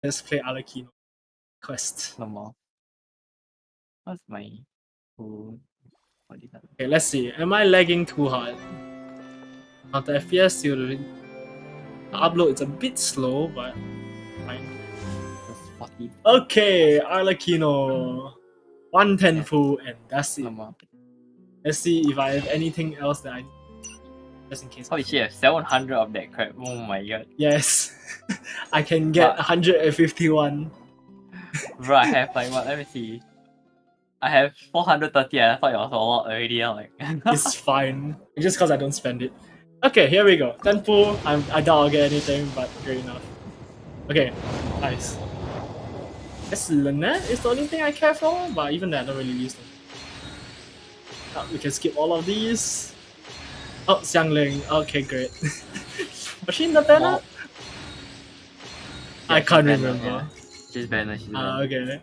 Let's play Arlecchino quest. No more. What's my food? What is that? Okay, let's see. Am I lagging too hard? Not the FPS still the upload it's a bit slow, but fine. Just 40. Okay, Arlecchino. 110 Yeah. full, and that's it. No more. Let's see if I have anything else that I just in case. Holy shit, I have 700 of that crap. Oh my god. Yes. I can get 151. Bro, I have like what? Let me see. I have 430 and I thought it was a lot already. I'm like It's fine. It's just because I don't spend it. Okay, here we go. 10 full. I doubt I'll get anything, but great enough. Okay, nice. Guess Lynette is the only thing I care for, but even that I don't really use them. We can skip all of these. Oh, Xiangling. Okay, great. Was she in the banner? I can't remember. Yeah. She's banner. Okay.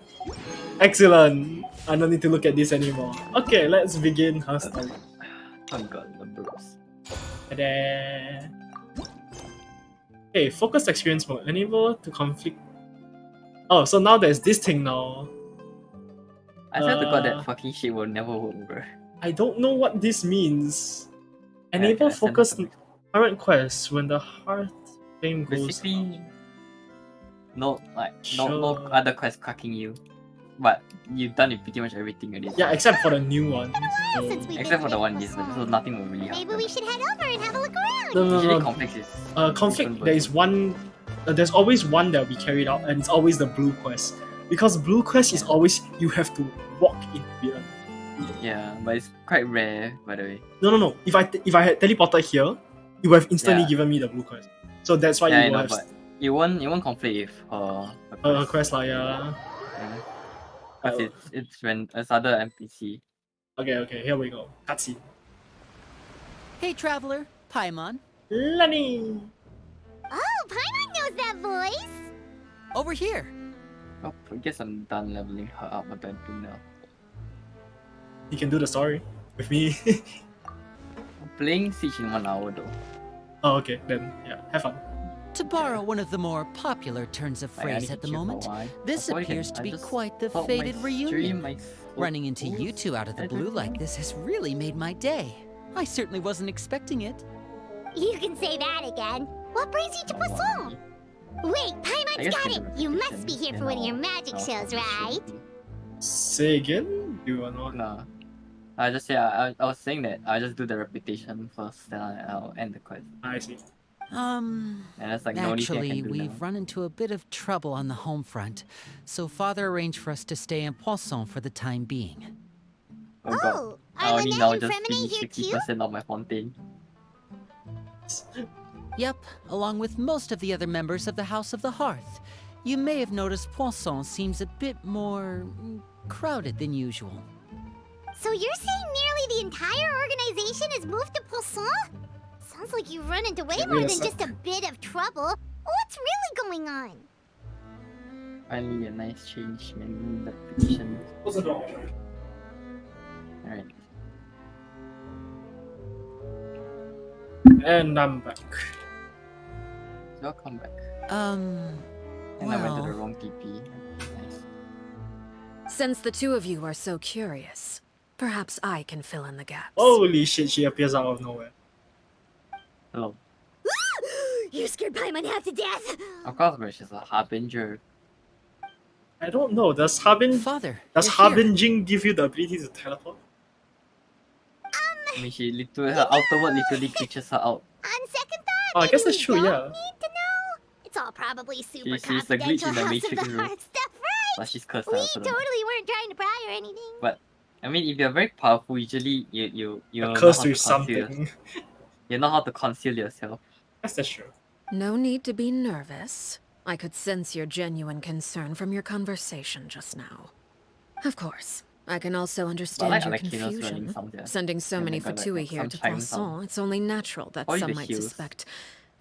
Excellent. I don't need to look at this anymore. Okay, let's begin her story. Oh god, the bros. Ta-da. Okay, focused experience mode. Enable to conflict. Oh, so now there's this thing now. I swear to god that fucking shit will never work, bro. I don't know what this means. Enable focused current quests when the heart flame goes. Basically, no other quests cracking you. But you've done it pretty much everything already. Yeah, except for the new one. So... Except for the one this one, so nothing will really happen. Maybe we should head over and have a look around. No. Conflict is conflict. There is one. There's always one that will be carried out, and it's always the blue quest. Because blue quest is always you have to walk into it. Yeah, but it's quite rare, by the way. No. If I had teleported here, you would have instantly given me the blue quest. So that's why you will have. But you won't conflict with her quest lah, yeah. Because it's when it's other NPC. Okay, here we go. Cutscene. Hey, traveler, Paimon. Lenny. Oh, Paimon knows that voice. Over here. Oh, I guess I'm done leveling her up a bit now. You can do the story with me. I'm playing Siege in 1 hour though. Oh, okay, then yeah, have fun. To borrow one of the more popular turns of phrase at the moment, this appears to be quite the fated reunion. Running into you two out of the blue like this has really made my day. I certainly wasn't expecting it. You can say that again. What brings you to Poisson? Wait, Paimon's got it! You must be here for one of your magic shows, right? Say again? You are not? Nah. I was saying that I just do the reputation first, then I'll end the quest. I see. And that's like actually, we've run into a bit of trouble on the home front, so Father arranged for us to stay in Poisson for the time being. Oh god. I only now just finished 60% of my Fontaine. Yep, along with most of the other members of the House of the Hearth. You may have noticed Poisson seems a bit more crowded than usual. So you're saying nearly the entire organization has moved to Poisson? Sounds like you've run into way more than just a bit of trouble. What's really going on? Finally a nice change, man. That petition. Close the door. Alright. And I'm back. Welcome back. And I went to the wrong TP. Nice. Since the two of you are so curious, perhaps I can fill in the gaps. Holy shit, she appears out of nowhere. Hello. You scared Paimon half to death! Of course, but she's a harbinger. I don't know. Does harbinging give you the ability to teleport? I mean, her outer word literally glitches her out. On second thought, oh, I guess that's true, yeah. Need to know. It's all probably super she's the glitch in the House Matrix of the room. Heart stuff, right? But she's cursed. We totally weren't trying to pry or anything. But I mean, if you're very powerful, usually you know cursed with something. You know how to conceal yourself. Yes, that's true. No need to be nervous. I could sense your genuine concern from your conversation just now. Of course, I can also understand your confusion. Sending so many Fatui here to Poisson, it's only natural that some might suspect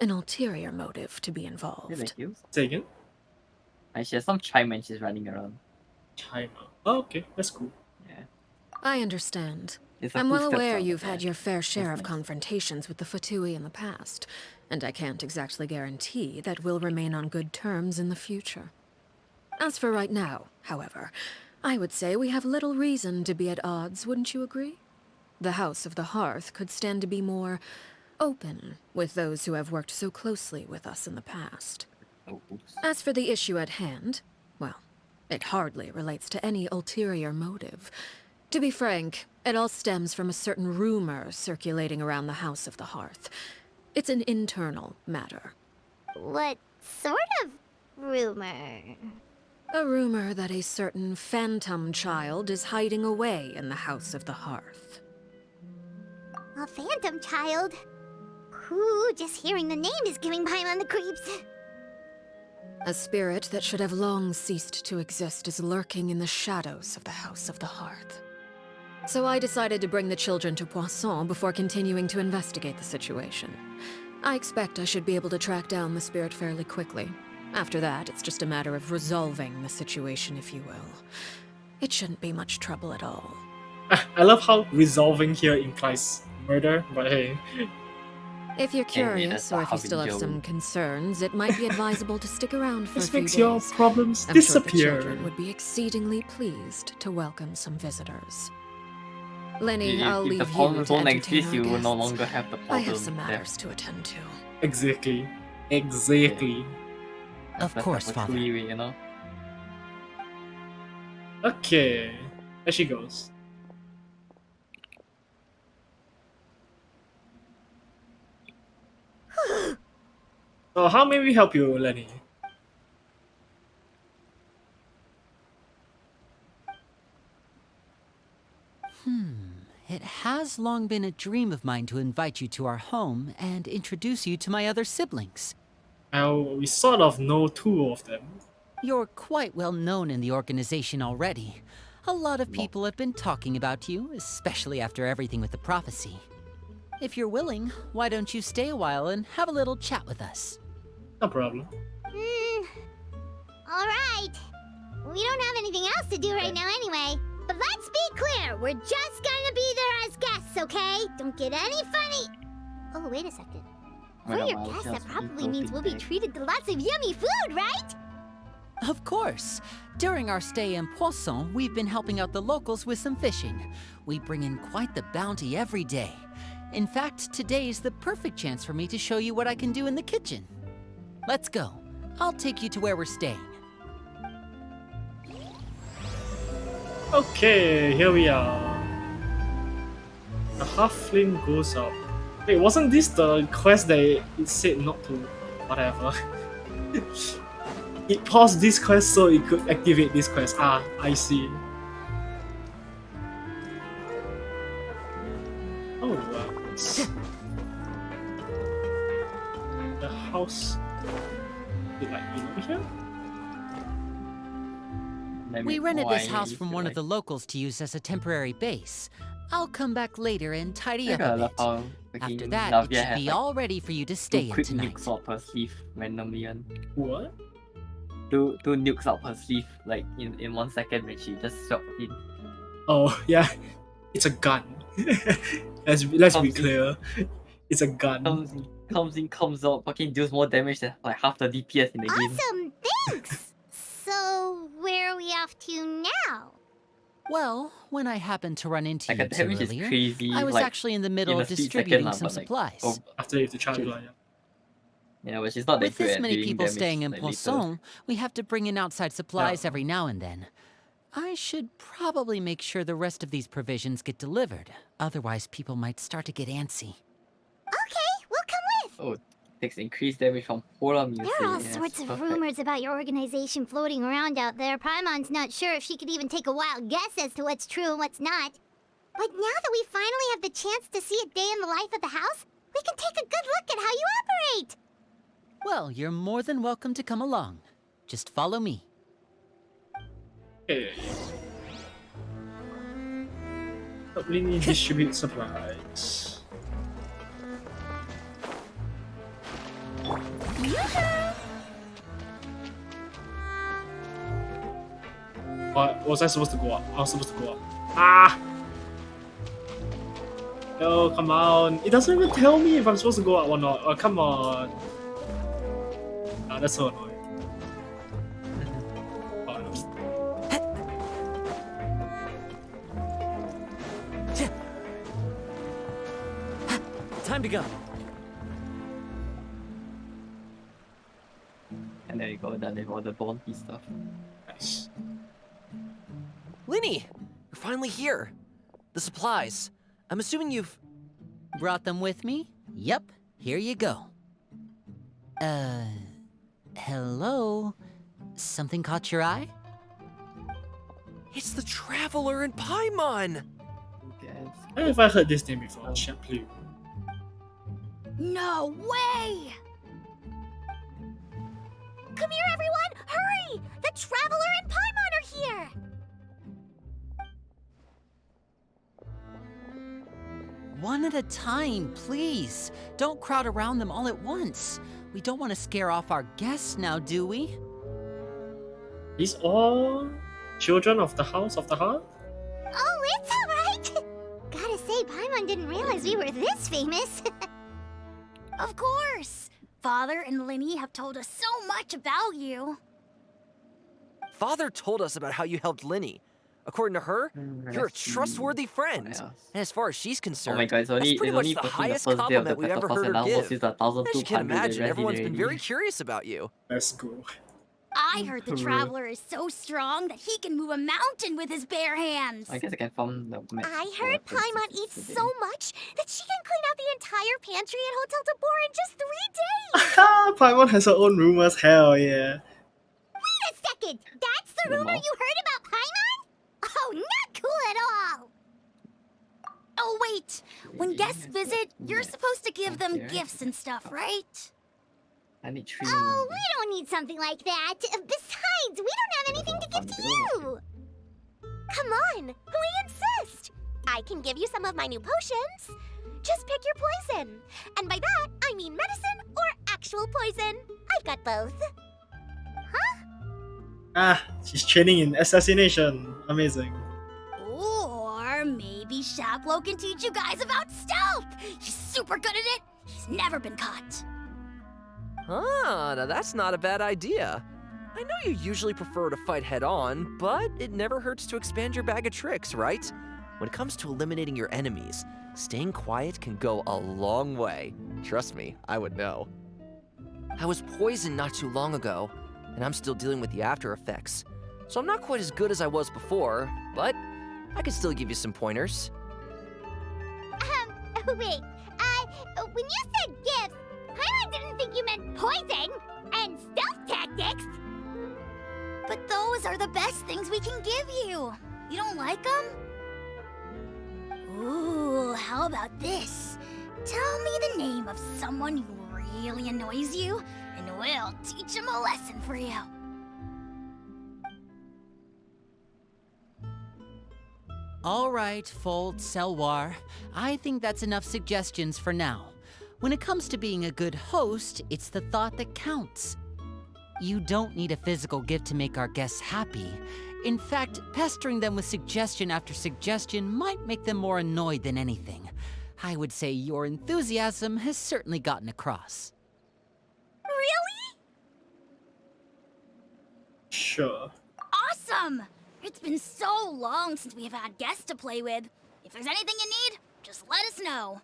an ulterior motive to be involved. Say again? She has some chime when she's running around. Chime? Oh, okay, that's cool. Yeah. I understand. I'm well aware you've had your fair share of confrontations with the Fatui in the past, and I can't exactly guarantee that we'll remain on good terms in the future. As for right now, however, I would say we have little reason to be at odds, wouldn't you agree? The House of the Hearth could stand to be more open with those who have worked so closely with us in the past. As for the issue at hand, well, it hardly relates to any ulterior motive. To be frank, it all stems from a certain rumor circulating around the House of the Hearth. It's an internal matter. What sort of rumor? A rumor that a certain phantom child is hiding away in the House of the Hearth. A phantom child? Ooh, just hearing the name is giving Paimon the creeps. A spirit that should have long ceased to exist is lurking in the shadows of the House of the Hearth. So I decided to bring the children to Poisson before continuing to investigate the situation. I expect I should be able to track down the spirit fairly quickly. After that, it's just a matter of resolving the situation, if you will. It shouldn't be much trouble at all. I love how resolving here implies murder, but hey. If you're curious, or if you still have some concerns, it might be advisable to stick around for a This few makes days. your problems I'm disappear. sure the children would be exceedingly pleased to welcome some visitors. Lenny, I'll If leave the you problems to don't entertain exist, our you will no guests. longer have the problem. I have some matters to attend to. Exactly. Exactly. Of course, Father. You know? Okay. There she goes. So how may we help you, Lenny? It has long been a dream of mine to invite you to our home and introduce you to my other siblings. Well, we sort of know two of them. You're quite well known in the organization already. A lot of people have been talking about you, especially after everything with the prophecy. If you're willing, why don't you stay a while and have a little chat with us? No problem. Alright. We don't have anything else to do right now anyway. But let's be clear, we're just gonna be there as guests, okay? Don't get any funny. Oh, wait a second. For your guests, that probably means we'll be treated to lots of yummy food, right? Of course. During our stay in Poisson, we've been helping out the locals with some fishing. We bring in quite the bounty every day. In fact, today's the perfect chance for me to show you what I can do in the kitchen. Let's go. I'll take you to where we're staying. Okay, here we are. The halfling goes up. Wait, wasn't this the quest that it said not to... whatever. It paused this quest so it could activate this quest. Ah, I see. Oh, wow. The house... Did like over here? We rented this house from one of the locals to use as a temporary base. I'll come back later and tidy up a bit. After that, it should be all ready for you to stay in tonight. Nukes up her sleeve randomly. What? Two nukes up her sleeve like in 1 second when she just shot in. Oh, yeah. It's a gun. let's be clear. It's a gun. Comes in, comes out, fucking deals more damage than like half the DPS in the game. Awesome, thanks! So, where are we off to now? Well, when I happened to run into Like you the two damage is earlier, crazy. I was like, actually in the middle a of split distributing second, some but, like, supplies. After you have to charge, yeah. Yeah, but she's not that With good this at many dealing people damage, staying in like, later. Poisson, we have to bring in outside supplies every now and then. I should probably make sure the rest of these provisions get delivered. Otherwise, people might start to get antsy. Okay, we'll come with. Oh, takes increased damage from polar music. There are all yeah, sorts of perfect. rumors about your organization floating around out there. Paimon's not sure if she could even take a wild guess as to what's true and what's not. But now that we finally have the chance to see a day in the life of the house, we can take a good look at how you operate. Well, you're more than welcome to come along. Just follow me. Okay. We need to distribute supplies. What? Was I supposed to go up? I was supposed to go up. Ah! No, come on. It doesn't even tell me if I'm supposed to go up or not. Oh, come on. Ah, that's so annoying. Oh, Time to go. And there you go, done with all the bulky stuff. Nice. Linny, you're finally here. The supplies. I'm assuming you've... Brought them with me? Yep, here you go. Hello? Something caught your eye? It's the Traveler in Paimon! I don't know if I heard this name before. Chaploo. No way! Come here, everyone! Hurry! The Traveler and Paimon are here! One at a time, please. Don't crowd around them all at once. We don't want to scare off our guests now, do we? These all children of the House of the Heart? Oh, it's alright! Gotta say, Paimon didn't realize we were this famous. Of course! Father and Linny have told us so much about you. Father told us about how you helped Linny. According to her, you're a trustworthy friend. And as far as she's concerned, Oh my god, that's pretty much the highest compliment we've ever heard her give. As you can imagine, everyone's been very curious about you. That's cool. I heard the Traveler is so strong that he can move a mountain with his bare hands. I guess I can farm the I heard Paimon eats so much that she can clean out the entire pantry at Hotel Tabor in just 3 days. Paimon has her own rumors. Hell yeah. Wait a second! That's the rumor you heard about Paimon? Oh, not cool at all! Oh, wait! When guests visit, you're supposed to give them gifts and stuff, right? I need 3 Oh, we don't need something like that. Besides, we don't have anything to give to you. Come on, we insist. I can give you some of my new potions. Just pick your poison. And by that, I mean medicine or actual poison. I've got both. Ah, she's training in assassination. Amazing. Or maybe Shaplo can teach you guys about stealth. He's super good at it. He's never been caught. Ah, now that's not a bad idea. I know you usually prefer to fight head-on, but it never hurts to expand your bag of tricks, right? When it comes to eliminating your enemies, staying quiet can go a long way. Trust me, I would know. I was poisoned not too long ago, and I'm still dealing with the after effects. So I'm not quite as good as I was before, but I can still give you some pointers. Wait, when you said gifts, Paimon didn't think you meant poison and stealth tactics. But those are the best things we can give you. You don't like them? Ooh, how about this? Tell me the name of someone who really annoys you, and we'll teach him a lesson for you. All right, Fold, Selwar. I think that's enough suggestions for now. When it comes to being a good host, it's the thought that counts. You don't need a physical gift to make our guests happy. In fact, pestering them with suggestion after suggestion might make them more annoyed than anything. I would say your enthusiasm has certainly gotten across. Really? Sure. Awesome! It's been so long since we've had guests to play with. If there's anything you need, just let us know.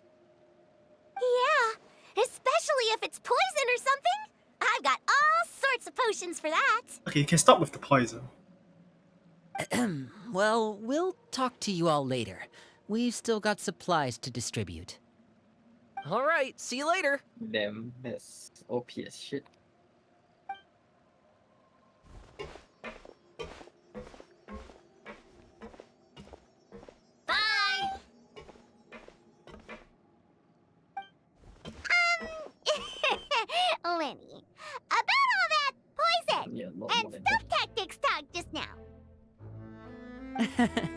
Yeah, especially if it's poison or something. I've got all sorts of potions for that. Okay, you can stop with the poison. Well, we'll talk to you all later. We've still got supplies to distribute. All right, see you later. Damn, that's OP as shit. Bye! Lenny, about all that poison Yeah, and stealth tactics talk just now.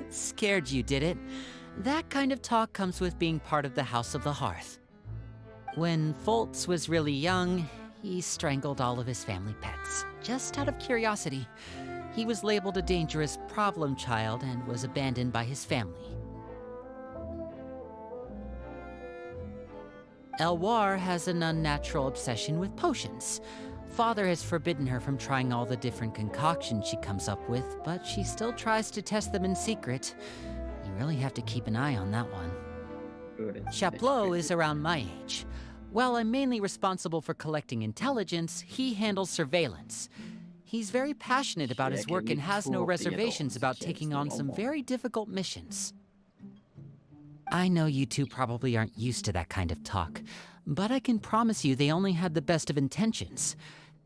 Scared you, did it? That kind of talk comes with being part of the House of the Hearth. When Foltz was really young, he strangled all of his family pets, just out of curiosity. He was labeled a dangerous problem child and was abandoned by his family. Elwar has an unnatural obsession with potions. Father has forbidden her from trying all the different concoctions she comes up with, but she still tries to test them in secret. You really have to keep an eye on that one. Chaplot is around my age. While I'm mainly responsible for collecting intelligence, he handles surveillance. He's very passionate about his work and has no reservations about taking on some very difficult missions. I know you two probably aren't used to that kind of talk, but I can promise you they only had the best of intentions.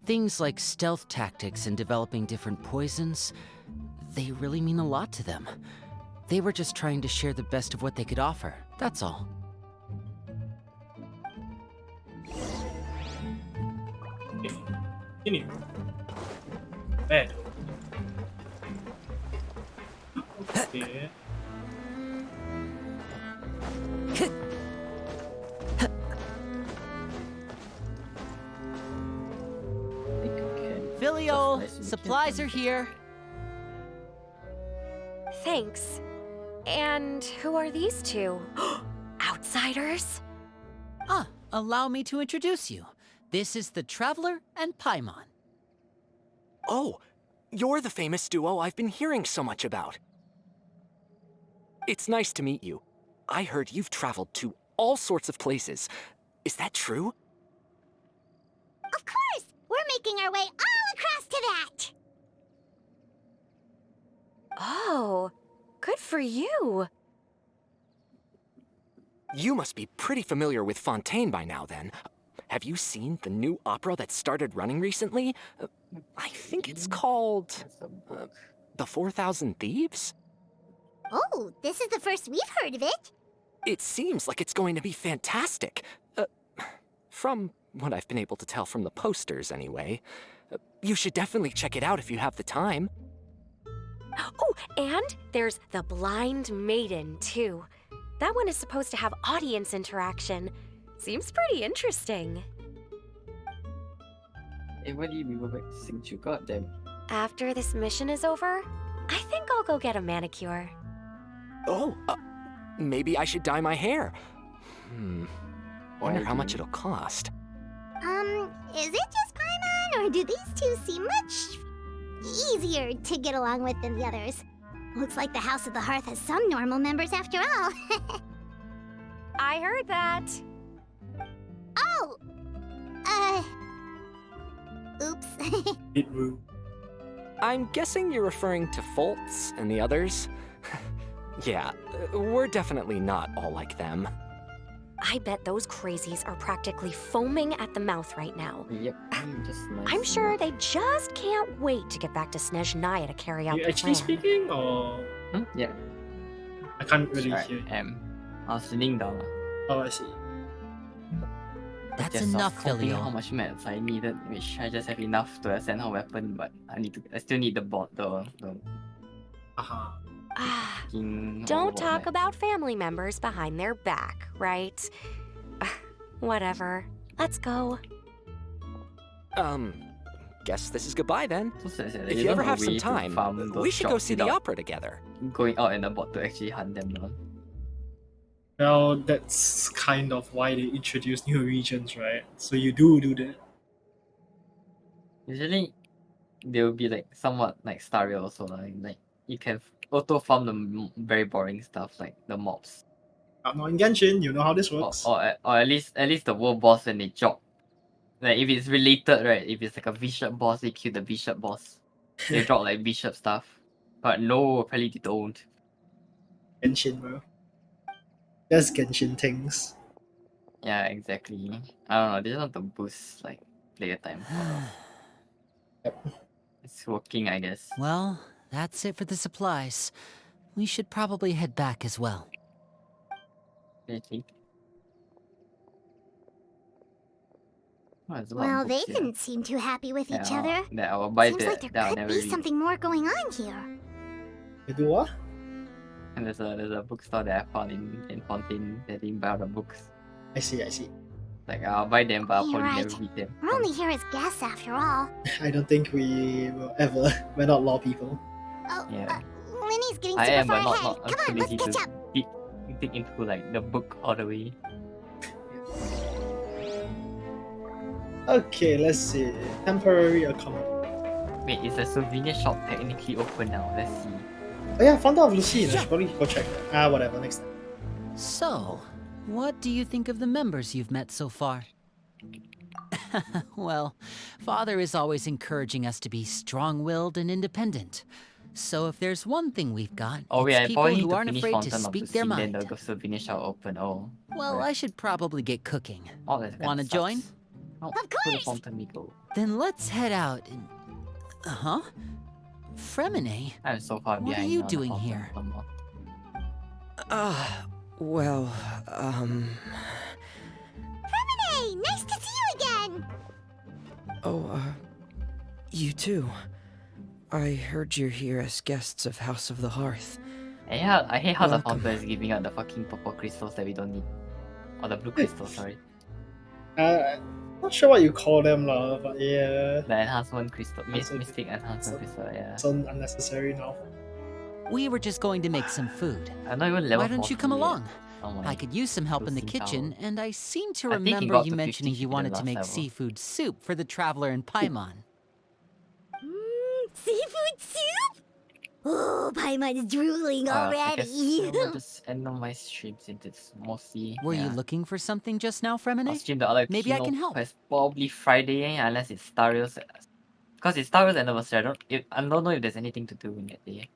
Things like stealth tactics and developing different poisons, they really mean a lot to them. They were just trying to share the best of what they could offer, that's all. Continue. Bed. Okay. Filio, supplies are here. Thanks. And who are these two? Outsiders? Ah, allow me to introduce you. This is the Traveler and Paimon. Oh, you're the famous duo I've been hearing so much about. It's nice to meet you. I heard you've traveled to all sorts of places. Is that true? Of course! We're making our way all across to that! Oh, good for you. You must be pretty familiar with Fontaine by now, then. Have you seen the new opera that started running recently? I think it's called... The 4,000 Thieves? Oh, this is the first we've heard of it. It seems like it's going to be fantastic. From what I've been able to tell from the posters, anyway. You should definitely check it out if you have the time. Oh, and there's The Blind Maiden, too. That one is supposed to have audience interaction. Seems pretty interesting. Hey, what do you mean by since you got them? After this mission is over, I think I'll go get a manicure. Oh, maybe I should dye my hair. Wonder how much it'll cost. Is it just Paimon, or do these two seem much easier to get along with than the others? Looks like the House of the Hearth has some normal members after all. I heard that. Oh! Oops. Bit rude. I'm guessing you're referring to Foltz and the others? Yeah, we're definitely not all like them. I bet those crazies are practically foaming at the mouth right now. Yep, just nice. I'm sure they just can't wait to get back to Snezhnaya to carry out You the actually plan. speaking, or Yeah. I can't really Alright, hear. I was sitting down. Oh, I see. That's Just enough, counting how Filio. much meds I needed, which I just have enough to ascend her weapon, but I still need the Uh-huh. Ah, fucking don't overload talk med. about family members behind their back, right? Whatever. Let's go. Guess this is goodbye then. So sad, If you ever have some time, we should go see the opera together. Going out and about to actually hunt them down. Well, that's kind of why they introduce new regions, right? So you do that. Usually, they will be like somewhat like Star Rail also like you can auto farm the very boring stuff like the mobs, Not in Genshin, you know how this works. or at least the world boss when they drop. Like if it's related, right? If it's like a bishop boss, they kill the bishop boss. They drop like bishop stuff, but no, apparently they don't. Genshin, bro. That's Genshin things. Yeah, exactly. I don't know. They just want to boost like player time. Yep. It's working, I guess. Well, that's it for the supplies. We should probably head back as well. I think. Oh, there's a lot of Well, they books here. didn't seem too happy with each other. Yeah, I will buy Seems that. like there That I'll could never be read. something more going on here. You do what? And there's a bookstore that I found in Fontaine that didn't buy all the books. I see. Like I'll buy them, but I'll You're probably right. never read them. We're only here as guests after all. I don't think we will ever. We're not law people. Oh, Yeah. Lenny's getting I super am, far but ahead. not. I'm Come too on, let's lazy catch to up. dig into like the book all the way. Okay, let's see. Temporary accommodation. Wait, is the souvenir shop technically open now? Let's see. Oh yeah, found out of Lucine. I should probably go check that. Whatever, next time. So, What do you think of the members you've met so far? Well, Father is always encouraging us to be strong-willed and independent. So if there's one thing we've got, Oh it's yeah, I people probably need who to aren't finish afraid to Fountain of speak the their Sea, then mind. the go to finish our open. Oh. Well, right. I should probably get cooking. Oh, that kind Wanna of join? sucks. Oh, Of to the course. fountain we go. Then let's head out and... Uh-huh. Fremine? I'm so far What are behind you on the doing fountain here? some more. Well, Hey, nice to see you again. You too. I heard you're here as guests of House of the Hearth. I hate how the Welcome. fountain is giving out the fucking purple crystals that we don't need. Or the blue crystals, sorry. Not sure what you call them, lah, but yeah. The enhancement crystal. Also- Mystic enhancement crystal, yeah. It's unnecessary now. We were just going to make some food. I'm not even level Why don't you come 40 yet. along? Oh my. I could use some help in the Lucy kitchen, and I seem to I think he remember got you to 50 mentioning you chicken wanted to last make level. seafood soup for the traveler in Paimon. Seafood soup? Oh, Paimon's drooling I already. guess I'll just end on my stream since it's mostly. Were you yeah. looking for something just now, I'll Fremine? stream the other Maybe I can help. It's probably Friday unless it's Star Wars. Because it's Star Wars anniversary. I don't know if there's anything to do in that day.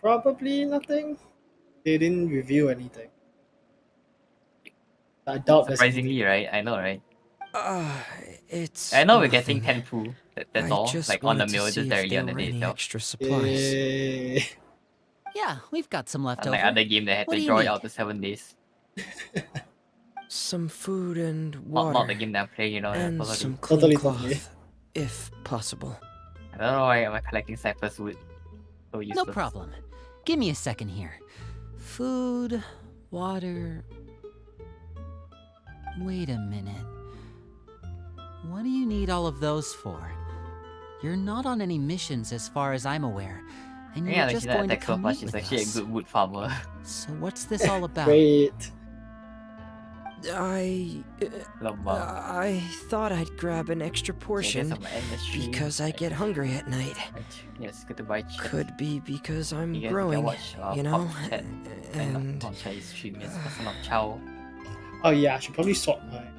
Probably nothing. They didn't reveal anything. I doubt there's Surprisingly, right? I know, right? It's. I know we're getting nothing. Tenpu. That's I all. just Like on the wanted to mail, see just if directly there on the were day any itself. extra supplies. Yay. Yeah, we've got some left Unlike over. other game that had What do to you draw it need? out to 7 days. Some food and water. Not the game that I'm playing, you know. and totally. some clean Totally. cloth, if possible. I don't know why am I collecting Cypher's wood. So useless. No problem. Give me a second here. Food, water... Wait a minute. What do you need all of those for? You're not on any missions as far as I'm aware, and you're Yeah, just like going to that come meet she's with actually a us. good wood farmer. So what's this all about? Great. I thought I'd grab an extra portion because I get hungry at night. Yes, good to buy chips. Could be because I'm You guys can growing, watch, you know? Pop's chat. And Not Chinese stream, yes, because I'm not Chow. Oh yeah, I should probably sort mine.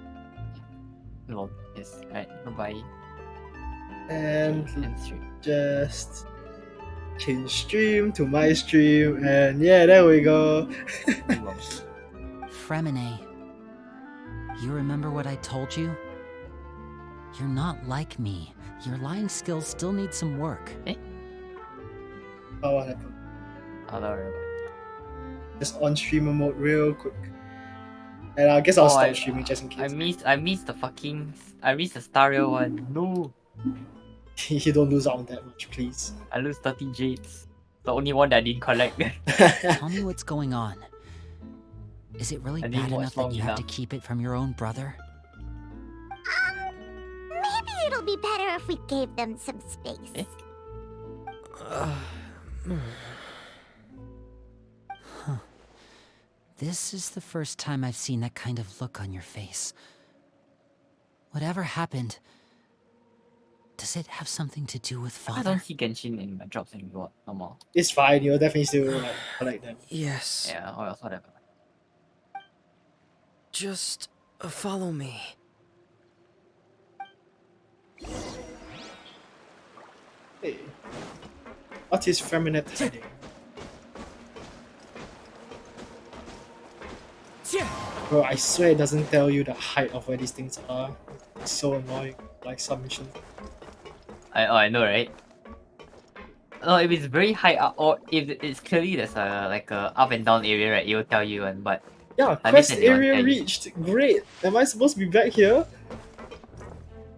No, yes, right, goodbye. And End stream. just change stream to my stream, and yeah, there we go. Fremine, you remember what I told you? You're not like me. Your lying skills still need some work. Oh, what happened? I don't remember. Just on streamer mode real quick. And I guess I'll stop I- streaming just in case. I missed the Star Rail one. No, You don't lose out on that much, please. I lose 30 jades. The only one that I didn't collect. Tell me what's going on. Is it really I didn't bad watch enough that long you have to enough. keep it from your own brother? Maybe it'll be better if we gave them some space. Eh? This is the first time I've seen that kind of look on your face. Whatever happened, does it have something to do with I Father? don't see Genshin in my drops anymore. No more. It's fine, you'll definitely still like collect them. yes, Yeah, or else whatever. just follow me. Hey. What is Fremine hiding? Bro, I swear it doesn't tell you the height of where these things are. It's so annoying, like submissions. I know, right? No, if it's very high up, or if it's clearly there's a like a up and down area, right? It will tell you, and but Yeah, I quest missed it, area yeah. reached. Great. Am I supposed to be back here?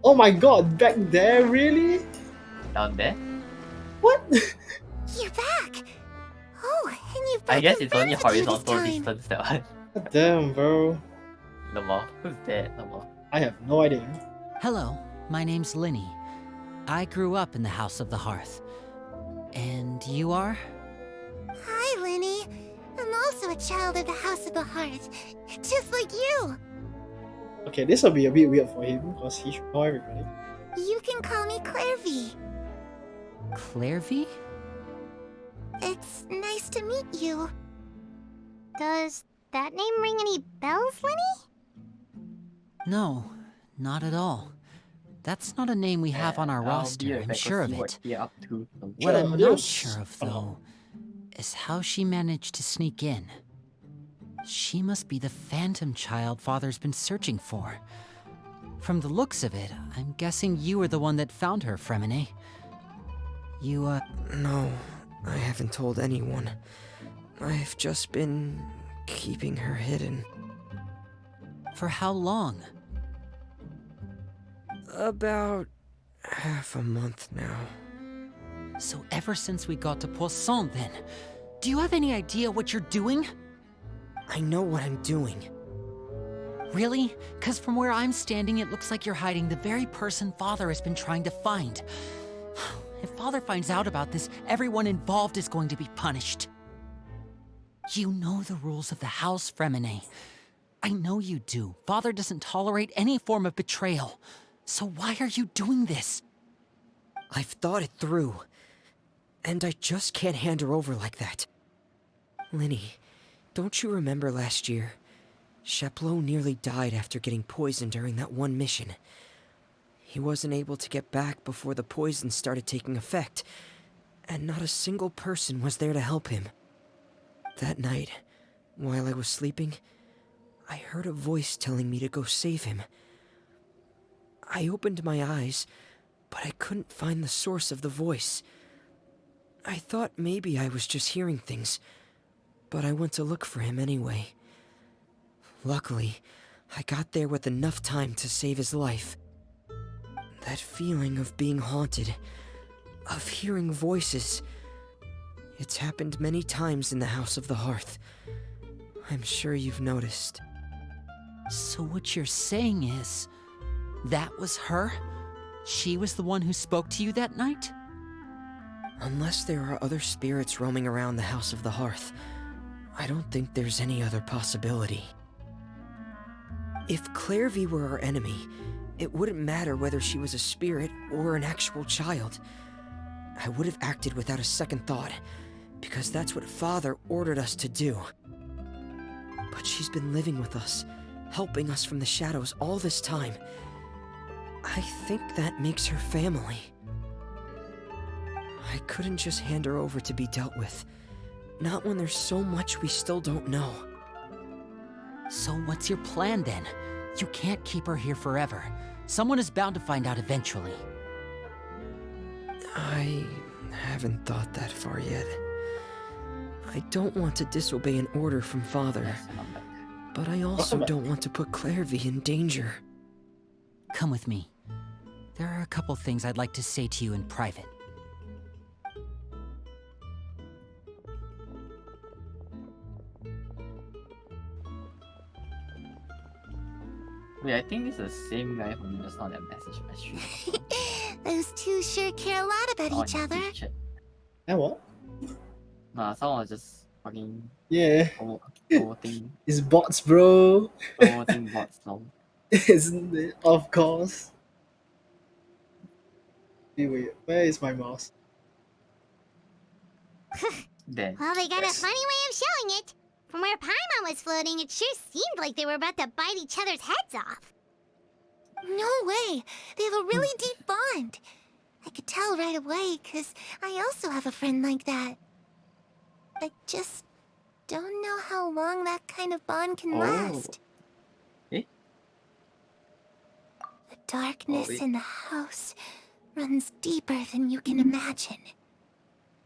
Oh my god, back there? Really? down there, What? You're back. Oh, and you've I brought guess some it's only friends with you this horizontal time. distance that one. God damn, bro. No more. Who's that? No more. I have no idea. Hello, my name's Linny. I grew up in the House of the Hearth. And you are? Hi, Lenny. I'm also a child of the House of the Hearth, just like you. Okay, this will be a bit weird for him because he should know everybody. You can call me Clairvy. Clairvy? It's nice to meet you. Does that name ring any bells, Lenny? No, not at all. That's not a name we have on our roster, I'm sure of it. What I'm not sure of, though, is how she managed to sneak in. She must be the phantom child Father's been searching for. From the looks of it, I'm guessing you were the one that found her, Fremine. You, No, I haven't told anyone. I've just been keeping her hidden. For how long? About half a month now. So ever since we got to Poisson, then, do you have any idea what you're doing? I know what I'm doing. Really? 'Cause from where I'm standing, it looks like you're hiding the very person Father has been trying to find. If Father finds out about this, everyone involved is going to be punished. You know the rules of the house, Fremine. I know you do. Father doesn't tolerate any form of betrayal. So why are you doing this? I've thought it through. And I just can't hand her over like that. Linny, don't you remember last year? Chaplot nearly died after getting poisoned during that one mission. He wasn't able to get back before the poison started taking effect, and not a single person was there to help him. That night, while I was sleeping, I heard a voice telling me to go save him. I opened my eyes, but I couldn't find the source of the voice. I thought maybe I was just hearing things, but I went to look for him anyway. Luckily, I got there with enough time to save his life. That feeling of being haunted, of hearing voices, it's happened many times in the House of the Hearth. I'm sure you've noticed. So what you're saying is, that was her? She was the one who spoke to you that night? Unless there are other spirits roaming around the House of the Hearth, I don't think there's any other possibility. If Clairvy were our enemy, it wouldn't matter whether she was a spirit or an actual child. I would have acted without a second thought, because that's what Father ordered us to do. But she's been living with us, helping us from the shadows all this time. I think that makes her family. I couldn't just hand her over to be dealt with. Not when there's so much we still don't know. So what's your plan then? You can't keep her here forever. Someone is bound to find out eventually. I haven't thought that far yet. I don't want to disobey an order from Father, but I also don't want to put Clairvy in danger. Come with me. There are a couple things I'd like to say to you in private. Wait, I think it's the same guy who just saw that message my stream. Those two sure care a lot about each other. And what? Nah, someone was just fucking Yeah. promoting It's bots, bro. bots now. Isn't it? Of course. Wait, where is my mouse? Then. Well, they got a funny way of showing it. From where Paimon was floating, it sure seemed like they were about to bite each other's heads off. No way! They have a really deep bond. I could tell right away, 'cause I also have a friend like that. I just don't know how long that kind of bond can last. Eh? The darkness in the house runs deeper than you can imagine.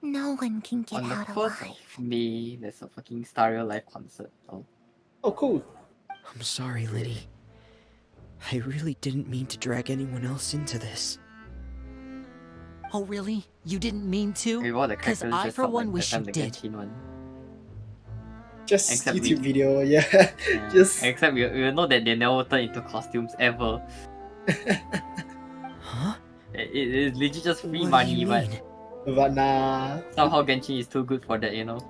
No one can get On the out 1st alive. of May, there's a fucking Stereo Live concert. Oh, cool. I'm sorry, Liddy. I really didn't mean to drag anyone else into this. Oh really? You didn't mean to? Maybe all the Because characters I dressed for up one like wish that you time the did. Genshin one. Just Except YouTube we- video, yeah. Yeah. Just Except we know that they never turn into costumes ever. Huh? It's legit just free What money, do you but mean? but nah. somehow Genshin is too good for that, you know?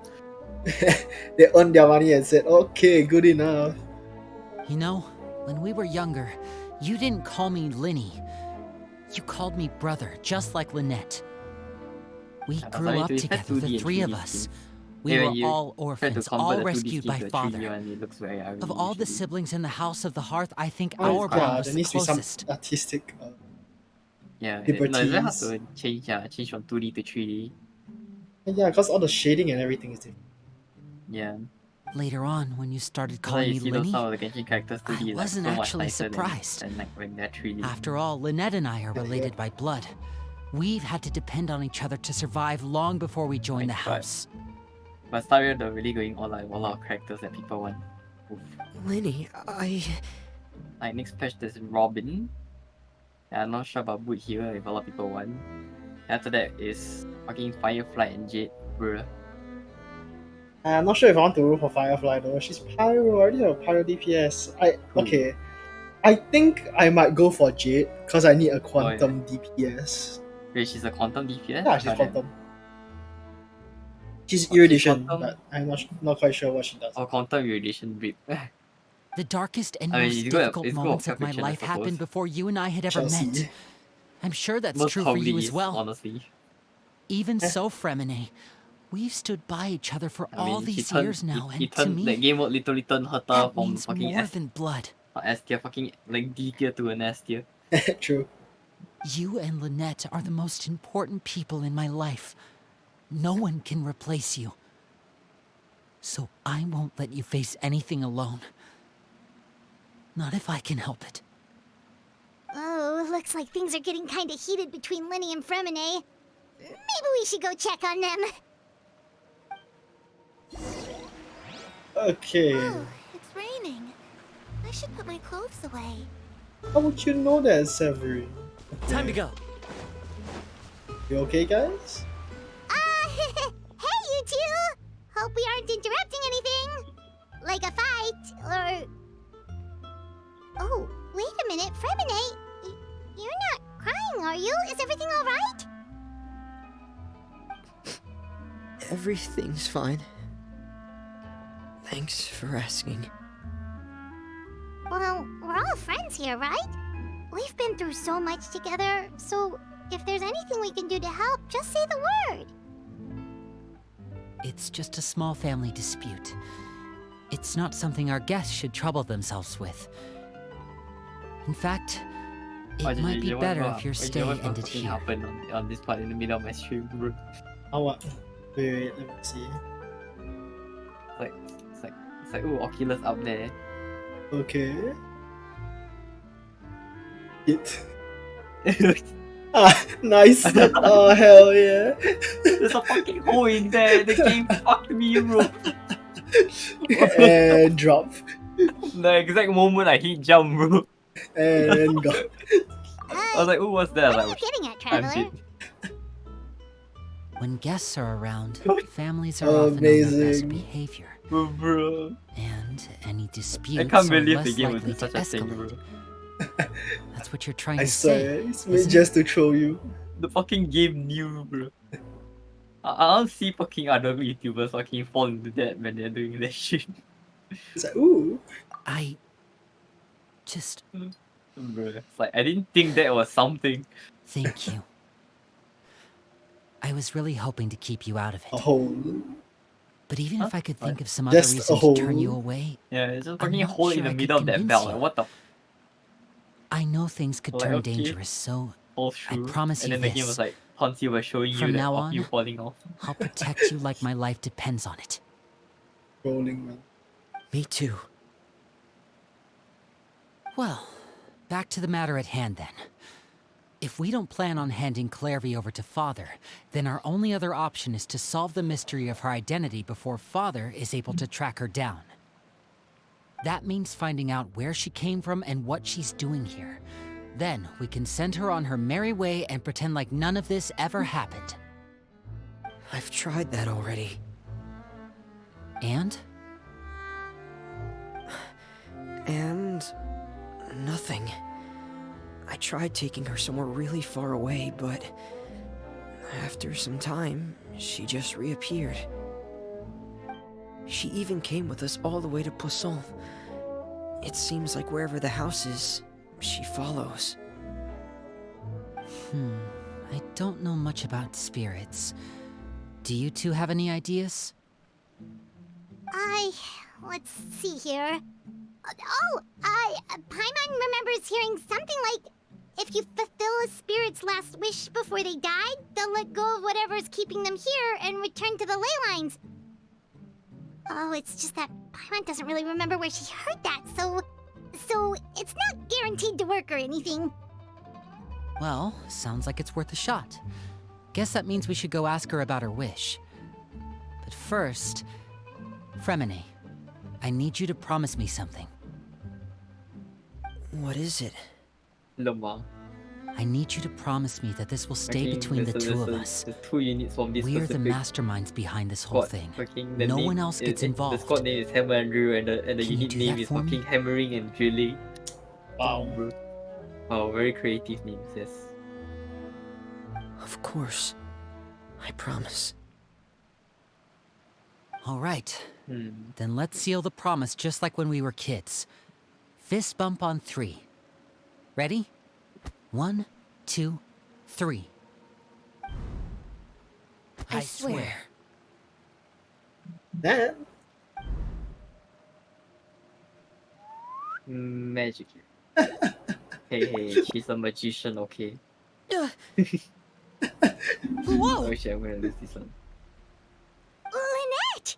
They earned their money and said, okay, good enough. You know, when we were younger, you didn't call me Linny. You called me brother, just like Lynette. We Yeah, grew sorry, up to be fair, together, 2D the and three of 3D us. skins. We Hey, were when you all try to orphans, convert all the 2D rescued skin by to a 3D father. one, it looks very ugly Of all the usually. siblings in the House of the Hearth, I think Oh, our bond yeah, was there the needs to be some closest. artistic Yeah, no, it's very hard liberties. to change from 2D to 3D. Yeah, because all the shading and everything is different. Yeah. Later on, when you started That's why calling you me see those Linny, some of the Genshin characters 2D I is like wasn't so much actually nicer surprised. than like when they're 3D. After all, Lynette and I are related by blood. We've had to depend on each other to survive long before we joined the house. But Star Rail, they're really going all like a lot of characters that people want. Oof. Linny, Like next patch there's Robin. Yeah, I'm not sure about Boot here if a lot of people want. After that is fucking Firefly and Jade, bruh. I'm not sure if I want to roll for Firefly though. She's Pyro. I already have a Pyro DPS. Okay. I think I might go for Jade because I need a Quantum DPS. Wait, she's a Quantum DPS? Yeah, she's Quantum. She's Oh, Irradiation, Quantum? but I'm not quite sure what she does. Oh, Quantum Irradiation Rip. The darkest and I mean, most it's good at- difficult it's good moments at of my fiction, I life happened suppose. before you and I had ever Chelsea. met. I'm sure that's Most true for you probably as is, well. honestly. Even so, Fremine, we've stood by each other for all he these turned- years now, he and to turned, me, that game mode literally turned Herta that from means fucking more S, than blood. S tier, fucking like D tier to an S tier. True. You and Lynette are the most important people in my life. No one can replace you. So I won't let you face anything alone. Not if I can help it. Oh, looks like things are getting kind of heated between Linny and Fremine. Maybe we should go check on them. Okay. Oh, it's raining. I should put my clothes away. How would you know that, Severin? Time to go. You okay, guys? Hey, you two! Hope we aren't interrupting anything. Like a fight, or... Oh, wait a minute, Fremine. You're not crying, are you? Is everything alright? Everything's fine. Thanks for asking. Well, we're all friends here, right? We've been through so much together, so if there's anything we can do to help, just say the word. It's just a small family dispute. It's not something our guests should trouble themselves with. In fact, it might be better if your stay ended here. Happened on this part in the middle of my stream, bro. Oh, what? Wait, let me see. It's like, ooh, Oculus up there. Okay. It. Nice. Oh, hell yeah. There's a fucking hole in there. The game fucked me, bro. And drop. The exact moment I hit jump, bro. And go. I was like, ooh, what's that? What I are was you getting at, I'm Traveler? dead. When guests are around, families are often on their best Amazing. behavior. Bro. And any I disputes can't are believe less the game would likely do to such a thing, escalate. bro. That's what you're trying I to say. swear, it's meant isn't just to troll you. The fucking game knew, bro. I don't see fucking other YouTubers fucking fall into that when they're doing that shit. It's like, ooh. I just Bro, it's like, I didn't think that was something. thank you. I was really hoping to keep you out of A it. hole. But even if I could think of some Just other a reason to turn you hole. away, Yeah, it's just I'm fucking not hole sure in the I could middle of that convince belt. you. Like, what the I know things could Like, turn okay. dangerous, so falls through? promise and you then the game this. was like, constantly was showing From you that now of on, you falling off. I'll protect you like my life depends on it. Rolling, man. Me too. Well, back to the matter at hand then. If we don't plan on handing Clairvy over to Father, then our only other option is to solve the mystery of her identity before Father is able to track her down. That means finding out where she came from and what she's doing here. Then we can send her on her merry way and pretend like none of this ever happened. I've tried that already. And? And nothing. I tried taking her somewhere really far away, but after some time, she just reappeared. She even came with us all the way to Poisson. It seems like wherever the house is, she follows. I don't know much about spirits. Do you two have any ideas? Let's see here. Paimon remembers hearing something like, if you fulfill a spirit's last wish before they died, they'll let go of whatever's keeping them here and return to the ley lines. Oh, it's just that Paimon doesn't really remember where she heard that, so it's not guaranteed to work or anything. Well, sounds like it's worth a shot. Guess that means we should go ask her about her wish. But first, Fremine, I need you to promise me something. What is it? Lemah. I need you to promise me that this will stay between the two of us. There's 2 units from this We're the specific masterminds behind this whole squad. thing. The No name one else gets involved. The squad name is Hammer and Drill, and the Can you unit do name that is for me? fucking Hammering and Drilling. Wow. Bro. Wow, very creative names, yes. Of course. I promise. All right. Then let's seal the promise just like when we were kids. Fist bump on 3. Ready? 1, 2, 3. I swear. That. Magic. Hey, she's a magician, okay? Whoa! Oh shit, I'm gonna lose this one. Lynette!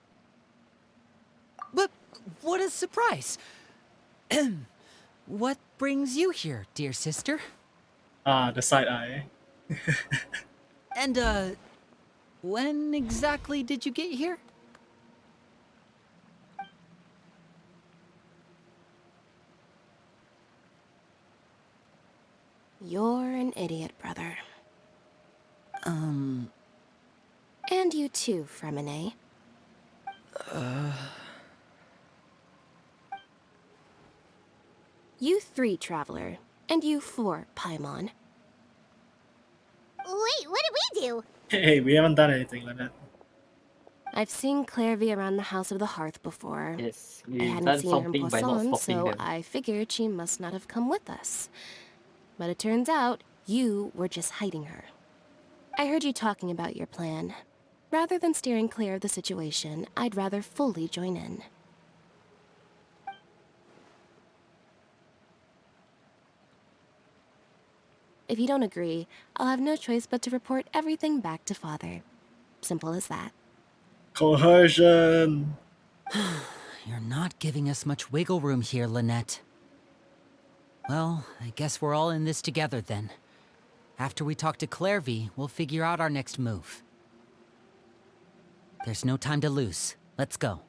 But what a surprise! What brings you here, dear sister? The side eye. And, when exactly did you get here? You're an idiot, brother. And you too, Fremine. You 3, Traveler. And you 4, Paimon. Wait, what did we do? Hey, we haven't done anything like that. I've seen Clairvy around the House of the Hearth before. Yes, I you've hadn't done seen her in something by not Poisson, stopping so them. I figured she must not have come with us. But it turns out you were just hiding her. I heard you talking about your plan. Rather than steering clear of the situation, I'd rather fully join in. If you don't agree, I'll have no choice but to report everything back to Father. Simple as that. Coercion. You're not giving us much wiggle room here, Lynette. Well, I guess we're all in this together then. After we talk to Clairvy, we'll figure out our next move. There's no time to lose. Let's go.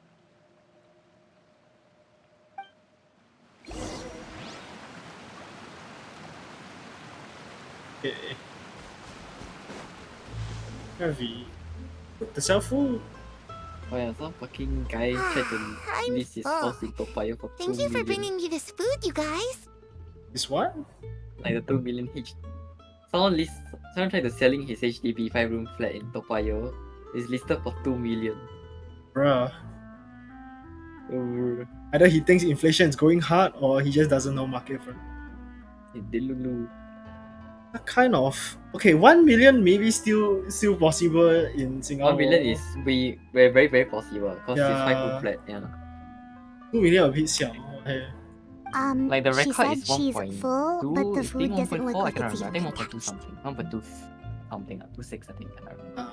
Okay. Heavy. What the cell food? Oh yeah, some fucking guy tried to I'm list his full. house in Toa Payoh for 2 Thank you for million. bringing me this food, you guys. This what? Like the 2 million Someone tried to selling his HDB 5-room flat in Toa Payoh. It's listed for 2 million. Bruh. Oh, Either he thinks inflation is going hard or he just doesn't know market front. Delulu. Kind of. Okay, 1 million maybe still possible in Singapore. 1 million is very, very, very possible because it's Yeah. 5-room flat, yeah. 2 million a bit 小. Okay. Like the She record said is she's 1.2, full, but the I food think doesn't 1.4, look I like can't it's remember. I even think 1.2 attached. something. 1.2 something, 2.6 I think, I can't remember.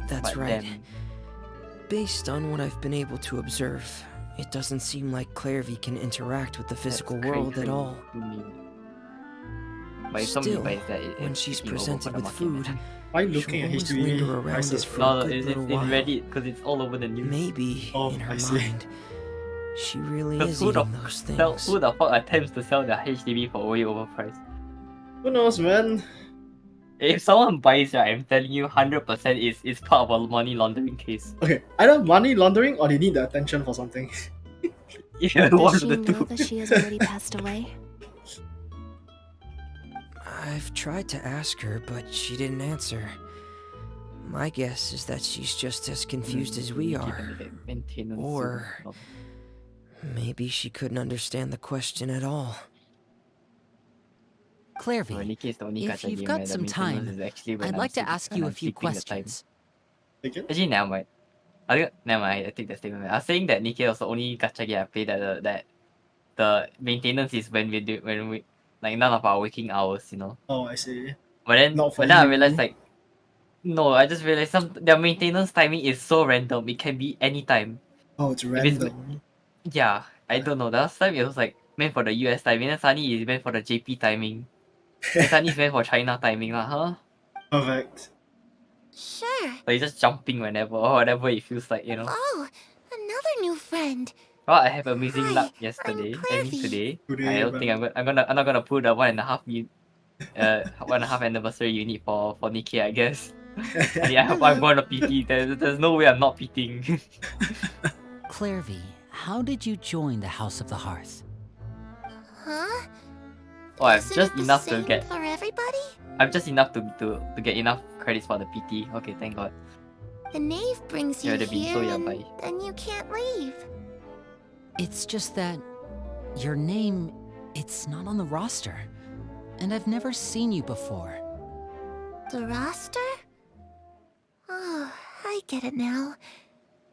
That's But right. then, Based on what I've been able to observe, it doesn't seem like Clairvy can interact with the physical that's world crazy at all. to me. But if somebody Still, buys that, when it's she's taking over presented for the with market. food, Why she'll looking at always linger HDB around it prices? for No, a good it's little in while. Reddit because it's all over the news. Maybe, Oh, in her I see. mind, she really Because is who eating those things. who the fuck attempts to sell their HDB for way overpriced? Who knows, man? If someone buys it, I'm telling you 100% it's part of a money laundering case. Okay, either money laundering or they need the attention for something. Yeah, one Does of she the know two. that she has already passed away? I've tried to ask her, but she didn't answer. My guess is that she's just as confused as we are. Or maybe she couldn't understand the question at all. Clairvy, if you've got some time, I'd like to ask you a few questions. Take it? Actually, never mind. Never mind. I take that statement back. I was saying that Nikkei was the only gacha game I played that the maintenance is when we like none of our waking hours, you know. Oh, I see. But Not for then I you. realized like no, I just realized their maintenance timing is so random. It can be any time. Oh, it's If it's random. yeah, I don't know. The last time it was like meant for the US timing, then suddenly it's meant for the JP timing. Then suddenly it's meant for China timing, lah, huh? Perfect. Sure. So it's just jumping whenever or whatever it feels like, you know. Oh, another new friend. Well, I have amazing Hi, luck I'm yesterday and Clairvy. today. Today, I don't think I'm not gonna put the 1.5 anniversary unit for Nikkei, I guess. I hope I'm gonna PT. There's no way I'm not PTing. Clairvy, how did you join the House of the Hearth? Huh? Oh, I've Isn't just it the enough to same get. for everybody? I'm just enough to get enough credits for the PT. Okay, thank God. The knave brings you Yeah, they've been here, so and yabai. then you can't leave. It's just that your name, it's not on the roster. And I've never seen you before. The roster? Oh, I get it now.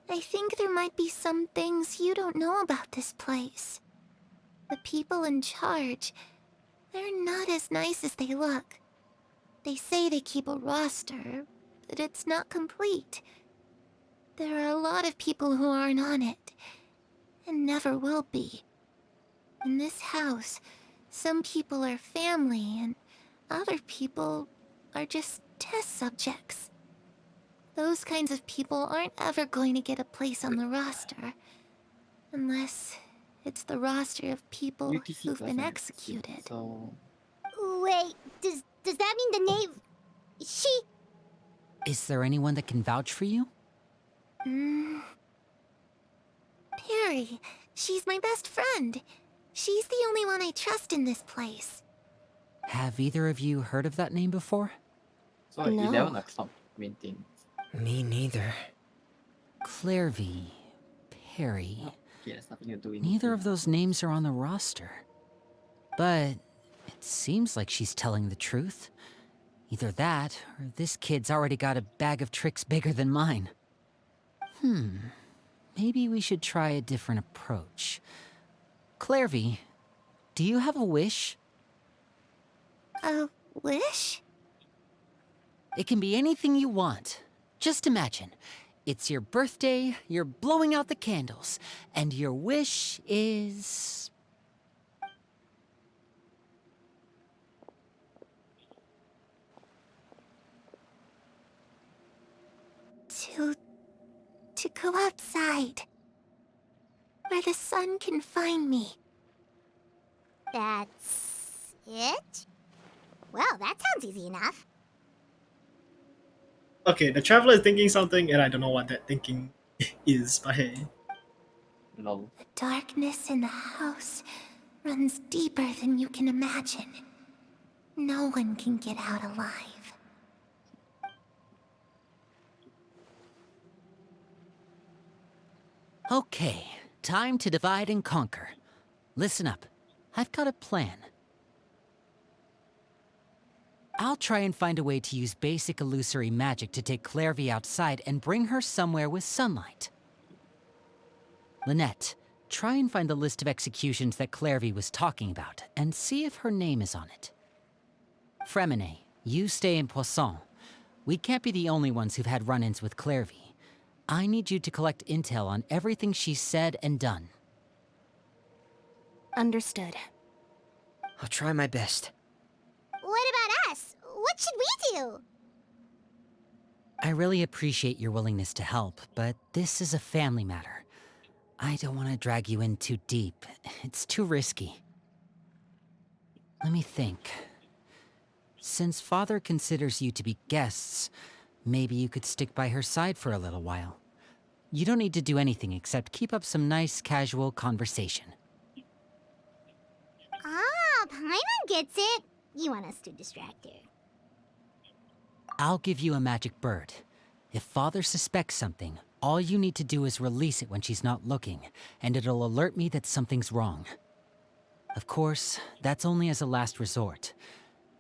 I think there might be some things you don't know about this place. The people in charge, they're not as nice as they look. They say they keep a roster, but it's not complete. There are a lot of people who aren't on it, and never will be. In this house, some people are family, and other people are just test subjects. Those kinds of people aren't ever going to get a place on the roster, unless it's the roster of people UTC who've been doesn't executed. So Wait, does that mean the knave... She... Is there anyone that can vouch for you? Perry, she's my best friend. She's the only one I trust in this place. Have either of you heard of that name before? So No. 11 o'clock maintain. Me neither. Clairvy, Perry. Okay, that's nothing to do with Neither Nikkei. of those names are on the roster. But it seems like she's telling the truth. Either that, or this kid's already got a bag of tricks bigger than mine. Maybe we should try a different approach. Clairvy, do you have a wish? A wish? It can be anything you want. Just imagine. It's your birthday, you're blowing out the candles, and your wish is... To go outside. Where the sun can find me. That's... it? Well, that sounds easy enough. Okay, the traveler is thinking something, and I don't know what that thinking is, but hey. Lol. The darkness in the house runs deeper than you can imagine. No one can get out alive. Okay, time to divide and conquer. Listen up. I've got a plan. I'll try and find a way to use basic illusory magic to take Clairvy outside and bring her somewhere with sunlight. Lynette, try and find the list of executions that Clairvy was talking about, and see if her name is on it. Fremine, you stay in Poisson. We can't be the only ones who've had run-ins with Clairvy. I need you to collect intel on everything she's said and done. Understood. I'll try my best. What about us? What should we do? I really appreciate your willingness to help, but this is a family matter. I don't want to drag you in too deep. It's too risky. Let me think. Since Father considers you to be guests, maybe you could stick by her side for a little while. You don't need to do anything except keep up some nice, casual conversation. Ah, Paimon gets it. You want us to distract her. I'll give you a magic bird. If Father suspects something, all you need to do is release it when she's not looking, and it'll alert me that something's wrong. Of course, that's only as a last resort.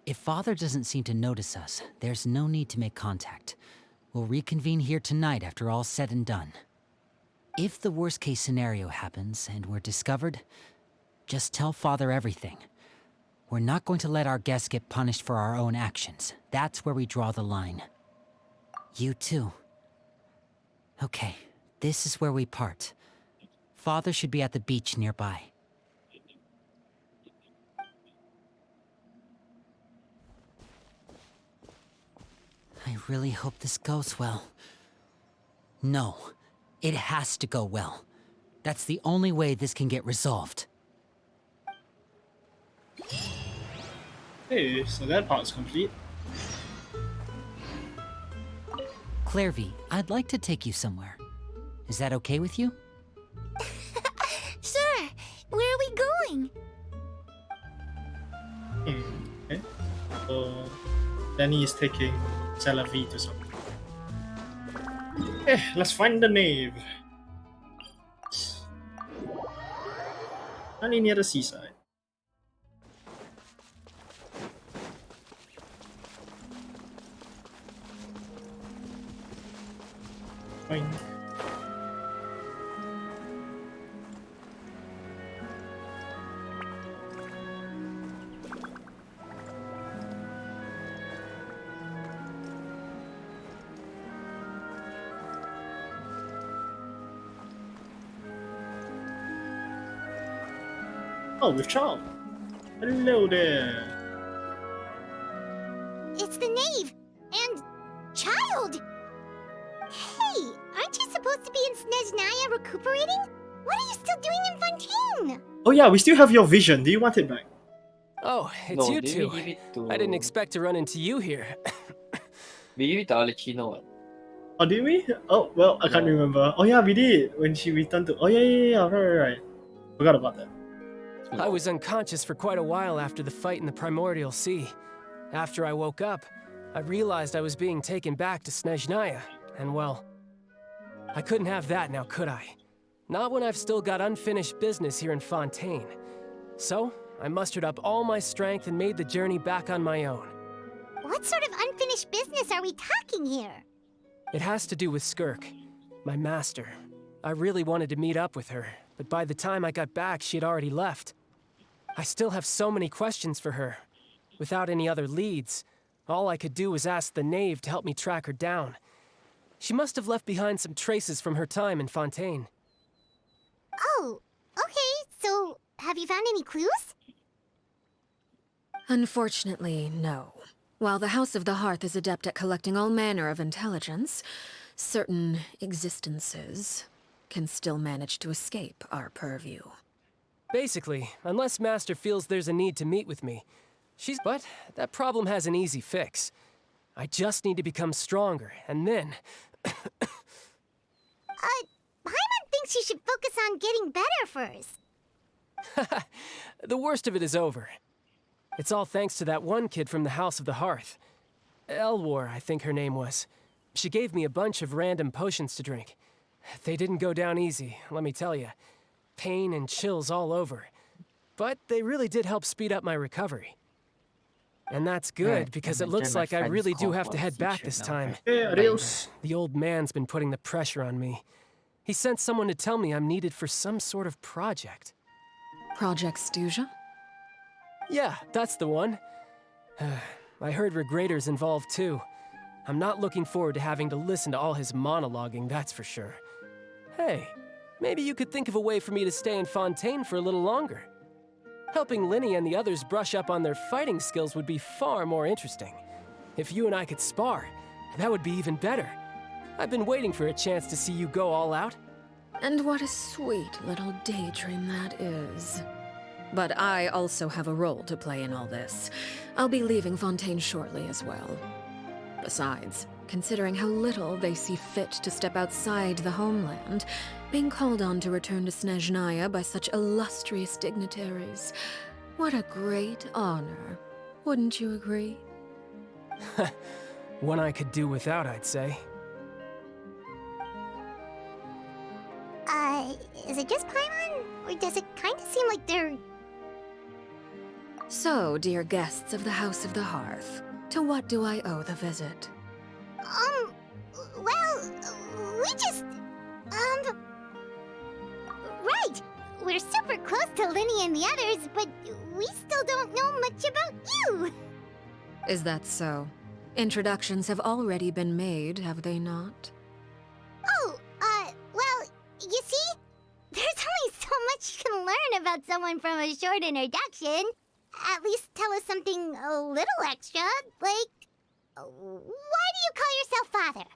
If Father doesn't seem to notice us, there's no need to make contact. We'll reconvene here tonight after all's said and done. If the worst-case scenario happens and we're discovered, just tell Father everything. We're not going to let our guests get punished for our own actions. That's where we draw the line. You too. Okay, this is where we part. Father should be at the beach nearby. I really hope this goes well. No, it has to go well. That's the only way this can get resolved. Hey, so that part's complete. Clairvy, I'd like to take you somewhere. Is that okay with you? Sure. Where are we going? Okay. So, Danny is taking Salavi to something. Okay, let's find the knave. Only near the seaside. Fine. Oh, with Charles. Hello there. It's the knave and child. Hey, aren't you supposed to be in Snezhnaya recuperating? What are you still doing in Fontaine? Oh yeah, we still have your vision. Do you want it back? Oh, it's you two. I didn't expect to run into you here. We give it to Arlecchino. Oh, did we? Oh, well, I can't remember. Oh yeah, we did. When she returned to... Oh yeah, right. Forgot about that. I was unconscious for quite a while after the fight in the Primordial Sea. After I woke up, I realized I was being taken back to Snezhnaya, and well, I couldn't have that now, could I? Not when I've still got unfinished business here in Fontaine. So, I mustered up all my strength and made the journey back on my own. What sort of unfinished business are we talking here? It has to do with Skirk, my master. I really wanted to meet up with her, but by the time I got back, she had already left. I still have so many questions for her. Without any other leads, all I could do was ask the knave to help me track her down. She must have left behind some traces from her time in Fontaine. Oh, okay, so have you found any clues? Unfortunately, no. While the House of the Hearth is adept at collecting all manner of intelligence, certain existences can still manage to escape our purview. Basically, unless Master feels there's a need to meet with me, But that problem has an easy fix. I just need to become stronger, and then... Paimon thinks you should focus on getting better first. The worst of it is over. It's all thanks to that one kid from the House of the Hearth. Elwar, I think her name was. She gave me a bunch of random potions to drink. They didn't go down easy, let me tell you. Pain and chills all over. But they really did help speed up my recovery. And that's good, because it looks like I really do have to head back this time. The old man's been putting the pressure on me. He sent someone to tell me I'm needed for some sort of project. Project Stuja? Yeah, that's the one. I heard Regrator's involved too. I'm not looking forward to having to listen to all his monologuing, that's for sure. Hey, maybe you could think of a way for me to stay in Fontaine for a little longer. Helping Linny and the others brush up on their fighting skills would be far more interesting. If you and I could spar, that would be even better. I've been waiting for a chance to see you go all out. And what a sweet little daydream that is. But I also have a role to play in all this. I'll be leaving Fontaine shortly as well. Besides, considering how little they see fit to step outside the homeland, being called on to return to Snezhnaya by such illustrious dignitaries, what a great honor. Wouldn't you agree? One I could do without, I'd say. Is it just Paimon? Or does it kind of seem like they're... So, dear guests of the House of the Hearth, to what do I owe the visit? Well, we just... Right! We're super close to Linny and the others, but we still don't know much about you! Is that so? Introductions have already been made, have they not? Oh, well, you see? There's only so much you can learn about someone from a short introduction. At least tell us something a little extra, like... Why do you call yourself father?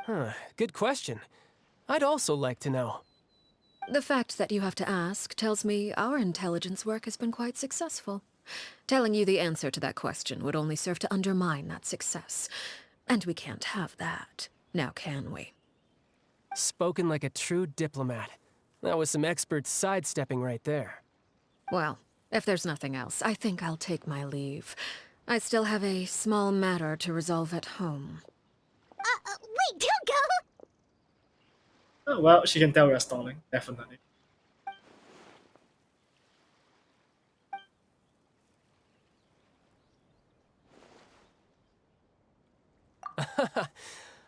Huh, good question. I'd also like to know. The fact that you have to ask tells me our intelligence work has been quite successful. Telling you the answer to that question would only serve to undermine that success. And we can't have that, now can we? Spoken like a true diplomat. That was some expert sidestepping right there. Well, if there's nothing else, I think I'll take my leave. I still have a small matter to resolve at home. Wait, don't go! Oh, well, she can tell we're stalling, definitely.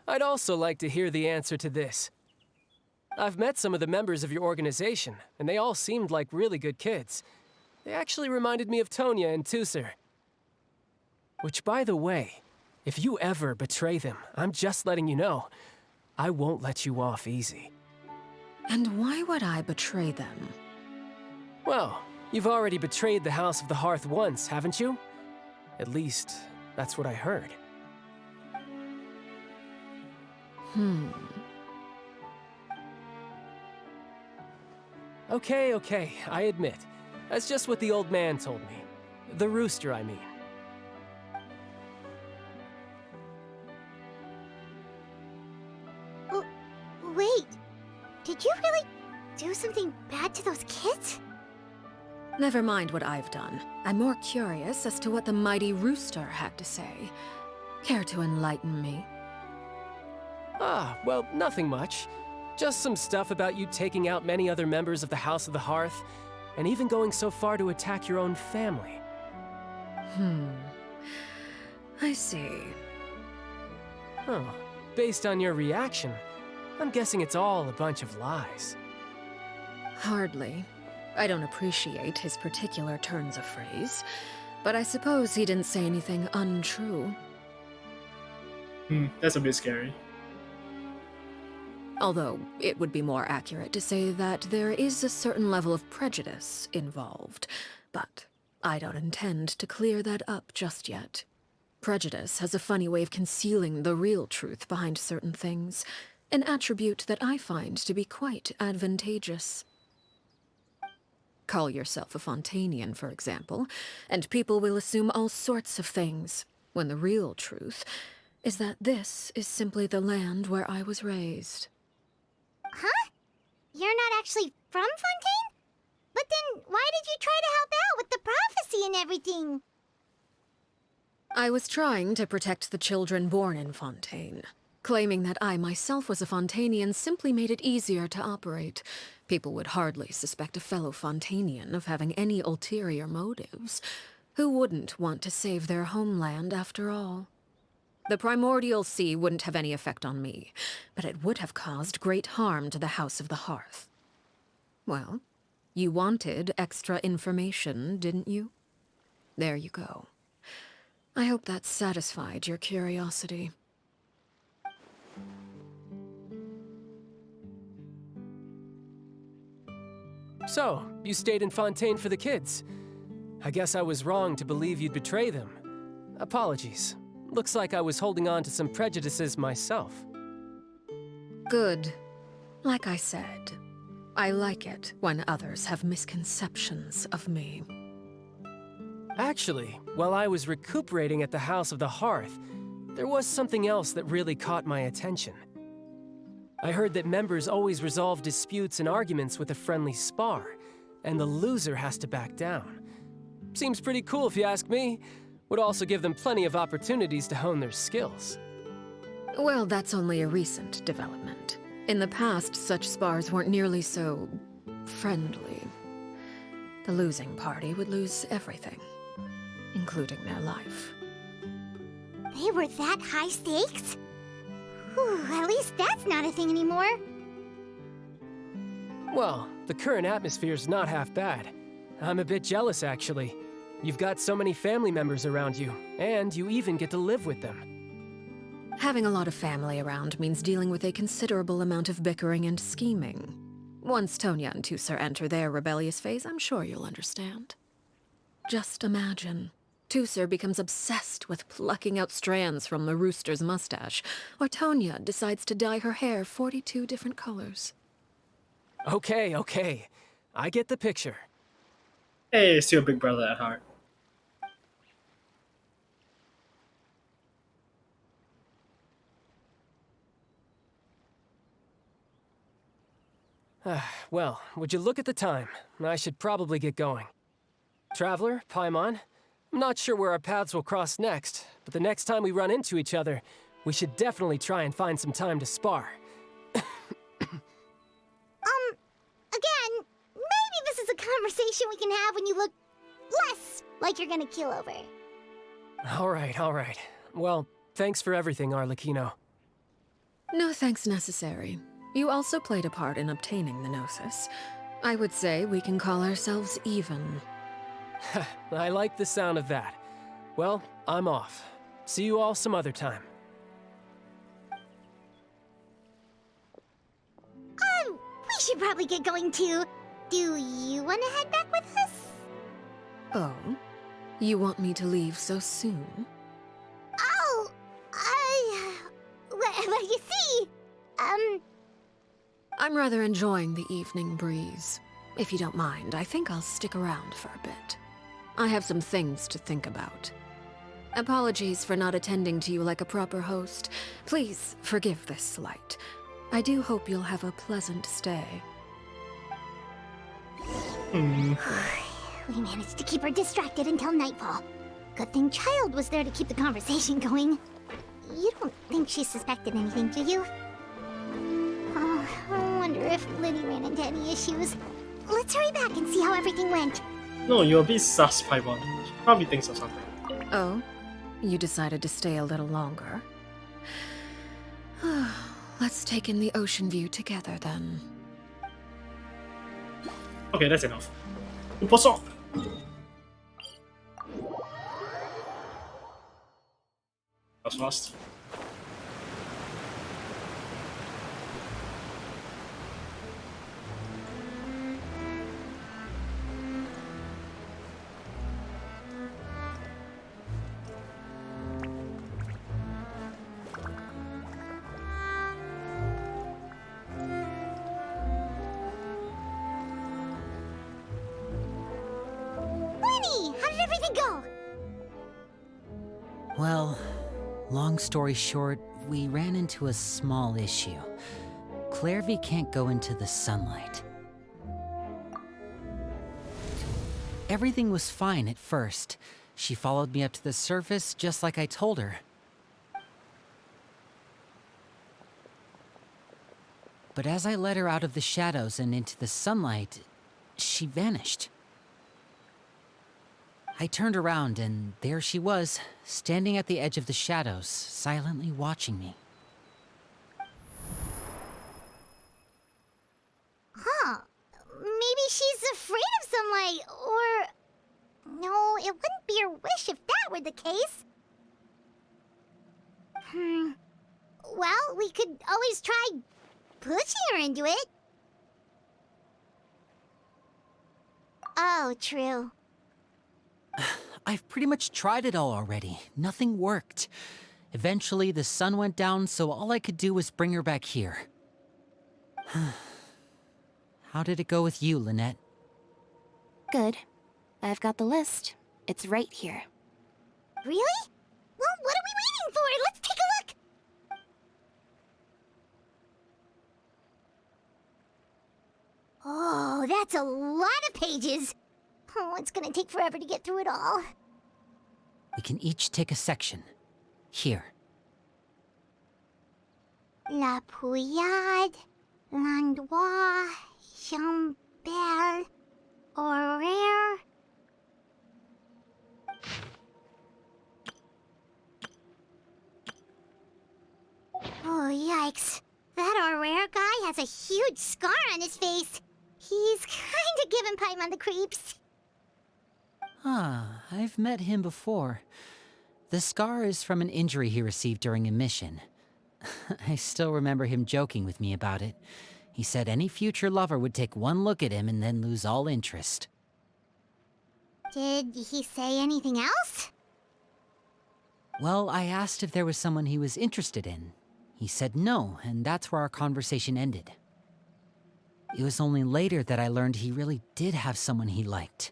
I'd also like to hear the answer to this. I've met some of the members of your organization, and they all seemed like really good kids. They actually reminded me of Tonya and Tusser. Which, by the way, if you ever betray them, I'm just letting you know, I won't let you off easy. And why would I betray them? Well, you've already betrayed the House of the Hearth once, haven't you? At least, that's what I heard. Okay, I admit. That's just what the old man told me. The rooster, I mean. Wait, did you really do something bad to those kids? Never mind what I've done. I'm more curious as to what the mighty rooster had to say. Care to enlighten me? Ah, well, nothing much. Just some stuff about you taking out many other members of the House of the Hearth, and even going so far to attack your own family. I see. Huh. Based on your reaction, I'm guessing it's all a bunch of lies. Hardly. I don't appreciate his particular turns of phrase, but I suppose he didn't say anything untrue. That's a bit scary. Although, it would be more accurate to say that there is a certain level of prejudice involved, but I don't intend to clear that up just yet. Prejudice has a funny way of concealing the real truth behind certain things, an attribute that I find to be quite advantageous. Call yourself a Fontainian, for example, and people will assume all sorts of things, when the real truth is that this is simply the land where I was raised. Huh? You're not actually from Fontaine? But then why did you try to help out with the prophecy and everything? I was trying to protect the children born in Fontaine. Claiming that I myself was a Fontainian simply made it easier to operate. People would hardly suspect a fellow Fontainian of having any ulterior motives. Who wouldn't want to save their homeland after all? The primordial sea wouldn't have any effect on me, but it would have caused great harm to the House of the Hearth. Well, you wanted extra information, didn't you? There you go. I hope that satisfied your curiosity. So, you stayed in Fontaine for the kids. I guess I was wrong to believe you'd betray them. Apologies. Looks like I was holding on to some prejudices myself. Good. Like I said, I like it when others have misconceptions of me. Actually, while I was recuperating at the House of the Hearth, there was something else that really caught my attention. I heard that members always resolve disputes and arguments with a friendly spar, and the loser has to back down. Seems pretty cool if you ask me. Would also give them plenty of opportunities to hone their skills. Well, that's only a recent development. In the past, such spars weren't nearly so friendly. The losing party would lose everything, including their life. They were that high stakes? Whew, at least that's not a thing anymore. Well, the current atmosphere's not half bad. I'm a bit jealous, actually. You've got so many family members around you, and you even get to live with them. Having a lot of family around means dealing with a considerable amount of bickering and scheming. Once Tonya and Tusser enter their rebellious phase, I'm sure you'll understand. Just imagine. Tusser becomes obsessed with plucking out strands from the rooster's mustache, or Tonya decides to dye her hair 42 different colors. Okay, okay. I get the picture. Hey, still a big brother at heart. Well, would you look at the time? I should probably get going. Traveler, Paimon, I'm not sure where our paths will cross next, but the next time we run into each other, we should definitely try and find some time to spar. Again, maybe this is a conversation we can have when you look less like you're gonna keel over. All right. Well, thanks for everything, Arlecchino. No thanks necessary. You also played a part in obtaining the Gnosis. I would say we can call ourselves even. I like the sound of that. Well, I'm off. See you all some other time. We should probably get going too. Do you want to head back with us? Oh? You want me to leave so soon? Oh, well, you see, I'm rather enjoying the evening breeze. If you don't mind, I think I'll stick around for a bit. I have some things to think about. Apologies for not attending to you like a proper host. Please forgive this slight. I do hope you'll have a pleasant stay. We managed to keep her distracted until nightfall. Good thing Child was there to keep the conversation going. You don't think she suspected anything, do you? Oh, I wonder if Liddy ran into any issues. Let's hurry back and see how everything went. No, you're a bit sus, Paimon. She probably thinks of something. Oh? You decided to stay a little longer? Let's take in the ocean view together, then. Okay, that's enough. Poisson! That's fast. Well, long story short, we ran into a small issue. Clairvy can't go into the sunlight. Everything was fine at first. She followed me up to the surface just like I told her. But as I led her out of the shadows and into the sunlight, she vanished. I turned around and there she was, standing at the edge of the shadows, silently watching me. Huh. Maybe she's afraid of sunlight, or... No, it wouldn't be her wish if that were the case. Well, we could always try pushing her into it. Oh, true. I've pretty much tried it all already. Nothing worked. Eventually, the sun went down, so all I could do was bring her back here. How did it go with you, Lynette? Good. I've got the list. It's right here. Really? Well, what are we waiting for? Let's take a look! Oh, that's a lot of pages. Oh, it's gonna take forever to get through it all. We can each take a section. Here. La Pouillade, L'Endroit, Chambel, Horaire. projects. That Aurora guy has a huge scar on his face. He's kinda giving Paimon the creeps. Ah, I've met him before. The scar is from an injury he received during a mission. I still remember him joking with me about it. He said any future lover would take one look at him and then lose all interest. Did he say anything else? Well, I asked if there was someone he was interested in. He said no, and that's where our conversation ended. It was only later that I learned he really did have someone he liked.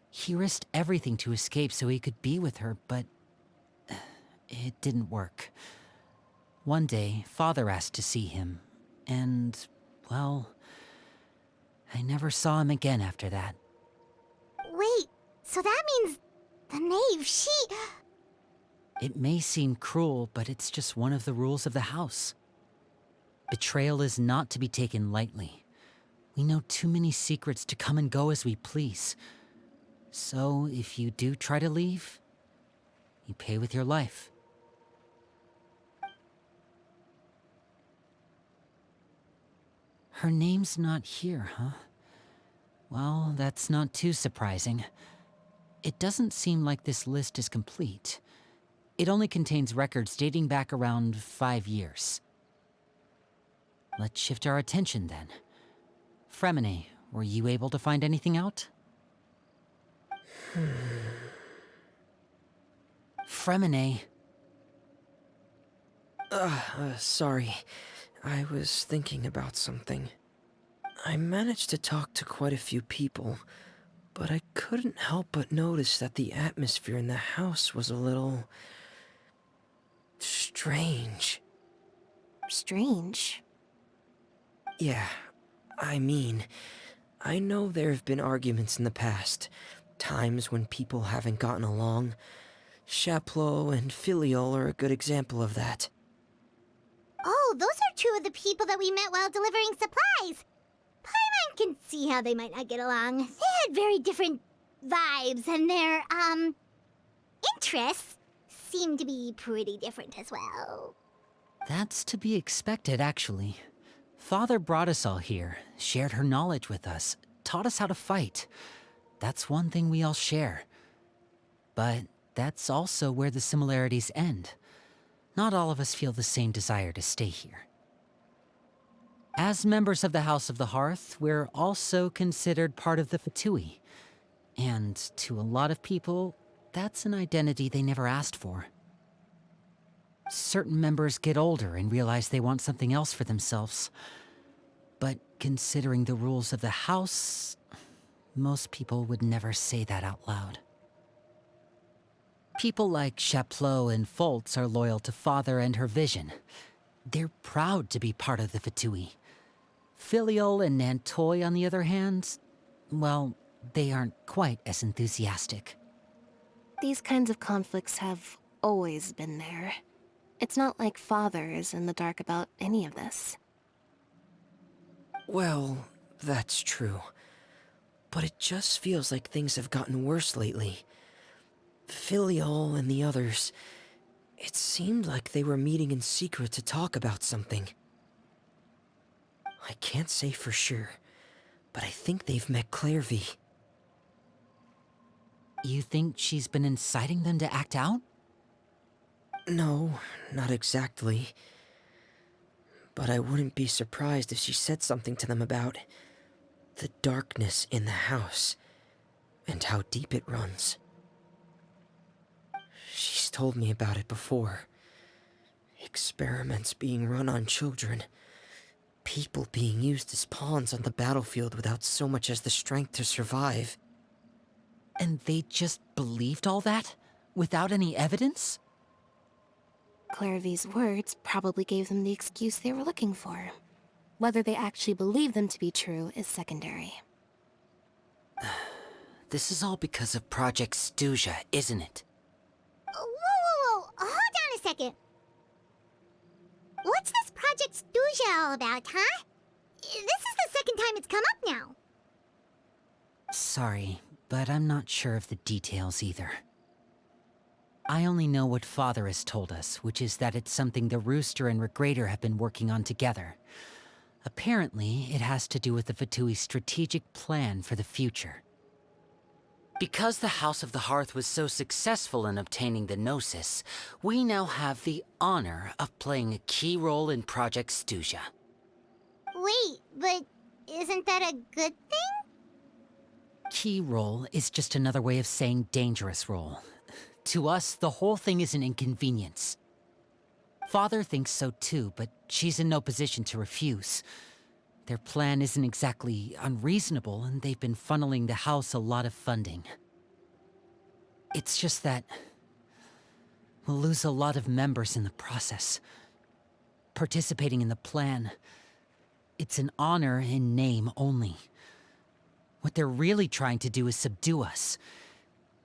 He risked everything to escape so he could be with her, but it didn't work. One day, Father asked to see him, and, well, I never saw him again after that. Wait, so that means the knave, she... It may seem cruel, but it's just one of the rules of the house. Betrayal is not to be taken lightly. We know too many secrets to come and go as we please. So, if you do try to leave, you pay with your life. Her name's not here, huh? Well, that's not too surprising. It doesn't seem like this list is complete. It only contains records dating back around 5 years. Let's shift our attention then. Fremine, were you able to find anything out? Fremine. Sorry. I was thinking about something. I managed to talk to quite a few people, but I couldn't help but notice that the atmosphere in the house was a little... strange. Strange? Yeah, I mean, I know there have been arguments in the past, times when people haven't gotten along. Chaplot and Filiol are a good example of that. Oh, those are two of the people that we met while delivering supplies. Paimon can see how they might not get along. They had very different vibes, and their, interests seem to be pretty different as well. That's to be expected, actually. Father brought us all here, shared her knowledge with us, taught us how to fight. That's one thing we all share. But that's also where the similarities end. Not all of us feel the same desire to stay here. As members of the House of the Hearth, we're also considered part of the Fatui. And to a lot of people, that's an identity they never asked for. Certain members get older and realize they want something else for themselves. But considering the rules of the house, most people would never say that out loud. People like Chaplot and Foltz are loyal to Father and her vision. They're proud to be part of the Fatui. Filiol and Nantoy, on the other hand, well, they aren't quite as enthusiastic. These kinds of conflicts have always been there. It's not like Father is in the dark about any of this. Well, that's true. But it just feels like things have gotten worse lately. Filiol and the others, it seemed like they were meeting in secret to talk about something. I can't say for sure, but I think they've met Clairvy. You think she's been inciting them to act out? No, not exactly. But I wouldn't be surprised if she said something to them about the darkness in the house and how deep it runs. She's told me about it before. Experiments being run on children. People being used as pawns on the battlefield without so much as the strength to survive. And they just believed all that? Without any evidence? Clairvy's words probably gave them the excuse they were looking for. Whether they actually believe them to be true is secondary. This is all because of Project Stuja, isn't it? Whoa, hold on a second. What's this Project Stuja all about, huh? This is the second time it's come up now. Sorry, but I'm not sure of the details either. I only know what Father has told us, which is that it's something the Rooster and Regrader have been working on together. Apparently, it has to do with the Fatui's strategic plan for the future. Because the House of the Hearth was so successful in obtaining the Gnosis, we now have the honor of playing a key role in Project Stuja. Wait, but isn't that a good thing? Key role is just another way of saying dangerous role. To us, the whole thing is an inconvenience. Father thinks so too, but she's in no position to refuse. Their plan isn't exactly unreasonable, and they've been funneling the house a lot of funding. It's just that we'll lose a lot of members in the process. Participating in the plan, it's an honor in name only. What they're really trying to do is subdue us.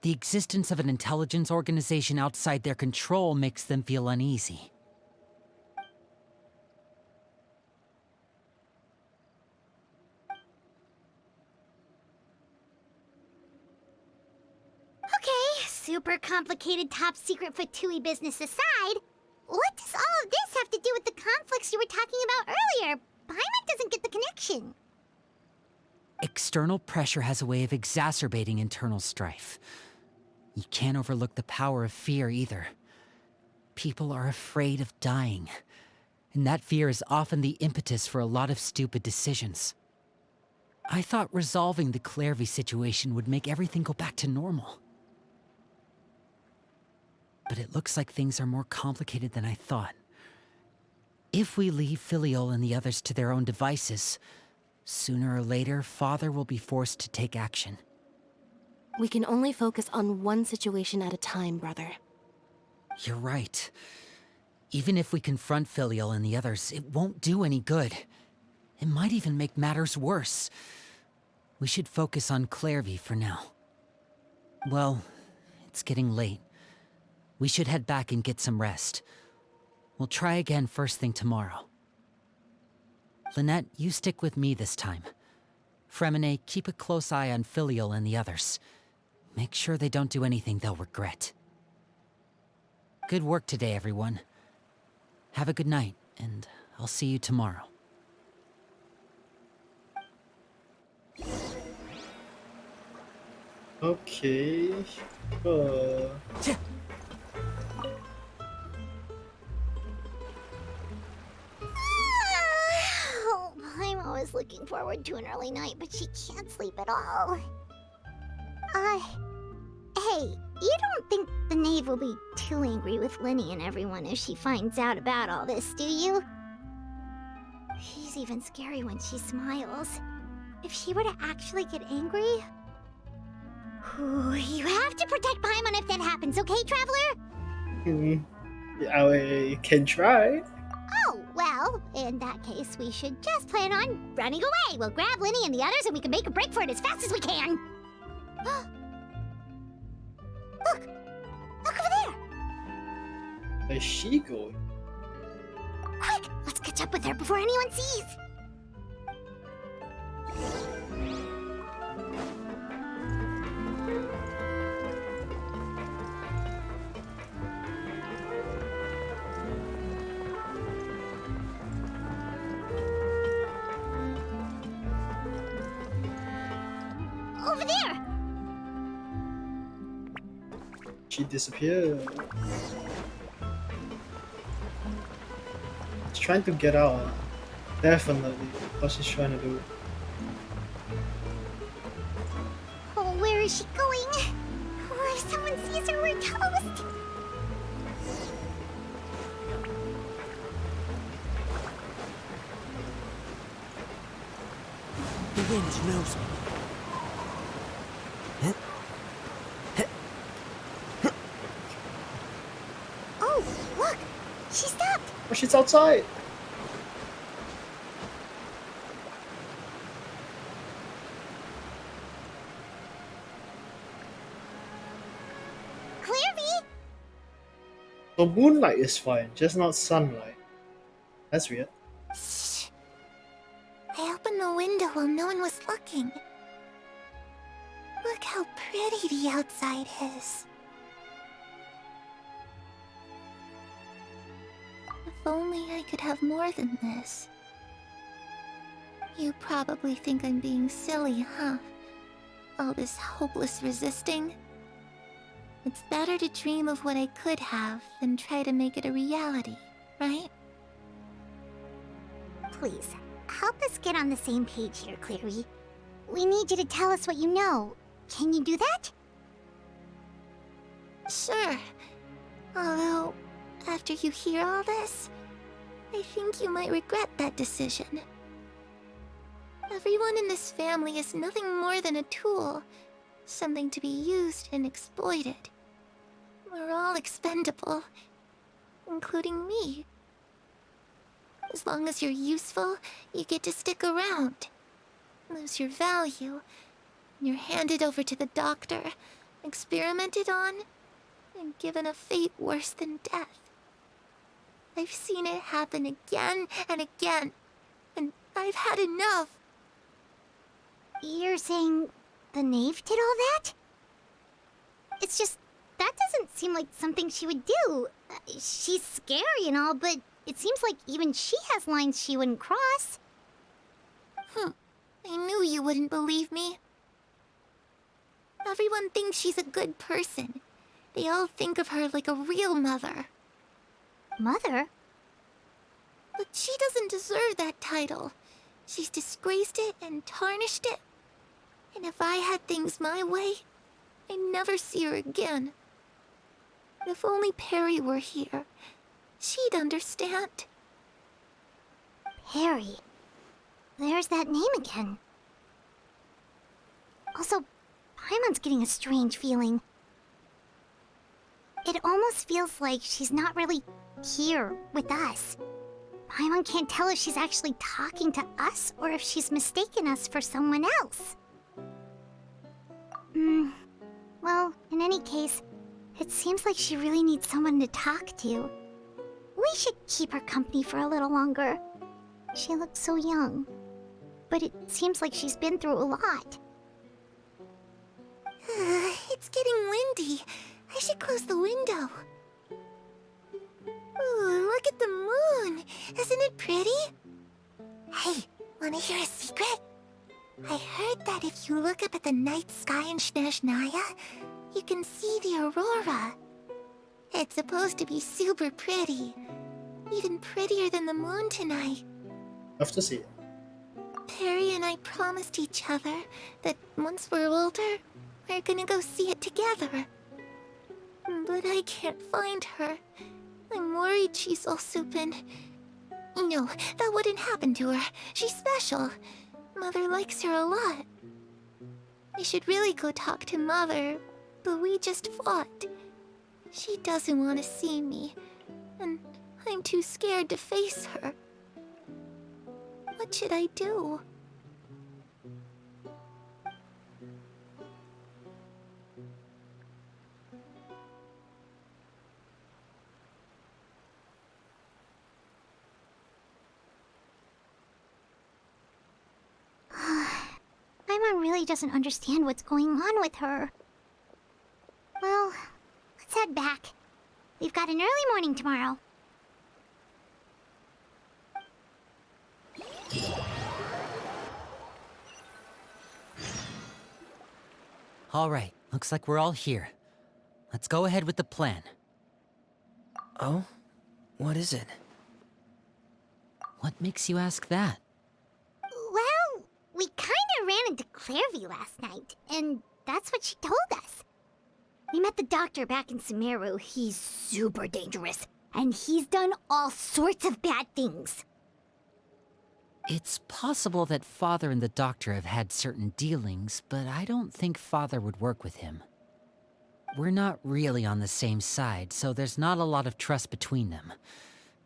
The existence of an intelligence organization outside their control makes them feel uneasy. Okay, super complicated top secret Fatui business aside, what does all of this have to do with the conflicts you were talking about earlier? Paimon doesn't get the connection. External pressure has a way of exacerbating internal strife. You can't overlook the power of fear either. People are afraid of dying, and that fear is often the impetus for a lot of stupid decisions. I thought resolving the Clairvy situation would make everything go back to normal. But it looks like things are more complicated than I thought. If we leave Filiol and the others to their own devices, sooner or later, Father will be forced to take action. We can only focus on one situation at a time, brother. You're right. Even if we confront Filiol and the others, it won't do any good. It might even make matters worse. We should focus on Clairvy for now. Well, it's getting late. We should head back and get some rest. We'll try again first thing tomorrow. Lynette, you stick with me this time. Fremine, keep a close eye on Filiol and the others. Make sure they don't do anything they'll regret. Good work today, everyone. Have a good night, and I'll see you tomorrow. Okay. Oh, I'm always looking forward to an early night, but she can't sleep at all. Hey, you don't think the knave will be too angry with Linny and everyone if she finds out about all this, do you? She's even scary when she smiles. If she were to actually get angry... Ooh, you have to protect Paimon if that happens, okay, Traveler? I can try. Oh, well, in that case, we should just plan on running away. We'll grab Linny and the others and we can make a break for it as fast as we can. Look! Look over there! Where's she going? Quick! Let's catch up with her before anyone sees! Over there! She disappeared. She's trying to get out. Definitely. What she's trying to do. Oh, where is she going? Oh, if someone sees her, we're toast! The wind knows me. Oh, look! She stopped! Oh, she's outside! Clairvy! So moonlight is fine, just not sunlight. That's weird. Shh. I opened the window while no one was looking. Look how pretty the outside is. only I could have more than this. You probably think I'm being silly, huh? All this hopeless resisting. It's better to dream of what I could have than try to make it a reality, right? Please, help us get on the same page here, Clary. We need you to tell us what you know. Can you do that? Sure. Although, after you hear all this, I think you might regret that decision. Everyone in this family is nothing more than a tool. Something to be used and exploited. We're all expendable, including me. As long as you're useful, you get to stick around. Lose your value, and you're handed over to the doctor, experimented on, and given a fate worse than death. I've seen it happen again and again, and I've had enough. You're saying the knave did all that? It's just, that doesn't seem like something she would do. She's scary and all, but it seems like even she has lines she wouldn't cross. I knew you wouldn't believe me. Everyone thinks she's a good person. They all think of her like a real mother. Mother? But she doesn't deserve that title. She's disgraced it and tarnished it. And if I had things my way, I'd never see her again. If only Perry were here, she'd understand. Perry. There's that name again. Also, Paimon's getting a strange feeling. It almost feels like she's not really here with us. Paimon can't tell if she's actually talking to us or if she's mistaken us for someone else. Well, in any case, it seems like she really needs someone to talk to. We should keep her company for a little longer. She looks so young. But it seems like she's been through a lot. It's getting windy. I should close the window. Ooh, look at the moon. Isn't it pretty? Hey, wanna hear a secret? I heard that if you look up at the night sky in Snezhnaya, you can see the aurora. It's supposed to be super pretty. Even prettier than the moon tonight. Love to see it. Perry and I promised each other that once we're older, we're gonna go see it together. But I can't find her. I'm worried she's also been... No, that wouldn't happen to her. She's special. Mother likes her a lot. I should really go talk to Mother, but we just fought. She doesn't want to see me, and I'm too scared to face her. What should I do? Paimon really doesn't understand what's going on with her. Well, let's head back. We've got an early morning tomorrow. All right, looks like we're all here. Let's go ahead with the plan. Oh? What is it? What makes you ask that? Well, we kinda ran into Clairvy last night, and that's what she told us. We met the doctor back in Sumeru. He's super dangerous, and he's done all sorts of bad things. It's possible that Father and the Doctor have had certain dealings, but I don't think Father would work with him. We're not really on the same side, so there's not a lot of trust between them.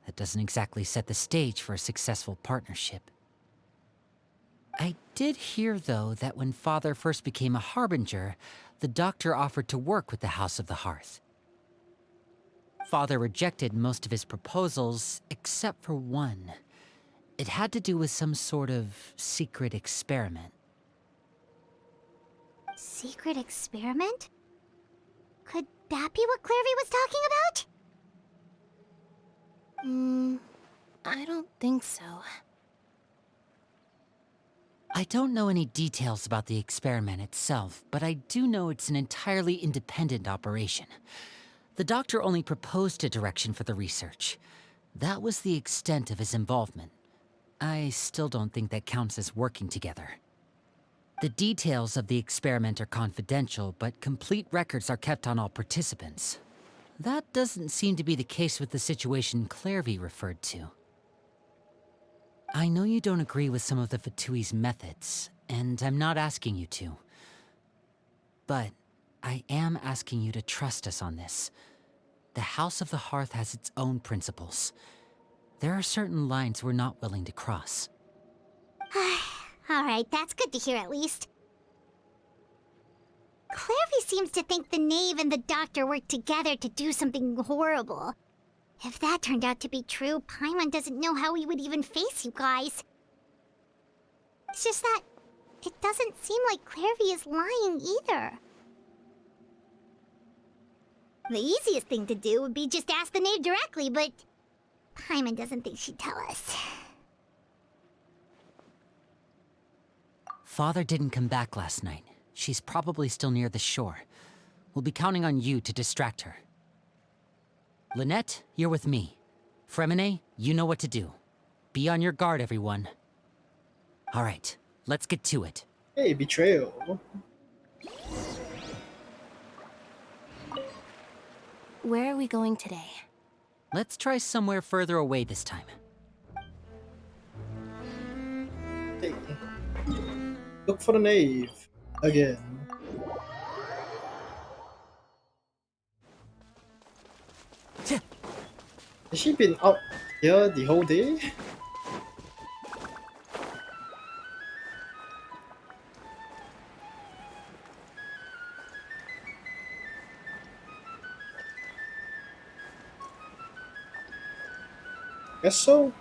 That doesn't exactly set the stage for a successful partnership. I did hear, though, that when Father first became a Harbinger, the Doctor offered to work with the House of the Hearth. Father rejected most of his proposals, except for one. It had to do with some sort of secret experiment. Secret experiment? Could that be what Clairvy was talking about? I don't think so. I don't know any details about the experiment itself, but I do know it's an entirely independent operation. The doctor only proposed a direction for the research. That was the extent of his involvement. I still don't think that counts as working together. The details of the experiment are confidential, but complete records are kept on all participants. That doesn't seem to be the case with the situation Clairvy referred to. I know you don't agree with some of the Fatui's methods, and I'm not asking you to. But I am asking you to trust us on this. The House of the Hearth has its own principles. There are certain lines we're not willing to cross. Alright, that's good to hear at least. Clairvy seems to think the knave and the doctor worked together to do something horrible. If that turned out to be true, Paimon doesn't know how he would even face you guys. It's just that it doesn't seem like Clairvy is lying either. The easiest thing to do would be just ask the knave directly, but Paimon doesn't think she'd tell us. Father didn't come back last night. She's probably still near the shore. We'll be counting on you to distract her. Lynette, you're with me. Fremine, you know what to do. Be on your guard, everyone. All right, let's get to it. Hey, betrayal. Where are we going today? Let's try somewhere further away this time. Hey. Look for the knave. Again. Has she been out here the whole day? Guess so.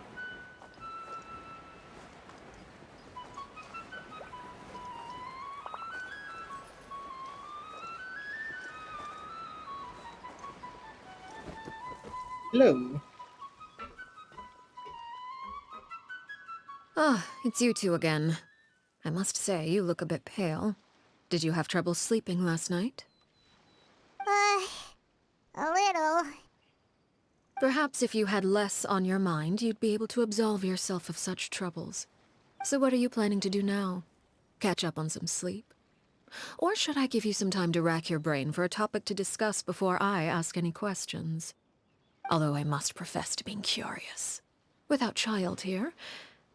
Hello. Ah, it's you two again. I must say, you look a bit pale. Did you have trouble sleeping last night? A little. Perhaps if you had less on your mind, you'd be able to absolve yourself of such troubles. So what are you planning to do now? Catch up on some sleep? Or should I give you some time to rack your brain for a topic to discuss before I ask any questions? Although I must profess to being curious. Without child here,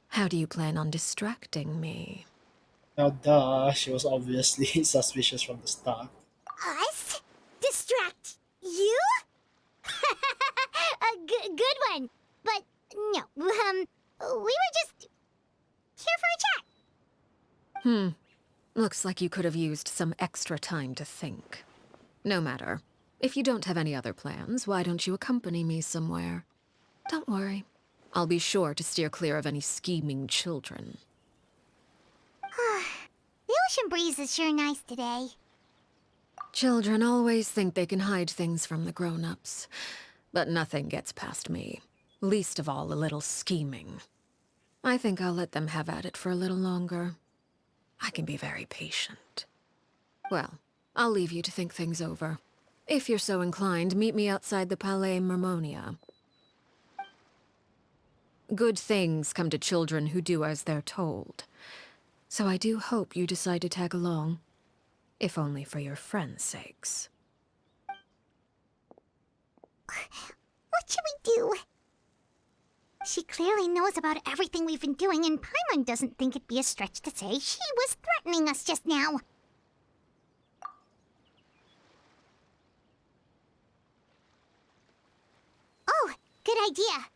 how do you plan on distracting me? Now, duh, she was obviously suspicious from the start. Us? Distract you? A good one. But no, we were just here for a chat. Looks like you could have used some extra time to think. No matter. If you don't have any other plans, why don't you accompany me somewhere? Don't worry. I'll be sure to steer clear of any scheming children. The ocean breeze is sure nice today. Children always think they can hide things from the grown-ups. But nothing gets past me. Least of all a little scheming. I think I'll let them have at it for a little longer. I can be very patient. Well, I'll leave you to think things over. If you're so inclined, meet me outside the Palais Mermonia. Good things come to children who do as they're told. So I do hope you decide to tag along. If only for your friends' sakes. What should we do? She clearly knows about everything we've been doing, and Paimon doesn't think it'd be a stretch to say she was threatening us just now. Oh, good idea.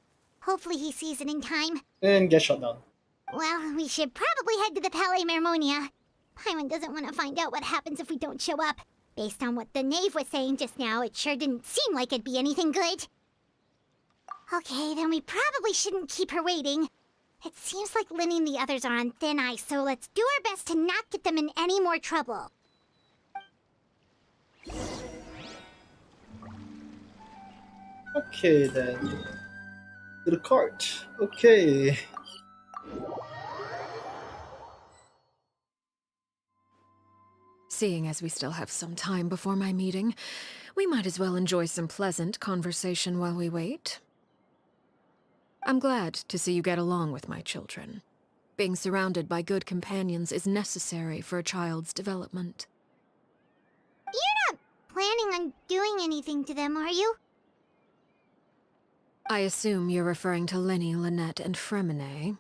Hopefully he sees it in time. And get shot down. Well, we should probably head to the Palais Mermonia. Paimon doesn't want to find out what happens if we don't show up. Based on what the knave was saying just now, it sure didn't seem like it'd be anything good. Okay, then we probably shouldn't keep her waiting. It seems like Lynnie and the others are on thin ice, so let's do our best to not get them in any more trouble. Okay then. To the cart. Okay. Seeing as we still have some time before my meeting, we might as well enjoy some pleasant conversation while we wait. I'm glad to see you get along with my children. Being surrounded by good companions is necessary for a child's development. You're not planning on doing anything to them, are you? I assume you're referring to Linny, Lynette, and Fremine.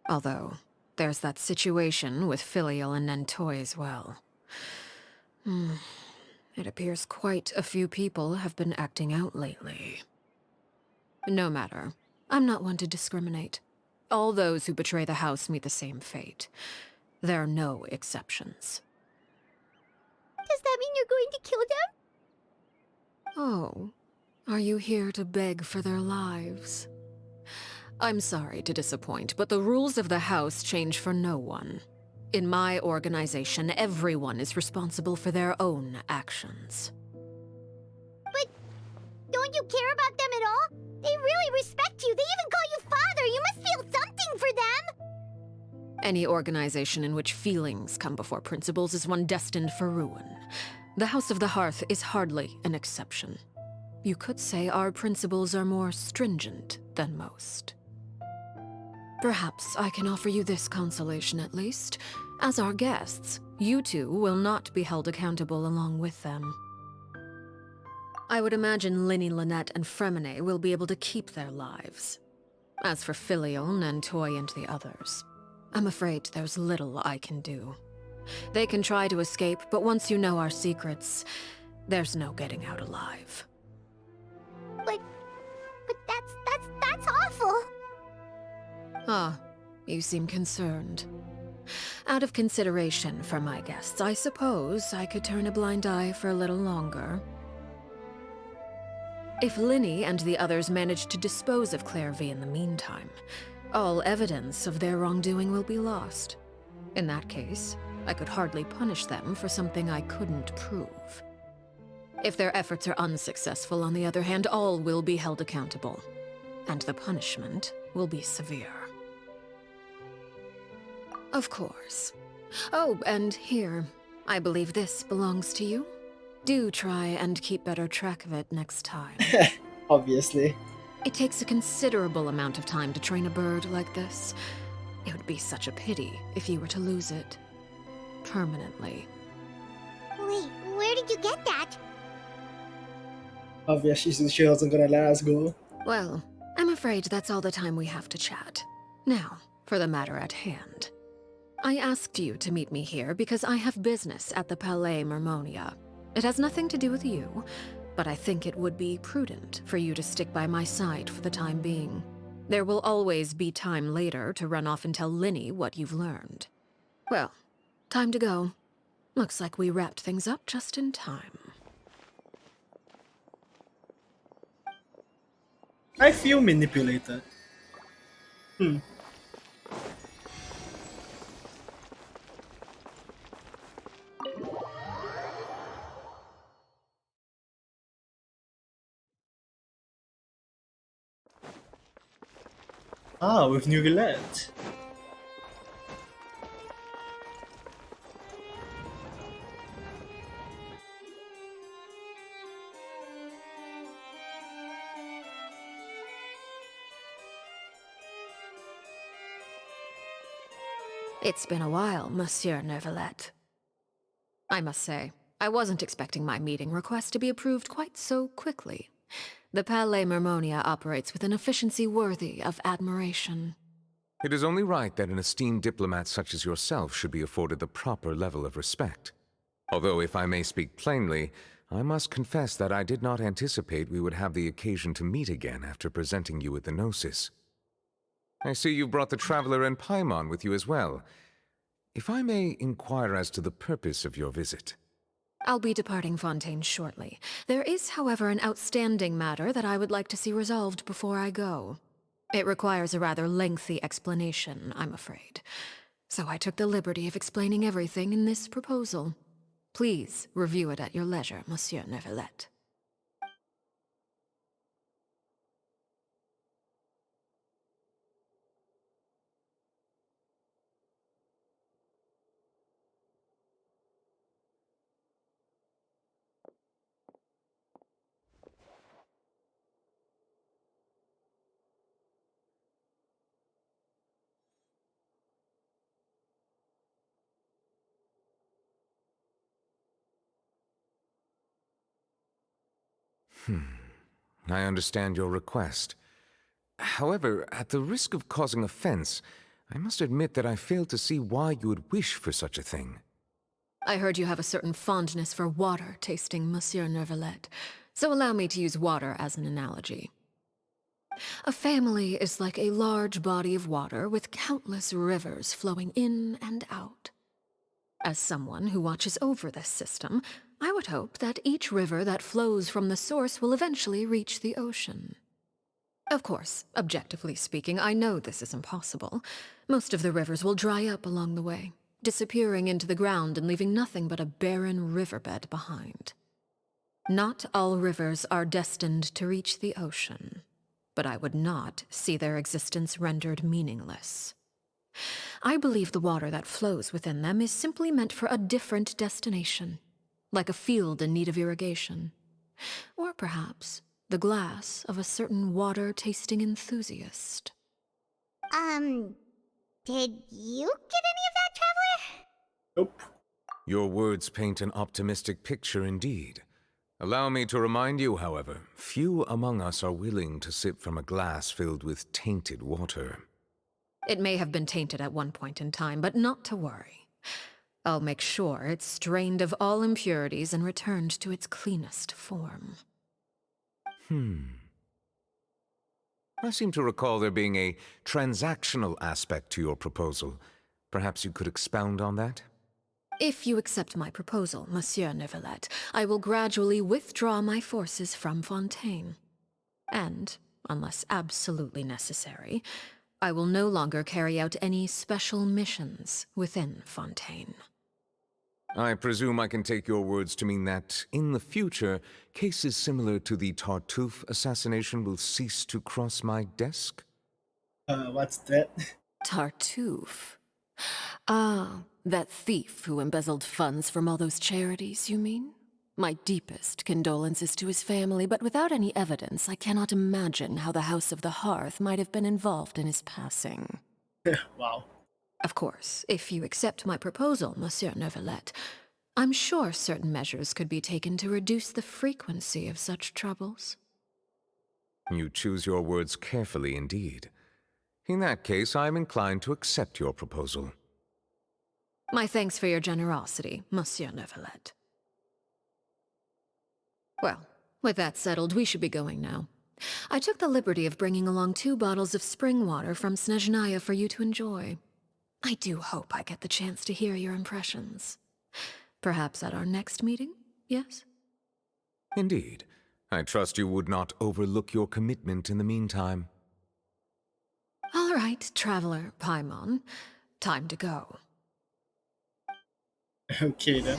Although, there's that situation with Filial and Nentoy as well. It appears quite a few people have been acting out lately. No matter. I'm not one to discriminate. All those who betray the house meet the same fate. There are no exceptions. Does that mean you're going to kill them? Oh, are you here to beg for their lives? I'm sorry to disappoint, but the rules of the house change for no one. In my organization, everyone is responsible for their own actions. But don't you care about them at all? They really respect you. They even call you father. You must feel something for them. Any organization in which feelings come before principles is one destined for ruin. The House of the Hearth is hardly an exception. You could say our principles are more stringent than most. Perhaps I can offer you this consolation at least. As our guests, you two will not be held accountable along with them. I would imagine Linny, Lynette, and Fremine will be able to keep their lives. As for Filial, Nentoy, and the others, I'm afraid there's little I can do. They can try to escape, but once you know our secrets, there's no getting out alive. But that's awful. Ah, you seem concerned. Out of consideration for my guests, I suppose I could turn a blind eye for a little longer. If Linny and the others manage to dispose of Clairvy in the meantime, all evidence of their wrongdoing will be lost. In that case, I could hardly punish them for something I couldn't prove. If their efforts are unsuccessful, on the other hand, all will be held accountable, and the punishment will be severe. Of course. Oh, and here, I believe this belongs to you. Do try and keep better track of it next time. Obviously. It takes a considerable amount of time to train a bird like this. It would be such a pity if you were to lose it. Permanently. Wait, where did you get that? Obviously, she wasn't gonna let us go. Well, I'm afraid that's all the time we have to chat. Now, for the matter at hand. I asked you to meet me here because I have business at the Palais Mermonia. It has nothing to do with you, but I think it would be prudent for you to stick by my side for the time being. There will always be time later to run off and tell Linny what you've learned. Well, time to go. Looks like we wrapped things up just in time. I feel manipulated. Ah, with new roulette. It's been a while, Monsieur Neuvillette. I must say, I wasn't expecting my meeting request to be approved quite so quickly. The Palais Mermonia operates with an efficiency worthy of admiration. It is only right that an esteemed diplomat such as yourself should be afforded the proper level of respect. Although, if I may speak plainly, I must confess that I did not anticipate we would have the occasion to meet again after presenting you with the Gnosis. I see you've brought the Traveler and Paimon with you as well. If I may inquire as to the purpose of your visit. I'll be departing Fontaine shortly. There is, however, an outstanding matter that I would like to see resolved before I go. It requires a rather lengthy explanation, I'm afraid. So I took the liberty of explaining everything in this proposal. Please review it at your leisure, Monsieur Neuvillette. I understand your request. However, at the risk of causing offense, I must admit that I fail to see why you would wish for such a thing. I heard you have a certain fondness for water tasting, Monsieur Neuvillette, so allow me to use water as an analogy. A family is like a large body of water with countless rivers flowing in and out. As someone who watches over this system, I would hope that each river that flows from the source will eventually reach the ocean. Of course, objectively speaking, I know this is impossible. Most of the rivers will dry up along the way, disappearing into the ground and leaving nothing but a barren riverbed behind. Not all rivers are destined to reach the ocean, but I would not see their existence rendered meaningless. I believe the water that flows within them is simply meant for a different destination, like a field in need of irrigation. Or perhaps the glass of a certain water-tasting enthusiast. Did you get any of that, Traveler? Nope. Your words paint an optimistic picture indeed. Allow me to remind you, however, few among us are willing to sip from a glass filled with tainted water. It may have been tainted at one point in time, but not to worry. I'll make sure it's strained of all impurities and returned to its cleanest form. I seem to recall there being a transactional aspect to your proposal. Perhaps you could expound on that? If you accept my proposal, Monsieur Neuvillette, I will gradually withdraw my forces from Fontaine. And, unless absolutely necessary, I will no longer carry out any special missions within Fontaine. I presume I can take your words to mean that, in the future, cases similar to the Tartuffe assassination will cease to cross my desk? What's that? Tartuffe? Ah, that thief who embezzled funds from all those charities, you mean? My deepest condolences to his family, but without any evidence, I cannot imagine how the House of the Hearth might have been involved in his passing. Wow. Of course, if you accept my proposal, Monsieur Neuvillette, I'm sure certain measures could be taken to reduce the frequency of such troubles. You choose your words carefully indeed. In that case, I am inclined to accept your proposal. My thanks for your generosity, Monsieur Neuvillette. Well, with that settled, we should be going now. I took the liberty of bringing along 2 bottles of spring water from Snezhnaya for you to enjoy. I do hope I get the chance to hear your impressions. Perhaps at our next meeting, yes? Indeed. I trust you would not overlook your commitment in the meantime. All right, Traveler Paimon. Time to go. Okay then.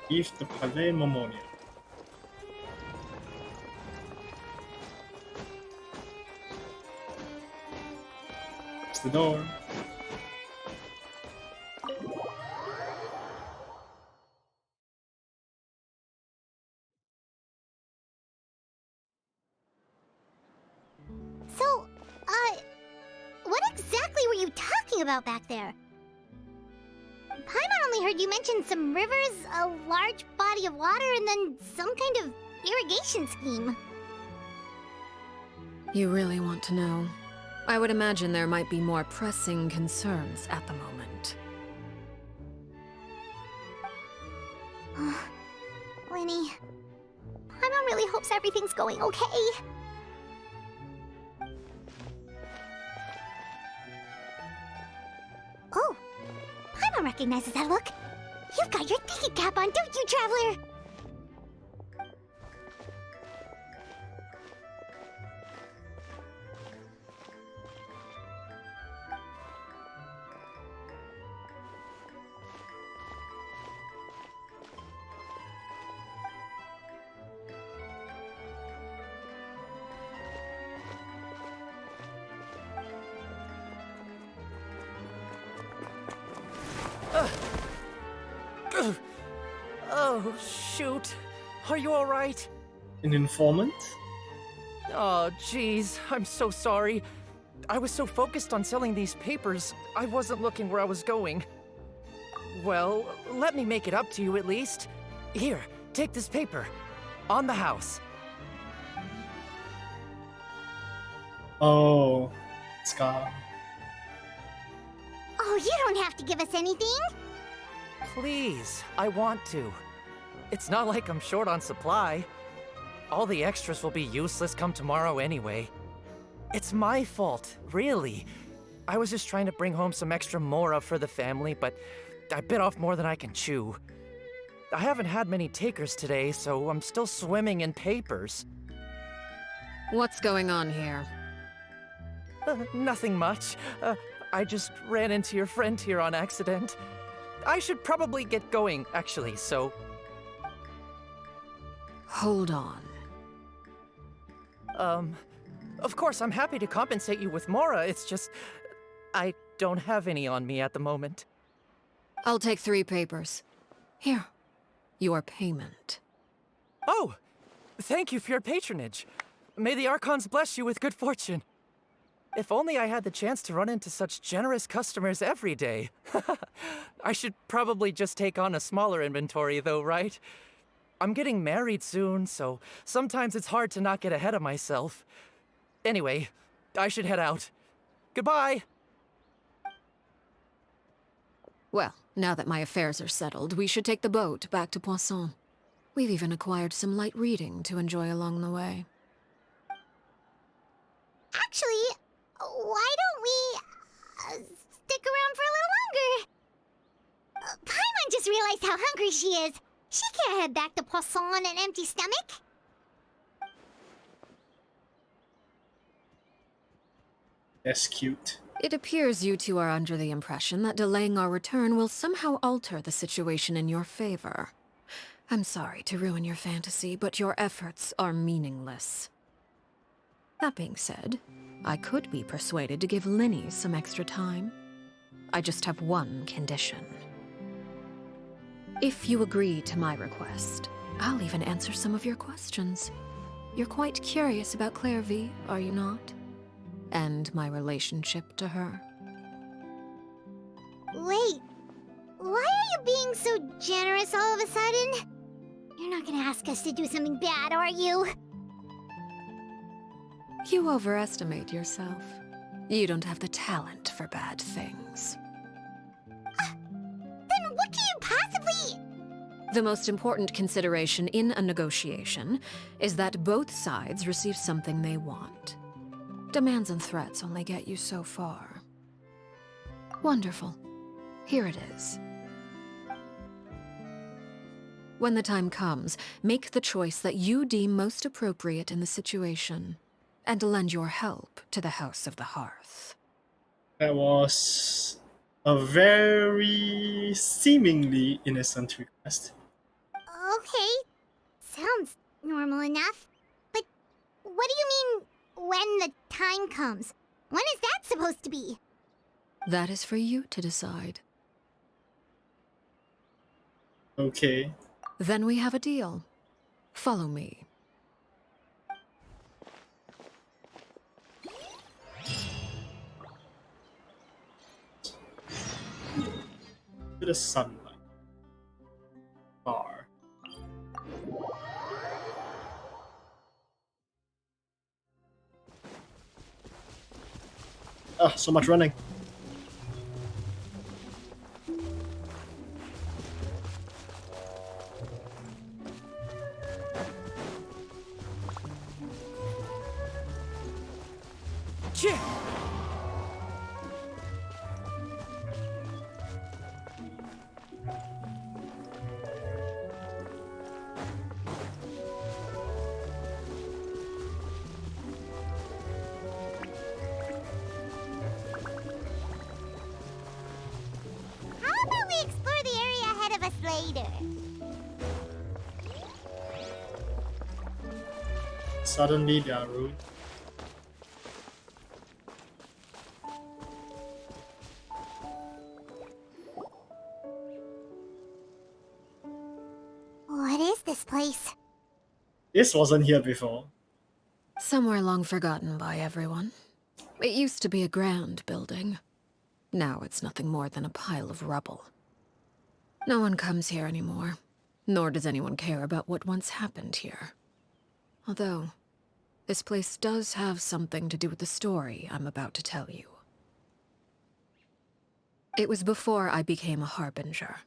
Leave the Palais Momonium. It's the door. So, what exactly were you talking about back there? Paimon only heard you mention some rivers, a large body of water, and then some kind of irrigation scheme. You really want to know? I would imagine there might be more pressing concerns at the moment. Lenny, Paimon really hopes everything's going okay. Oh, Paimon recognizes that look. You've got your thinking cap on, don't you, Traveler? Oh, shoot. Are you alright? An informant? Oh, jeez. I'm so sorry. I was so focused on selling these papers, I wasn't looking where I was going. Well, let me make it up to you at least. Here, take this paper. On the house. Oh, Scar. Oh, you don't have to give us anything. Please, I want to. It's not like I'm short on supply. All the extras will be useless come tomorrow anyway. It's my fault, really. I was just trying to bring home some extra mora for the family, but I bit off more than I can chew. I haven't had many takers today, so I'm still swimming in papers. What's going on here? Nothing much. I just ran into your friend here on accident. I should probably get going, actually, so... Hold on. Of course, I'm happy to compensate you with mora, it's just... I don't have any on me at the moment. I'll take 3 papers. Here. Your payment. Oh! Thank you for your patronage. May the Archons bless you with good fortune. If only I had the chance to run into such generous customers every day. I should probably just take on a smaller inventory though, right? I'm getting married soon, so sometimes it's hard to not get ahead of myself. Anyway, I should head out. Goodbye! Well, now that my affairs are settled, we should take the boat back to Poisson. We've even acquired some light reading to enjoy along the way. Actually, why don't we stick around for a little longer? Paimon just realized how hungry she is. She can't head back to Poisson on an empty stomach. That's cute. It appears you two are under the impression that delaying our return will somehow alter the situation in your favor. I'm sorry to ruin your fantasy, but your efforts are meaningless. That being said, I could be persuaded to give Linny some extra time. I just have one condition. If you agree to my request, I'll even answer some of your questions. You're quite curious about Claire V, are you not? And my relationship to her. Wait, why are you being so generous all of a sudden? You're not gonna ask us to do something bad, are you? You overestimate yourself. You don't have the talent for bad things. Then what can you possibly... The most important consideration in a negotiation is that both sides receive something they want. Demands and threats only get you so far. Wonderful. Here it is. When the time comes, make the choice that you deem most appropriate in the situation, and lend your help to the House of the Hearth. That was a very seemingly innocent request. Okay, sounds normal enough. But what do you mean, when the time comes? When is that supposed to be? That is for you to decide. Okay. Then we have a deal. Follow me. To the sunlight. Bar. Ah, so much running. Chip! How about we explore the area ahead of us later? Suddenly they are rude. What is this place? This wasn't here before. Somewhere long forgotten by everyone. It used to be a grand building. Now it's nothing more than a pile of rubble. No one comes here anymore. Nor does anyone care about what once happened here. Although, this place does have something to do with the story I'm about to tell you. It was before I became a Harbinger,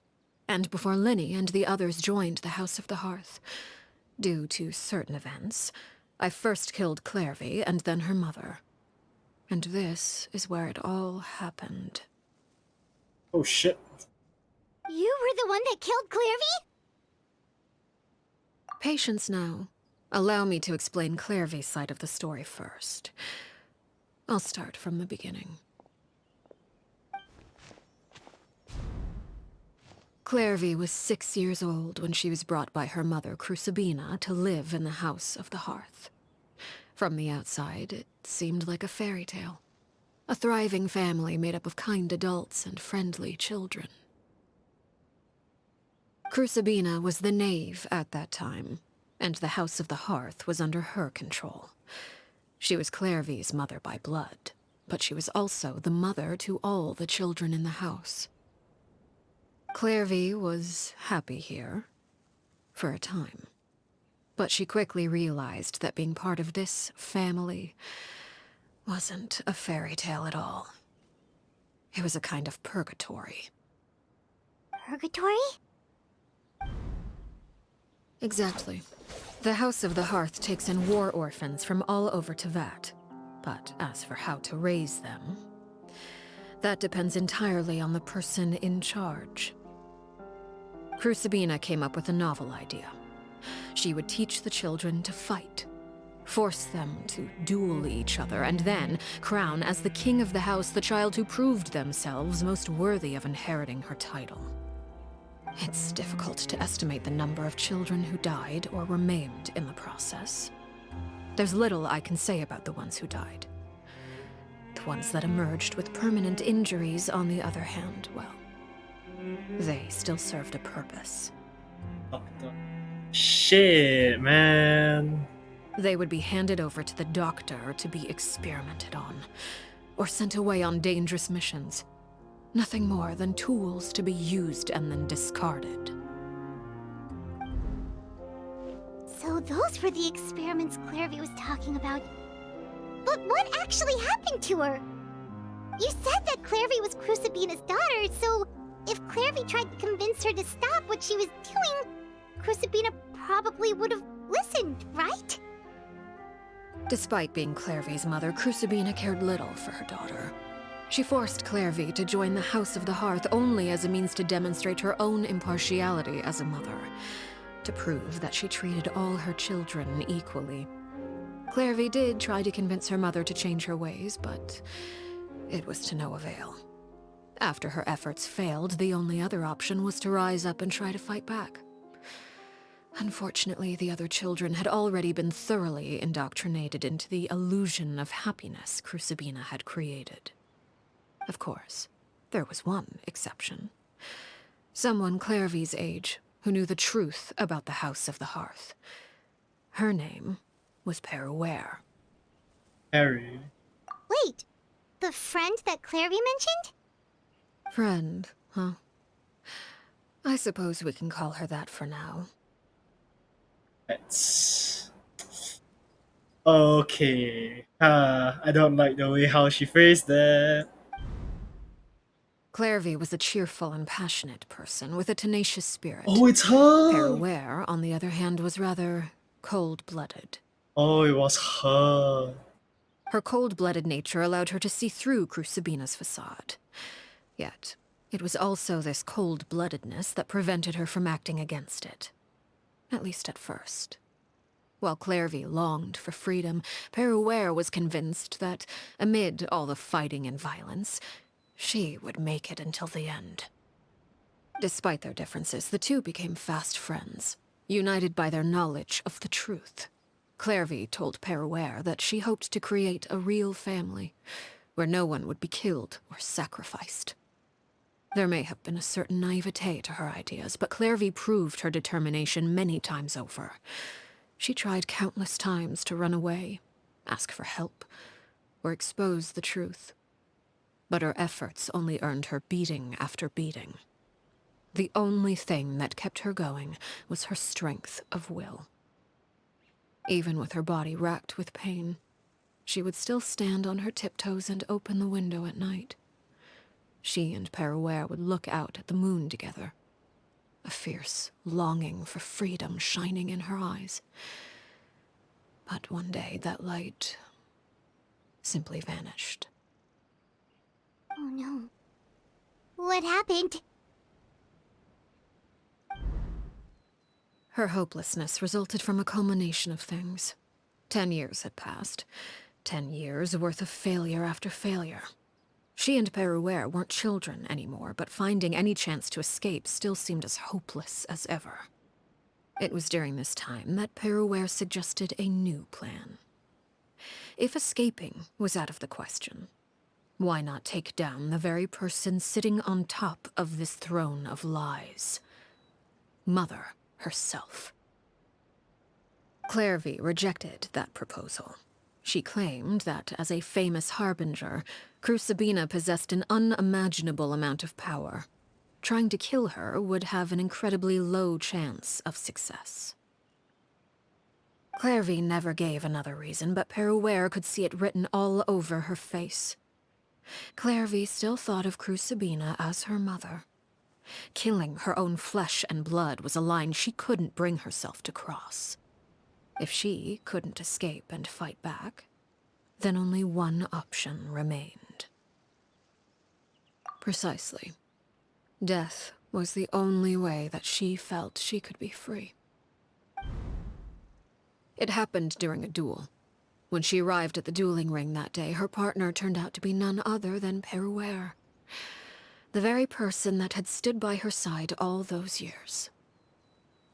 and before Linny and the others joined the House of the Hearth. Due to certain events, I first killed Clairvy and then her mother. And this is where it all happened. Oh shit. You were the one that killed Clairvy? Patience now. Allow me to explain Clairvy's side of the story first. I'll start from the beginning. Clairvy was 6 years old when she was brought by her mother, Crucibina, to live in the House of the Hearth. From the outside, it seemed like a fairy tale. A thriving family made up of kind adults and friendly children. Crucibina was the knave at that time, and the House of the Hearth was under her control. She was Clairvy's mother by blood, but she was also the mother to all the children in the house. Clairvy was happy here, for a time. But she quickly realized that being part of this family wasn't a fairy tale at all. It was a kind of purgatory. Purgatory? Exactly. The House of the Hearth takes in war orphans from all over Teyvat. But as for how to raise them, that depends entirely on the person in charge. Crucibina came up with a novel idea. She would teach the children to fight, force them to duel each other, and then crown as the king of the house the child who proved themselves most worthy of inheriting her title. It's difficult to estimate the number of children who died or were maimed in the process. There's little I can say about the ones who died. The ones that emerged with permanent injuries, on the other hand, well, they still served a purpose. Shit, man. They would be handed over to the doctor to be experimented on, or sent away on dangerous missions. Nothing more than tools to be used and then discarded. So those were the experiments Clairvy was talking about. But what actually happened to her? You said that Clairvy was Crucibina's daughter, so if Clairvy tried to convince her to stop what she was doing, Crucibina probably would have listened, right? Despite being Clairvy's mother, Crucibina cared little for her daughter. She forced Clairvy to join the House of the Hearth only as a means to demonstrate her own impartiality as a mother, to prove that she treated all her children equally. Clairvy did try to convince her mother to change her ways, but it was to no avail. After her efforts failed, the only other option was to rise up and try to fight back. Unfortunately, the other children had already been thoroughly indoctrinated into the illusion of happiness Crucibina had created. Of course, there was one exception. Someone Clairvy's age who knew the truth about the House of the Hearth. Her name was Peruere. Harry. Wait, the friend that Clairvy mentioned? Friend, huh? I suppose we can call her that for now. That's... okay. I don't like the way how she phrased that. Clairvy was a cheerful and passionate person with a tenacious spirit. Oh, it's her! Peruere, on the other hand, was rather cold-blooded. Oh, it was her. Her cold-blooded nature allowed her to see through Crucibina's facade. Yet, it was also this cold-bloodedness that prevented her from acting against it. At least at first. While Clairvy longed for freedom, Peruere was convinced that, amid all the fighting and violence, she would make it until the end. Despite their differences, the two became fast friends, united by their knowledge of the truth. Clairvy told Peruere that she hoped to create a real family, where no one would be killed or sacrificed. There may have been a certain naivete to her ideas, but Clairvy proved her determination many times over. She tried countless times to run away, ask for help, or expose the truth. But her efforts only earned her beating after beating. The only thing that kept her going was her strength of will. Even with her body racked with pain, she would still stand on her tiptoes and open the window at night. She and Peruere would look out at the moon together, a fierce longing for freedom shining in her eyes. But one day that light simply vanished. Oh no. What happened? Her hopelessness resulted from a culmination of things. 10 years had passed. 10 years worth of failure after failure. She and Peruere weren't children anymore, but finding any chance to escape still seemed as hopeless as ever. It was during this time that Peruere suggested a new plan. If escaping was out of the question, why not take down the very person sitting on top of this throne of lies? Mother herself. Clairvy rejected that proposal. She claimed that, as a famous harbinger, Crucibina possessed an unimaginable amount of power. Trying to kill her would have an incredibly low chance of success. Clairvy never gave another reason, but Peruere could see it written all over her face. Clairvy still thought of Crucibina as her mother. Killing her own flesh and blood was a line she couldn't bring herself to cross. If she couldn't escape and fight back, then only one option remained. Precisely. Death was the only way that she felt she could be free. It happened during a duel. When she arrived at the dueling ring that day, her partner turned out to be none other than Peruere. The very person that had stood by her side all those years.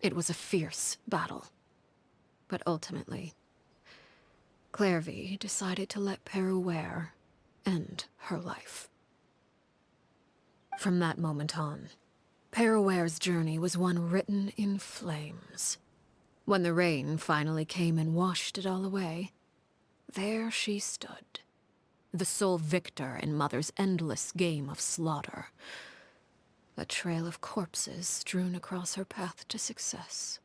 It was a fierce battle. But ultimately, Clairvy decided to let Peruere end her life. From that moment on, Peruere's journey was one written in flames. When the rain finally came and washed it all away, there she stood, the sole victor in Mother's endless game of slaughter. A trail of corpses strewn across her path to success.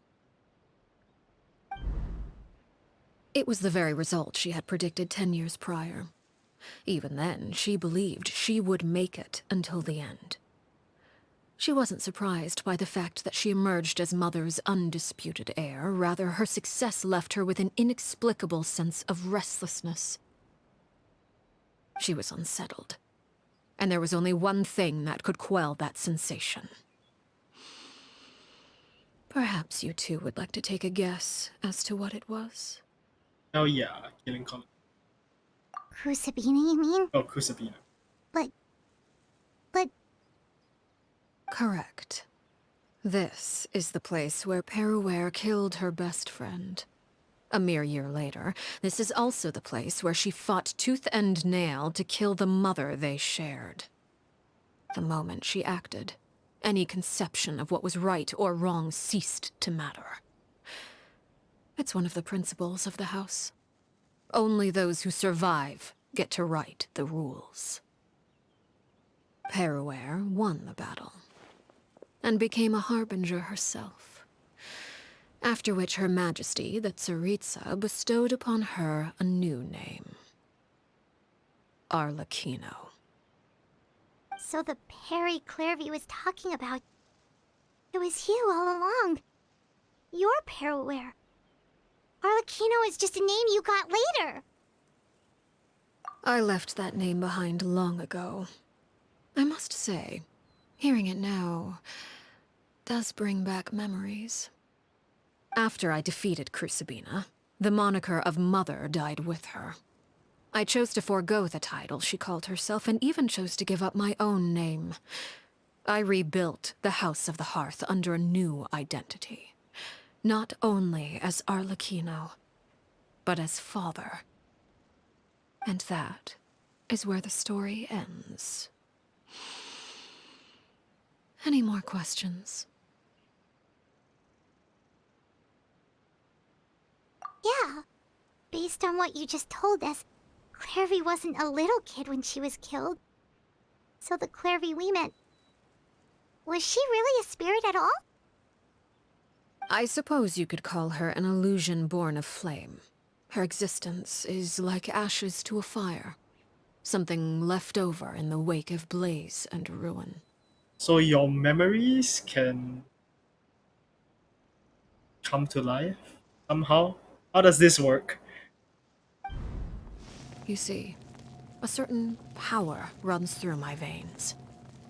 It was the very result she had predicted 10 years prior. Even then, she believed she would make it until the end. She wasn't surprised by the fact that she emerged as Mother's undisputed heir. Rather, her success left her with an inexplicable sense of restlessness. She was unsettled, and there was only one thing that could quell that sensation. Perhaps you two would like to take a guess as to what it was? Oh yeah, killing Colin. Crucibina, you mean? Oh, Crucibina. But... Correct. This is the place where Peruere killed her best friend. A mere year later, this is also the place where she fought tooth and nail to kill the mother they shared. The moment she acted, any conception of what was right or wrong ceased to matter. It's one of the principles of the house. Only those who survive get to write the rules. Peruere won the battle, and became a harbinger herself. After which Her Majesty, the Tsaritsa, bestowed upon her a new name. Arlecchino. So the Perry Clairvy was talking about... It was you all along. You're Peruere. Arlecchino is just a name you got later. I left that name behind long ago. I must say, hearing it now does bring back memories. After I defeated Crucibina, the moniker of Mother died with her. I chose to forego the title she called herself, and even chose to give up my own name. I rebuilt the House of the Hearth under a new identity. Not only as Arlecchino, but as father. And that is where the story ends. Any more questions? Yeah. Based on what you just told us, Clairvy wasn't a little kid when she was killed. So the Clairvy we met Was she really a spirit at all? I suppose you could call her an illusion born of flame. Her existence is like ashes to a fire. Something left over in the wake of blaze and ruin. So your memories can come to life somehow? How does this work? You see, a certain power runs through my veins.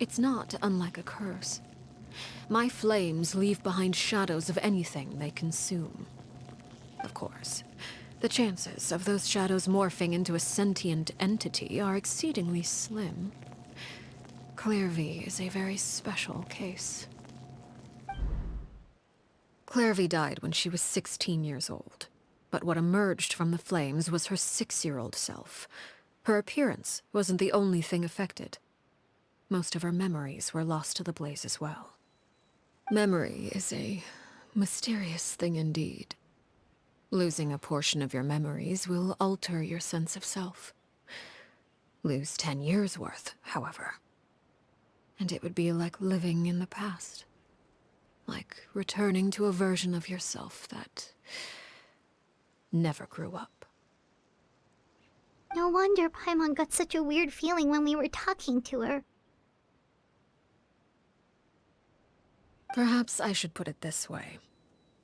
It's not unlike a curse. My flames leave behind shadows of anything they consume. Of course, the chances of those shadows morphing into a sentient entity are exceedingly slim. Clairvy is a very special case. Clairvy died when she was 16 years old, but what emerged from the flames was her 6-year-old self. Her appearance wasn't the only thing affected. Most of her memories were lost to the blaze as well. Memory is a mysterious thing indeed. Losing a portion of your memories will alter your sense of self. Lose 10 years' worth, however, and it would be like living in the past. Like returning to a version of yourself that never grew up. No wonder Paimon got such a weird feeling when we were talking to her. Perhaps I should put it this way.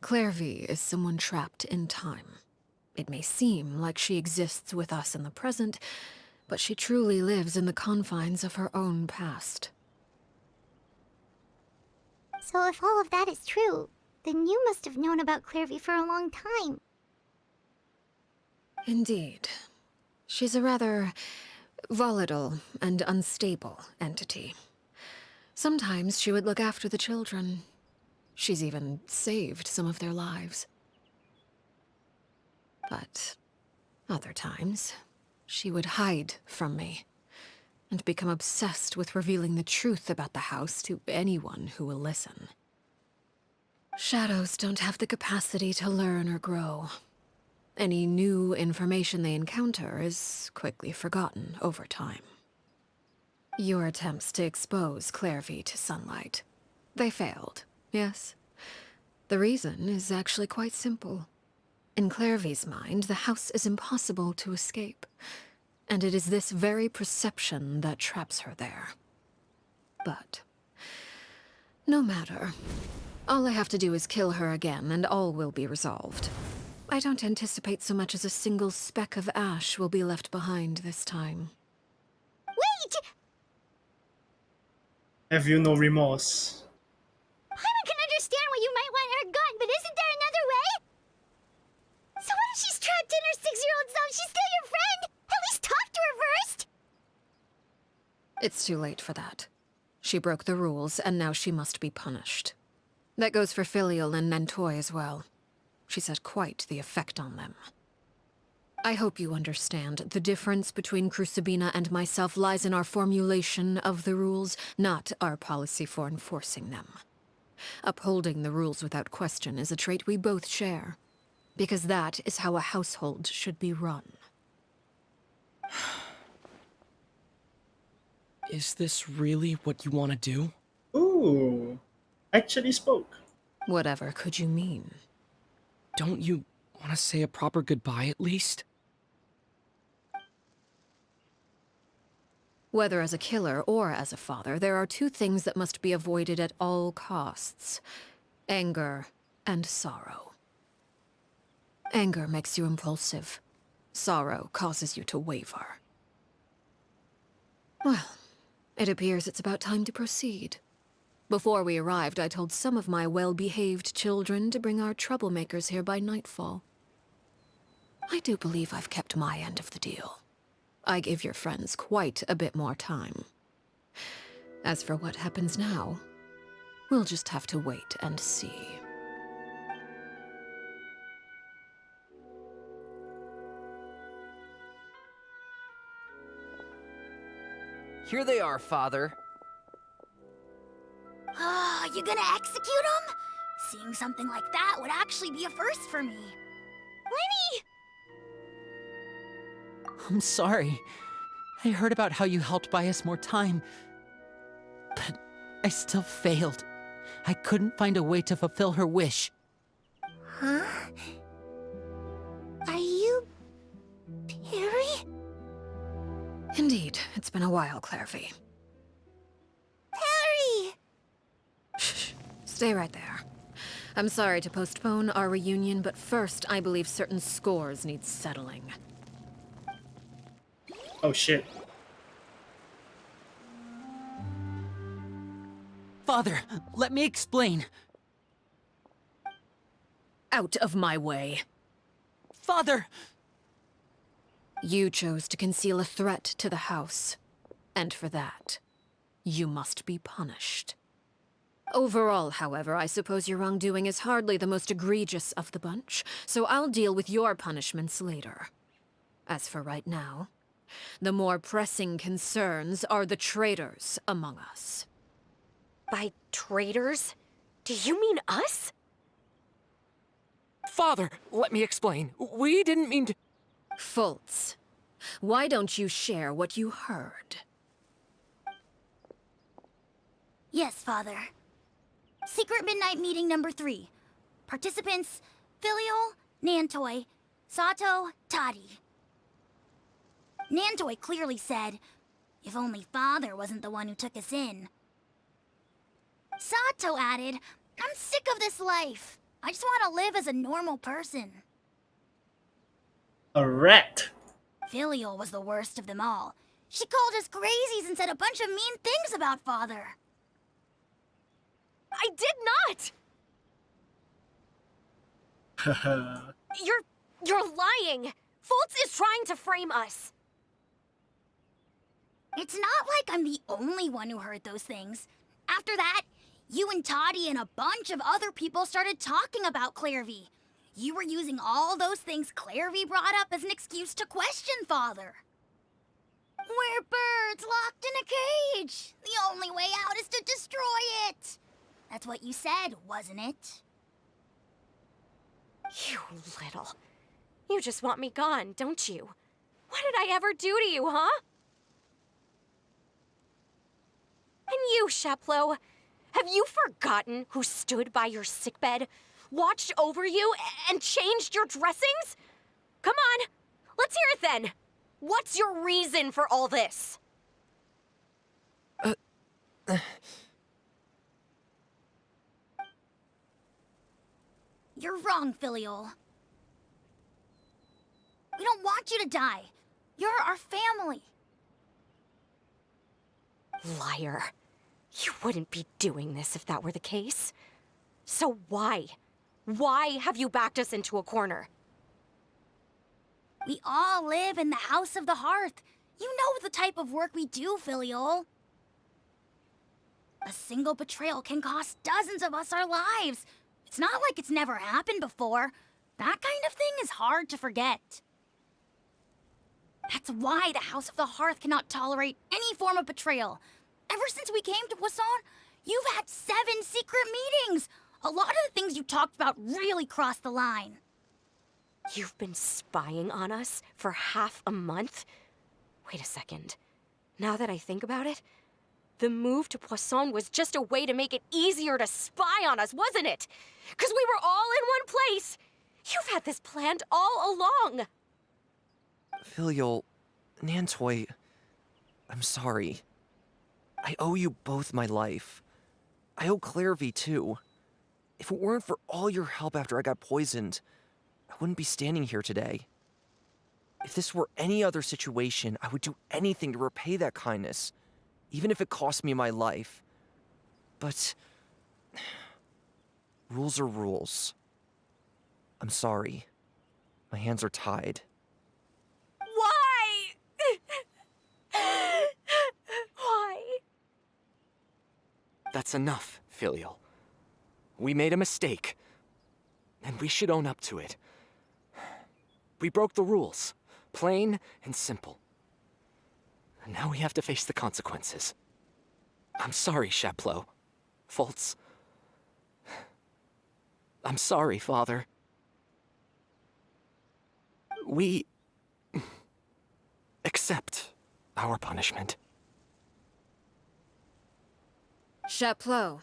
Clairvy is someone trapped in time. It may seem like she exists with us in the present, but she truly lives in the confines of her own past. So if all of that is true, then you must have known about Clairvy for a long time. Indeed. She's a rather volatile and unstable entity. Sometimes she would look after the children. She's even saved some of their lives. But other times, she would hide from me and become obsessed with revealing the truth about the house to anyone who will listen. Shadows don't have the capacity to learn or grow. Any new information they encounter is quickly forgotten over time. Your attempts to expose Clairvy to sunlight. They failed, yes? The reason is actually quite simple. In Clairvy's mind, the house is impossible to escape, and it is this very perception that traps her there. But no matter. All I have to do is kill her again, and all will be resolved. I don't anticipate so much as a single speck of ash will be left behind this time. Wait! Have you no remorse? Paimon can understand why you might want her gone, but isn't there another way? So what if she's trapped in her 6-year-old self? She's still your friend! At least talk to her first! It's too late for that. She broke the rules, and now she must be punished. That goes for Filial and Nantoy as well. She's had quite the effect on them. I hope you understand. The difference between Crucibina and myself lies in our formulation of the rules, not our policy for enforcing them. Upholding the rules without question is a trait we both share, because that is how a household should be run. Is this really what you want to do? Ooh, actually spoke. Whatever could you mean? Don't you want to say a proper goodbye at least? Whether as a killer or as a father, there are two things that must be avoided at all costs: anger and sorrow. Anger makes you impulsive. Sorrow causes you to waver. Well, it appears it's about time to proceed. Before we arrived, I told some of my well-behaved children to bring our troublemakers here by nightfall. I do believe I've kept my end of the deal. I gave your friends quite a bit more time. As for what happens now, we'll just have to wait and see. Here they are, Father. You gonna execute him? Seeing something like that would actually be a first for me. Lenny! I'm sorry. I heard about how you helped buy us more time. But I still failed. I couldn't find a way to fulfill her wish. Huh? Are you... Perry? Indeed, it's been a while, Clairvy. Perry! Shh. Stay right there. I'm sorry to postpone our reunion, but first, I believe certain scores need settling. Oh shit. Father, let me explain. Out of my way. Father! You chose to conceal a threat to the house. And for that, you must be punished. Overall, however, I suppose your wrongdoing is hardly the most egregious of the bunch, so I'll deal with your punishments later. As for right now, the more pressing concerns are the traitors among us. By traitors? Do you mean us? Father, let me explain. We didn't mean to... Fultz, why don't you share what you heard? Yes, Father. Secret Midnight Meeting number 3. Participants, Filial, Nantoi, Sato, Toddy. Nantoi clearly said, if only Father wasn't the one who took us in. Sato added, I'm sick of this life. I just want to live as a normal person. A rat. Filial was the worst of them all. She called us crazies and said a bunch of mean things about Father. I did not! You're lying! Fultz is trying to frame us. It's not like I'm the only one who heard those things. After that, you and Toddy and a bunch of other people started talking about Clairvy. You were using all those things Clairvy brought up as an excuse to question Father. We're birds locked in a cage. The only way out is to destroy it. That's what you said, wasn't it? You little... You just want me gone, don't you? What did I ever do to you, huh? And you, Sheplo, have you forgotten who stood by your sickbed, watched over you, and changed your dressings? Come on, let's hear it then. What's your reason for all this? You're wrong, Filial. We don't want you to die. You're our family. Liar. You wouldn't be doing this if that were the case. So why? Why have you backed us into a corner? We all live in the House of the Hearth. You know the type of work we do, Filial. A single betrayal can cost dozens of us our lives. It's not like it's never happened before. That kind of thing is hard to forget. That's why the House of the Hearth cannot tolerate any form of betrayal. Ever since we came to Poisson, you've had 7 secret meetings. A lot of the things you talked about really crossed the line. You've been spying on us for half a month? Wait a second. Now that I think about it, the move to Poisson was just a way to make it easier to spy on us, wasn't it? 'Cause we were all in one place. You've had this planned all along. Filial, Nantoi, I'm sorry. I owe you both my life. I owe Clairvy too. If it weren't for all your help after I got poisoned, I wouldn't be standing here today. If this were any other situation, I would do anything to repay that kindness, even if it cost me my life. But rules are rules. I'm sorry. My hands are tied. Why? Why? That's enough, Filial. We made a mistake, and we should own up to it. We broke the rules, plain and simple. And now we have to face the consequences. I'm sorry, Sheplo. Fultz. I'm sorry, Father. We accept our punishment. Chaplot,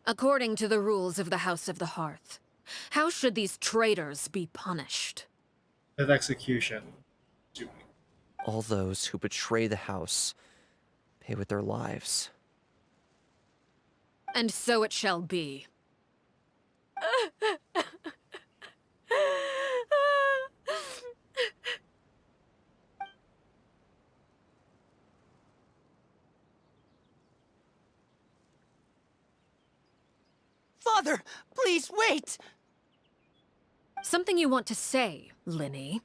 according to the rules of the House of the Hearth, how should these traitors be punished? With execution. All those who betray the house pay with their lives. And so it shall be. Father, please wait! Something you want to say, Linny?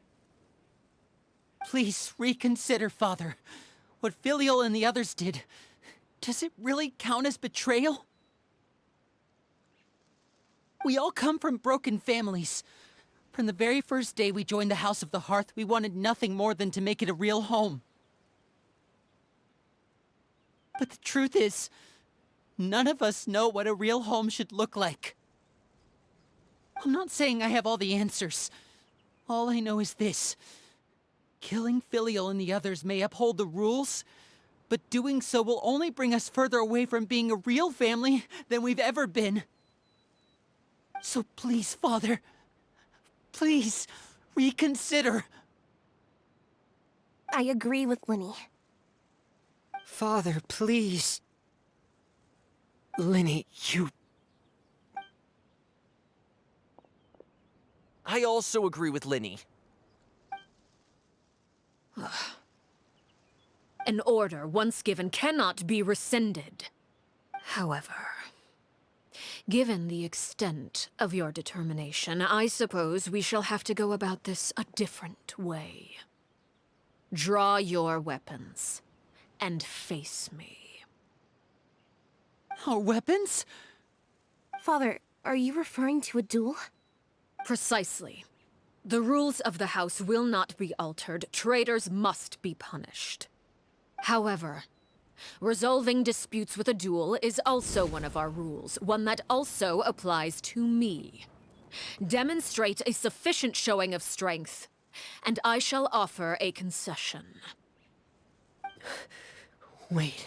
Please reconsider, Father. What Filial and the others did, does it really count as betrayal? We all come from broken families. From the very first day we joined the House of the Hearth, we wanted nothing more than to make it a real home. But the truth is, none of us know what a real home should look like. I'm not saying I have all the answers. All I know is this. Killing Filial and the others may uphold the rules, but doing so will only bring us further away from being a real family than we've ever been. So please, Father, please, reconsider. I agree with Linny. Father, please. Linny, you... I also agree with Linny. An order once given cannot be rescinded. However, given the extent of your determination, I suppose we shall have to go about this a different way. Draw your weapons and face me. Our weapons? Father, are you referring to a duel? Precisely. The rules of the house will not be altered. Traitors must be punished. However, resolving disputes with a duel is also one of our rules, one that also applies to me. Demonstrate a sufficient showing of strength, and I shall offer a concession. Wait.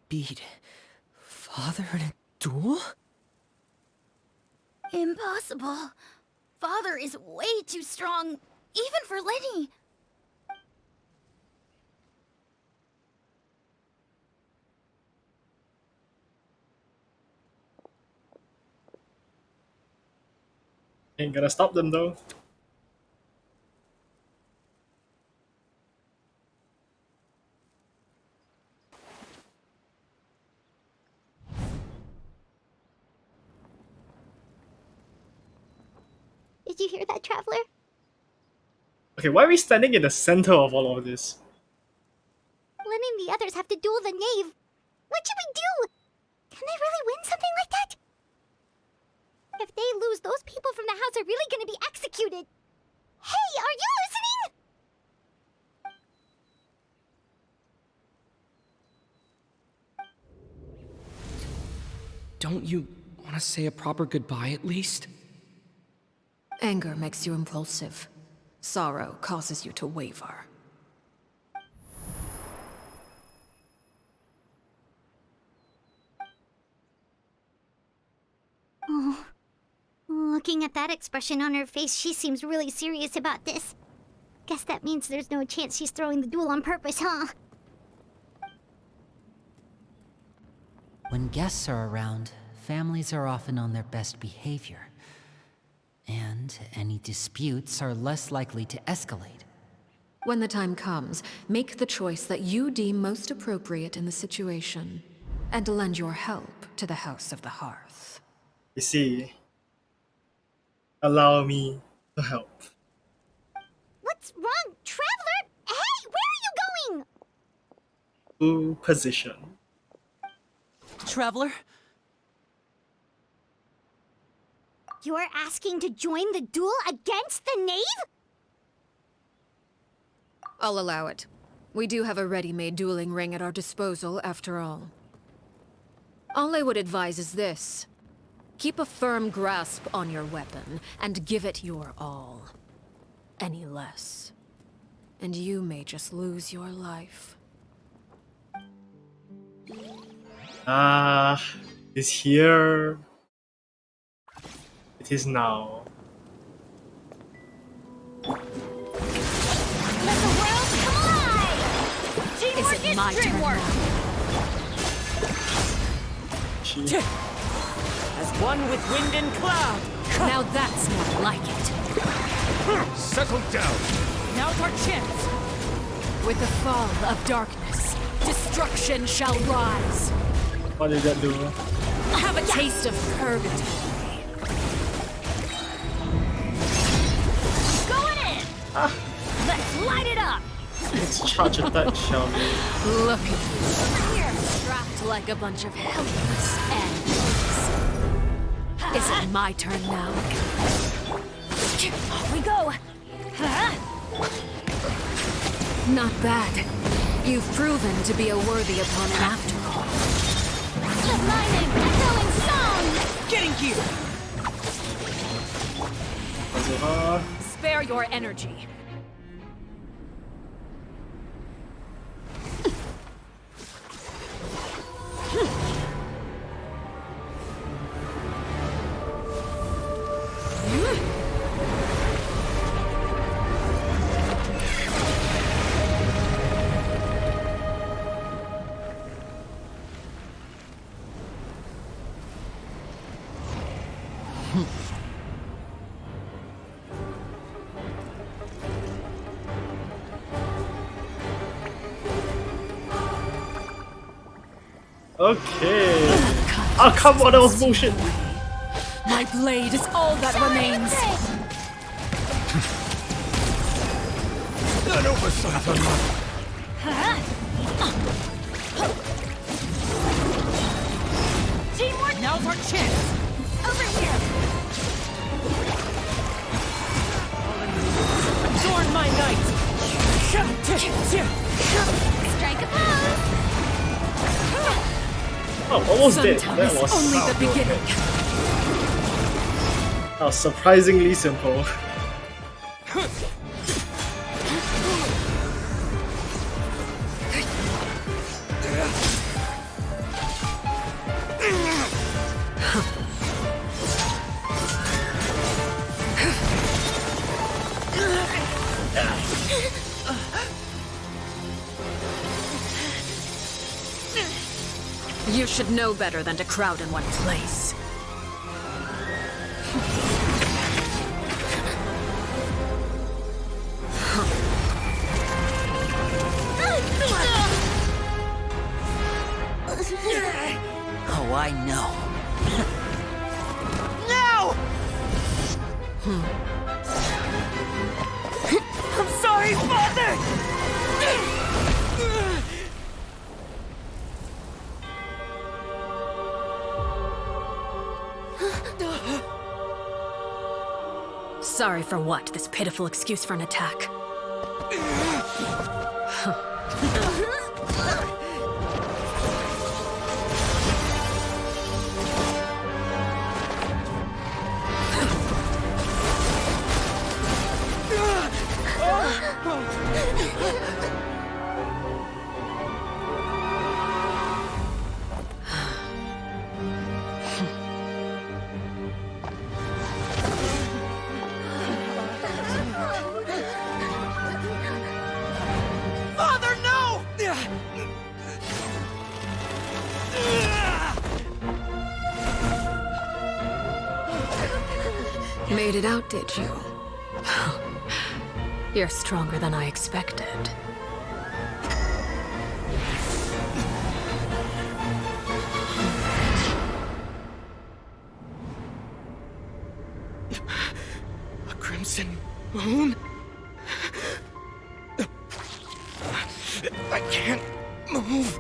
Beat Father in a duel? Impossible. Father is way too strong, even for Lenny. Ain't gonna stop them though. Did you hear that, Traveler? Okay, why are we standing in the center of all of this? Lenny and the others have to duel the knave. What should we do? Can they really win something like that? If they lose, those people from the house are really gonna be executed. Hey, are you listening? Don't you want to say a proper goodbye at least? Anger makes you impulsive. Sorrow causes you to waver. Oh. Looking at that expression on her face, she seems really serious about this. Guess that means there's no chance she's throwing the duel on purpose, huh? When guests are around, families are often on their best behavior. And any disputes are less likely to escalate. When the time comes, make the choice that you deem most appropriate in the situation, and lend your help to the House of the Hearth. You see, allow me to help. What's wrong, Traveler? Hey, where are you going? Ooh, position. Traveler? You're asking to join the duel against the knave? I'll allow it. We do have a ready-made dueling ring at our disposal, after all. All I would advise is this. Keep a firm grasp on your weapon, and give it your all. Any less, and you may just lose your life. It's here. It is now. Let the world collide! Teamwork is my turn dreamwork! As one with wind and cloud. Now that's more like it. Settle down. Now's our chance. With the fall of darkness, destruction shall rise. What did that do? Have a taste of purgatory. Going in! Let's light it up! Let's charge attack, shall we? Look at you, strapped like a bunch of helpless animals. Is it my turn now? Off we go! Not bad. You've proven to be a worthy opponent after all. Sublining, echoing song! Getting gear! Kazuha. Spare your energy. Okay. Oh, come on, that was bullshit. My blade is all that remains. An oversight on my... Teamwork! Now's our chance. Over here! Adorn my knight! Strike a pose! Oh, almost dead. Sometimes That was only the beginning. That was surprisingly simple. You should know better than to crowd in one place. Oh, I know. No! I'm sorry, Father! Sorry for what? This pitiful excuse for an attack. Father, no! Made it out, did you? You're stronger than I expected. A crimson moon? I can't move.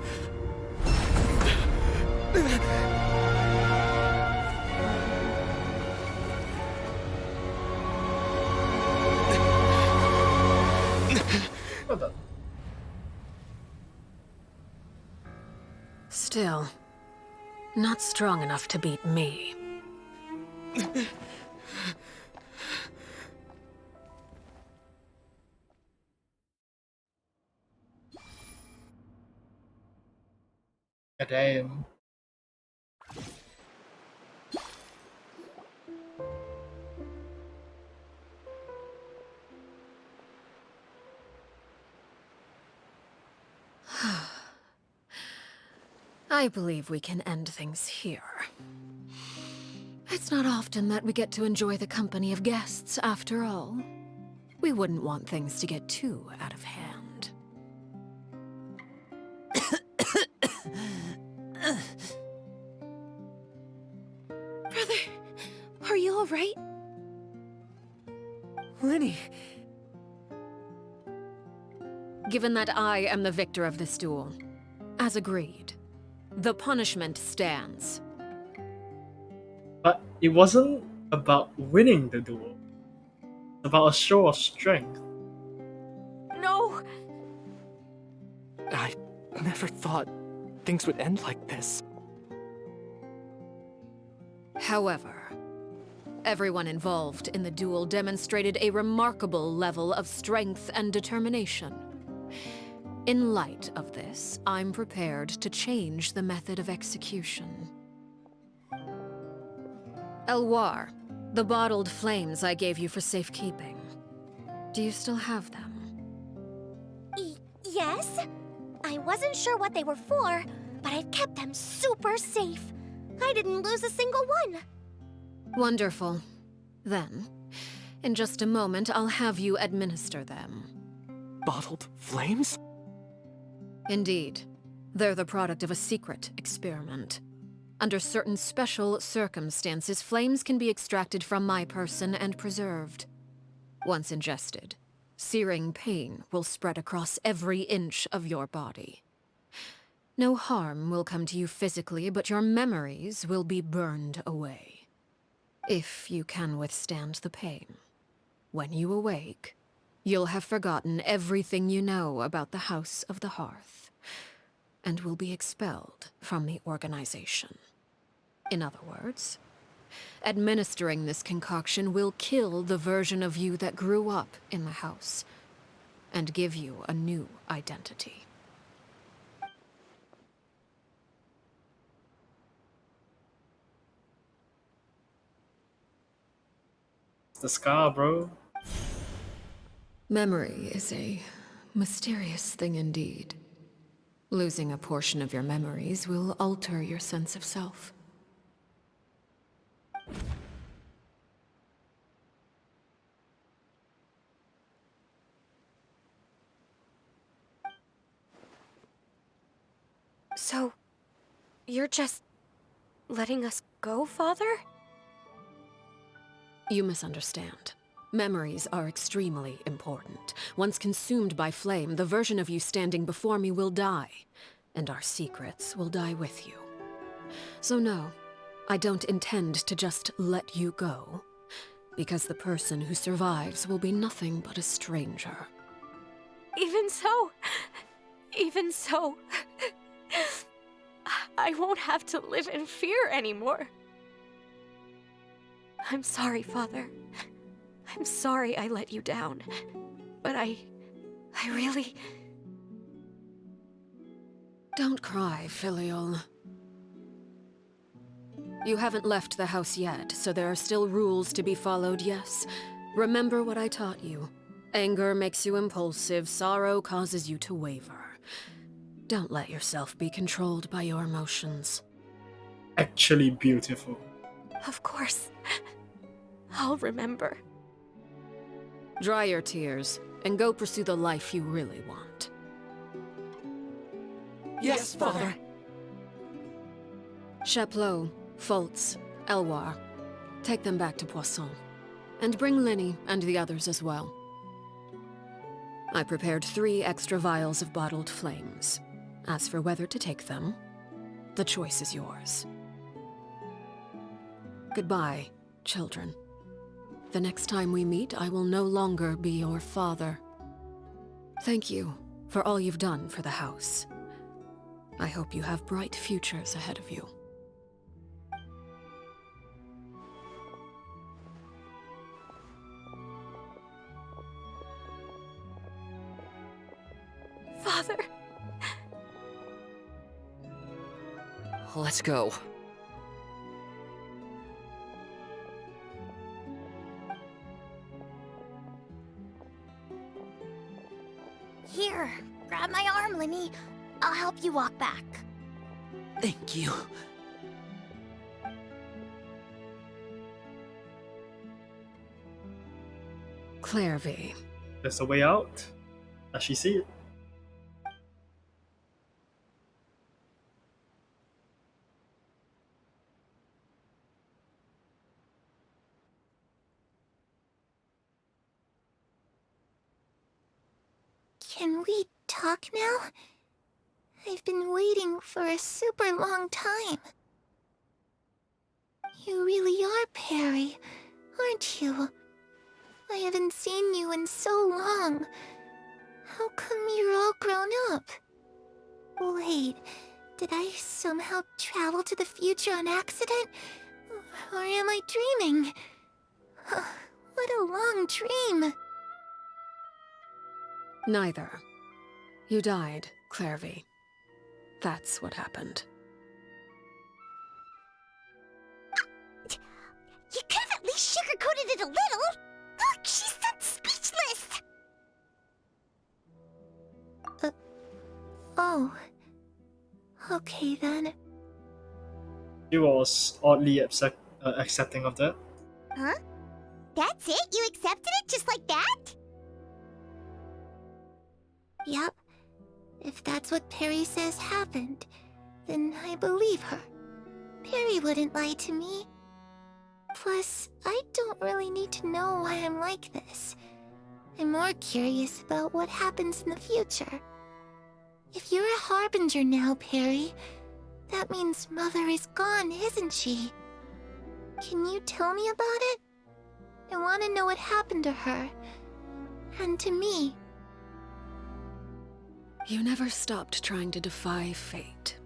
Still, not strong enough to beat me. Damn. I believe we can end things here. It's not often that we get to enjoy the company of guests, after all. We wouldn't want things to get too out of hand. Brother, are you alright? Lenny! Given that I am the victor of this duel, as agreed, the punishment stands. But it wasn't about winning the duel. It's about a show of strength. No! I never thought things would end like this. However, everyone involved in the duel demonstrated a remarkable level of strength and determination. In light of this, I'm prepared to change the method of execution. Elwar, the bottled flames I gave you for safekeeping. Do you still have them? Yes? I wasn't sure what they were for, but I've kept them super safe. I didn't lose a single one. Wonderful. Then, in just a moment, I'll have you administer them. Bottled flames? Indeed. They're the product of a secret experiment. Under certain special circumstances, flames can be extracted from my person and preserved. Once ingested, searing pain will spread across every inch of your body. No harm will come to you physically, but your memories will be burned away. If you can withstand the pain. When you awake, you'll have forgotten everything you know about the House of the Hearth, and will be expelled from the organization. In other words, administering this concoction will kill the version of you that grew up in the house, and give you a new identity. It's the scar, bro. Memory is a mysterious thing indeed. Losing a portion of your memories will alter your sense of self. So, you're just letting us go, Father? You misunderstand. Memories are extremely important. Once consumed by flame, the version of you standing before me will die, and our secrets will die with you. So no, I don't intend to just let you go, because the person who survives will be nothing but a stranger. Even so, I won't have to live in fear anymore. I'm sorry, Father. I'm sorry I let you down. But I really... Don't cry, Filial. You haven't left the house yet, so there are still rules to be followed, yes. Remember what I taught you. Anger makes you impulsive, sorrow causes you to waver. Don't let yourself be controlled by your emotions. Actually beautiful. Of course. I'll remember. Dry your tears, and go pursue the life you really want. Yes, Father. Chaplot, Foltz, Elwar, take them back to Poisson. And bring Linny and the others as well. I prepared 3 extra vials of bottled flames. As for whether to take them, the choice is yours. Goodbye, children. The next time we meet, I will no longer be your father. Thank you for all you've done for the house. I hope you have bright futures ahead of you. Father. Let's go. Here, grab my arm, Linny. I'll help you walk back. Thank you. Claire V. There's a way out. Does she see it? Can we talk now? I've been waiting for a super long time. You really are Perry, aren't you? I haven't seen you in so long. How come you're all grown up? Wait, did I somehow travel to the future on accident? Or am I dreaming? What a long dream. Neither. You died, Claire V. That's what happened. You could have at least sugarcoated it a little. Look, she's so speechless. Oh. Okay then. She was oddly accepting of that. Huh? That's it? You accepted it just like that? Yep. If that's what Perry says happened, then I believe her. Perry wouldn't lie to me. Plus, I don't really need to know why I'm like this. I'm more curious about what happens in the future. If you're a harbinger now, Perry, that means Mother is gone, isn't she? Can you tell me about it? I want to know what happened to her. And to me. You never stopped trying to defy fate.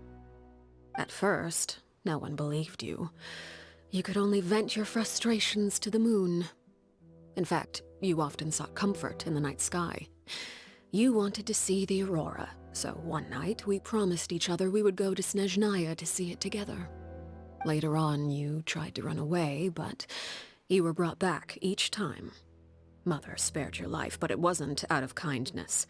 At first, no one believed you. You could only vent your frustrations to the moon. In fact, you often sought comfort in the night sky. You wanted to see the aurora, so one night we promised each other we would go to Snezhnaya to see it together. Later on, you tried to run away, but you were brought back each time. Mother spared your life, but it wasn't out of kindness.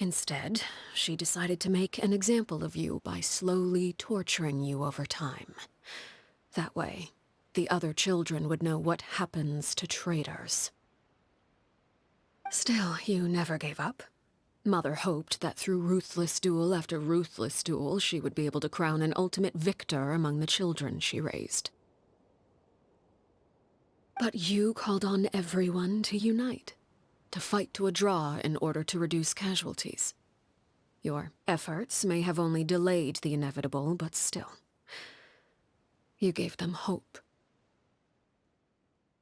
Instead, she decided to make an example of you by slowly torturing you over time. That way, the other children would know what happens to traitors. Still, you never gave up. Mother hoped that through ruthless duel after ruthless duel, she would be able to crown an ultimate victor among the children she raised. But you called on everyone to unite, to fight to a draw in order to reduce casualties. Your efforts may have only delayed the inevitable, but still. You gave them hope.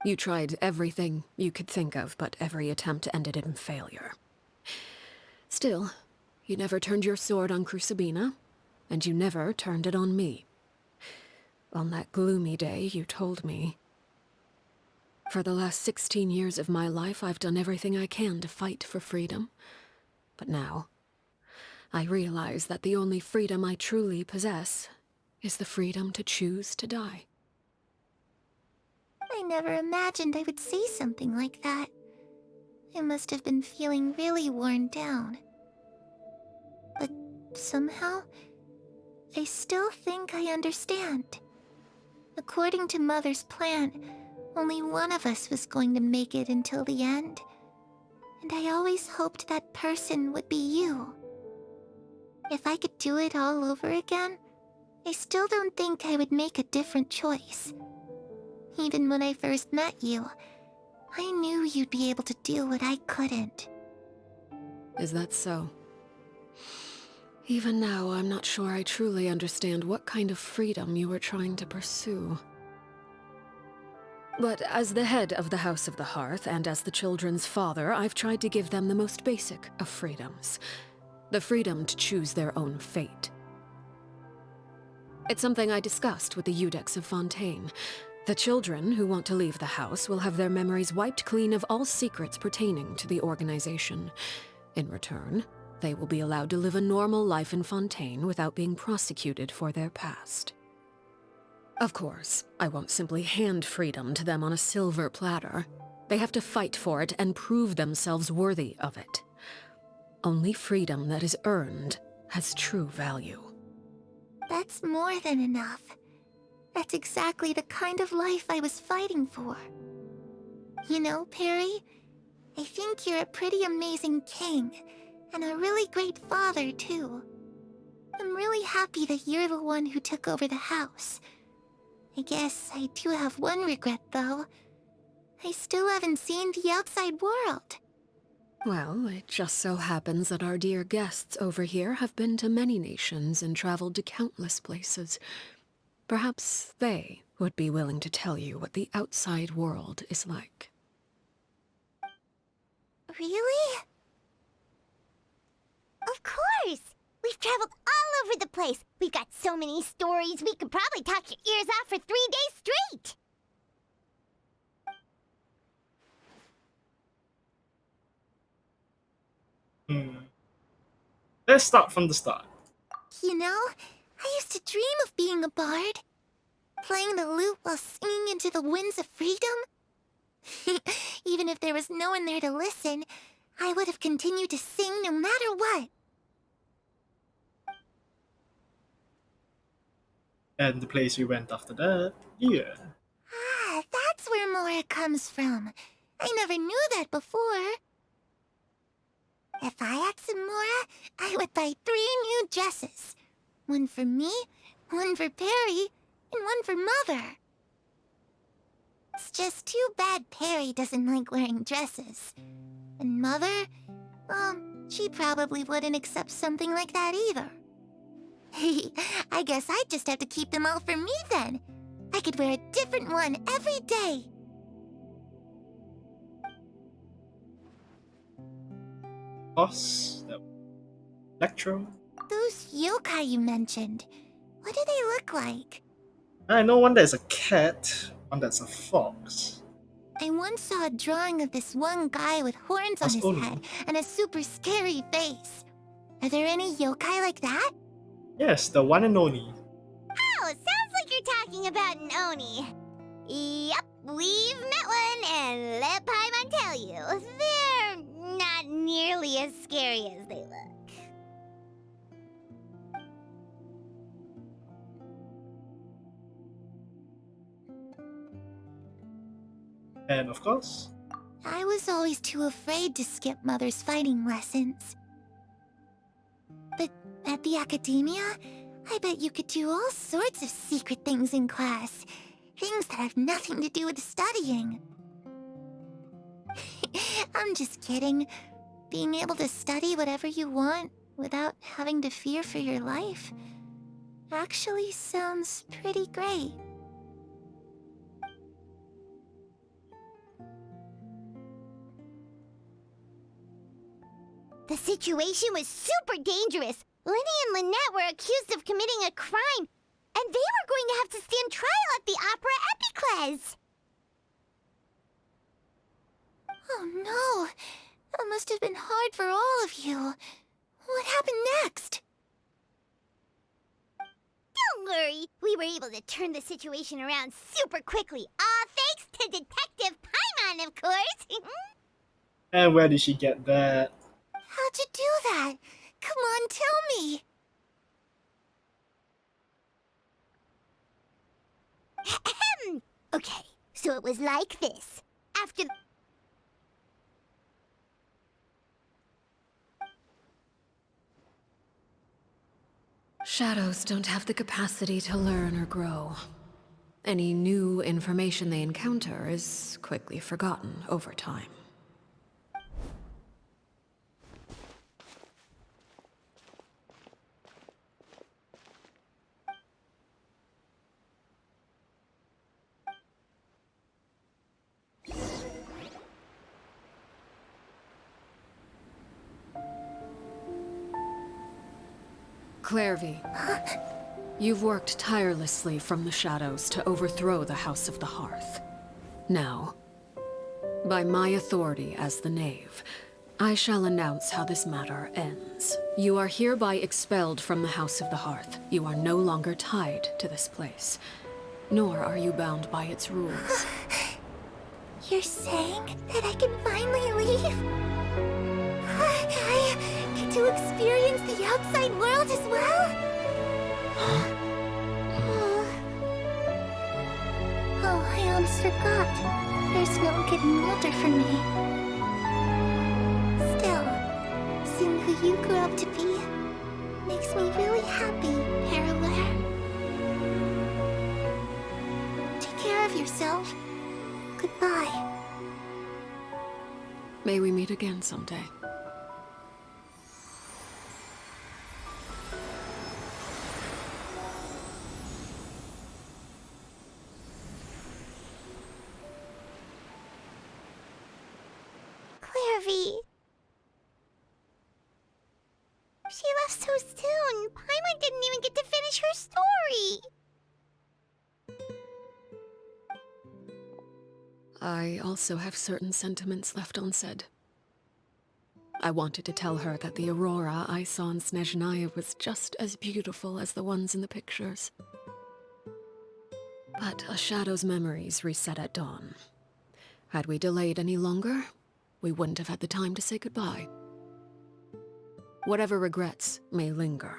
You tried everything you could think of, but every attempt ended in failure. Still, you never turned your sword on Crucibina, and you never turned it on me. On that gloomy day, you told me, "For the last 16 years of my life, I've done everything I can to fight for freedom. But now, I realize that the only freedom I truly possess is the freedom to choose to die." I never imagined I would say something like that. I must have been feeling really worn down. But somehow, I still think I understand. According to Mother's plan, only one of us was going to make it until the end. And I always hoped that person would be you. If I could do it all over again, I still don't think I would make a different choice. Even when I first met you, I knew you'd be able to do what I couldn't. Is that so? Even now, I'm not sure I truly understand what kind of freedom you were trying to pursue. But as the head of the House of the Hearth, and as the children's father, I've tried to give them the most basic of freedoms. The freedom to choose their own fate. It's something I discussed with the Iudex of Fontaine. The children who want to leave the house will have their memories wiped clean of all secrets pertaining to the organization. In return, they will be allowed to live a normal life in Fontaine without being prosecuted for their past. Of course, I won't simply hand freedom to them on a silver platter. They have to fight for it and prove themselves worthy of it. Only freedom that is earned has true value. That's more than enough. That's exactly the kind of life I was fighting for. You know, Perry, I think you're a pretty amazing king, and a really great father, too. I'm really happy that you're the one who took over the house. I guess I do have one regret, though. I still haven't seen the outside world. Well, it just so happens that our dear guests over here have been to many nations and traveled to countless places. Perhaps they would be willing to tell you what the outside world is like. Really? Of course! We've traveled all over the place. We've got so many stories, we could probably talk your ears off for 3 days straight. Let's start from the start. You know, I used to dream of being a bard. Playing the lute while singing into the winds of freedom. Even if there was no one there to listen, I would have continued to sing no matter what. And the place we went after that, yeah. Ah, that's where Mora comes from. I never knew that before. If I had some Mora, I would buy 3 new dresses. One for me, one for Perry, and one for Mother. It's just too bad Perry doesn't like wearing dresses. And Mother, well, she probably wouldn't accept something like that either. I guess I'd just have to keep them all for me then. I could wear a different one every day. Boss, Electro. Those yokai you mentioned, what do they look like? I know one that's a cat, one that's a fox. I once saw a drawing of this one guy with horns on his head and a super scary face. Are there any yokai like that? Yes, the one and only. Oh, sounds like you're talking about an Oni. Yep, we've met one, and let Paimon tell you, they're not nearly as scary as they look. And of course, I was always too afraid to skip Mother's fighting lessons. But at the academia, I bet you could do all sorts of secret things in class. Things that have nothing to do with studying. I'm just kidding. Being able to study whatever you want without having to fear for your life actually sounds pretty great. The situation was super dangerous. Lenny and Lynette were accused of committing a crime, and they were going to have to stand trial at the Opera Epicles. Oh no! That must have been hard for all of you. What happened next? Don't worry, we were able to turn the situation around super quickly. All thanks to Detective Paimon, of course. and where did she get that? How'd you do that? Come on, tell me! Okay, so it was like this. After... Shadows don't have the capacity to learn or grow. Any new information they encounter is quickly forgotten over time. Clairvy, you've worked tirelessly from the shadows to overthrow the House of the Hearth. Now, by my authority as the Knave, I shall announce how this matter ends. You are hereby expelled from the House of the Hearth. You are no longer tied to this place, nor are you bound by its rules. You're saying that I can finally leave? I get to experience the outside world as well? Huh? almost forgot. There's no getting older for me. Still, seeing who you grew up to be makes me really happy, Parallel. Take care of yourself. Goodbye. May we meet again someday. Clairvy. She left so soon. Paimon didn't even get to finish her story. I also have certain sentiments left unsaid. I wanted to tell her that the aurora I saw in Snezhnaya was just as beautiful as the ones in the pictures. But a shadow's memories reset at dawn. Had we delayed any longer, we wouldn't have had the time to say goodbye. Whatever regrets may linger,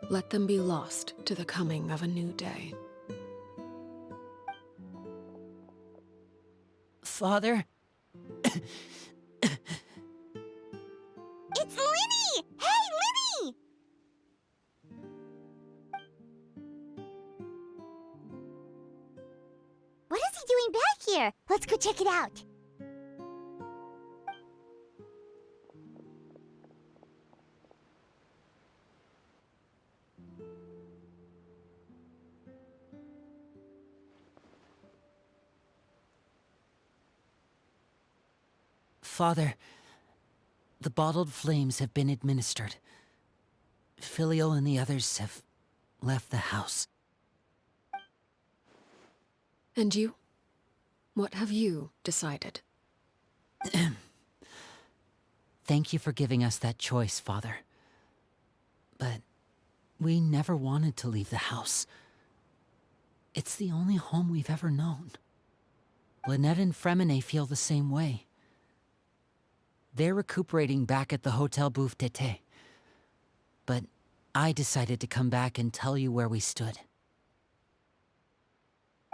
let them be lost to the coming of a new day. Father? It's Linny! Hey, Linny! What is he doing back here? Let's go check it out. Father, the bottled flames have been administered. Filio and the others have left the house. And you? What have you decided? Thank you for giving us that choice, Father. But we never wanted to leave the house. It's the only home we've ever known. Lynette and Fremine feel the same way. They're recuperating back at the Hotel Bouffe d'été. But I decided to come back and tell you where we stood.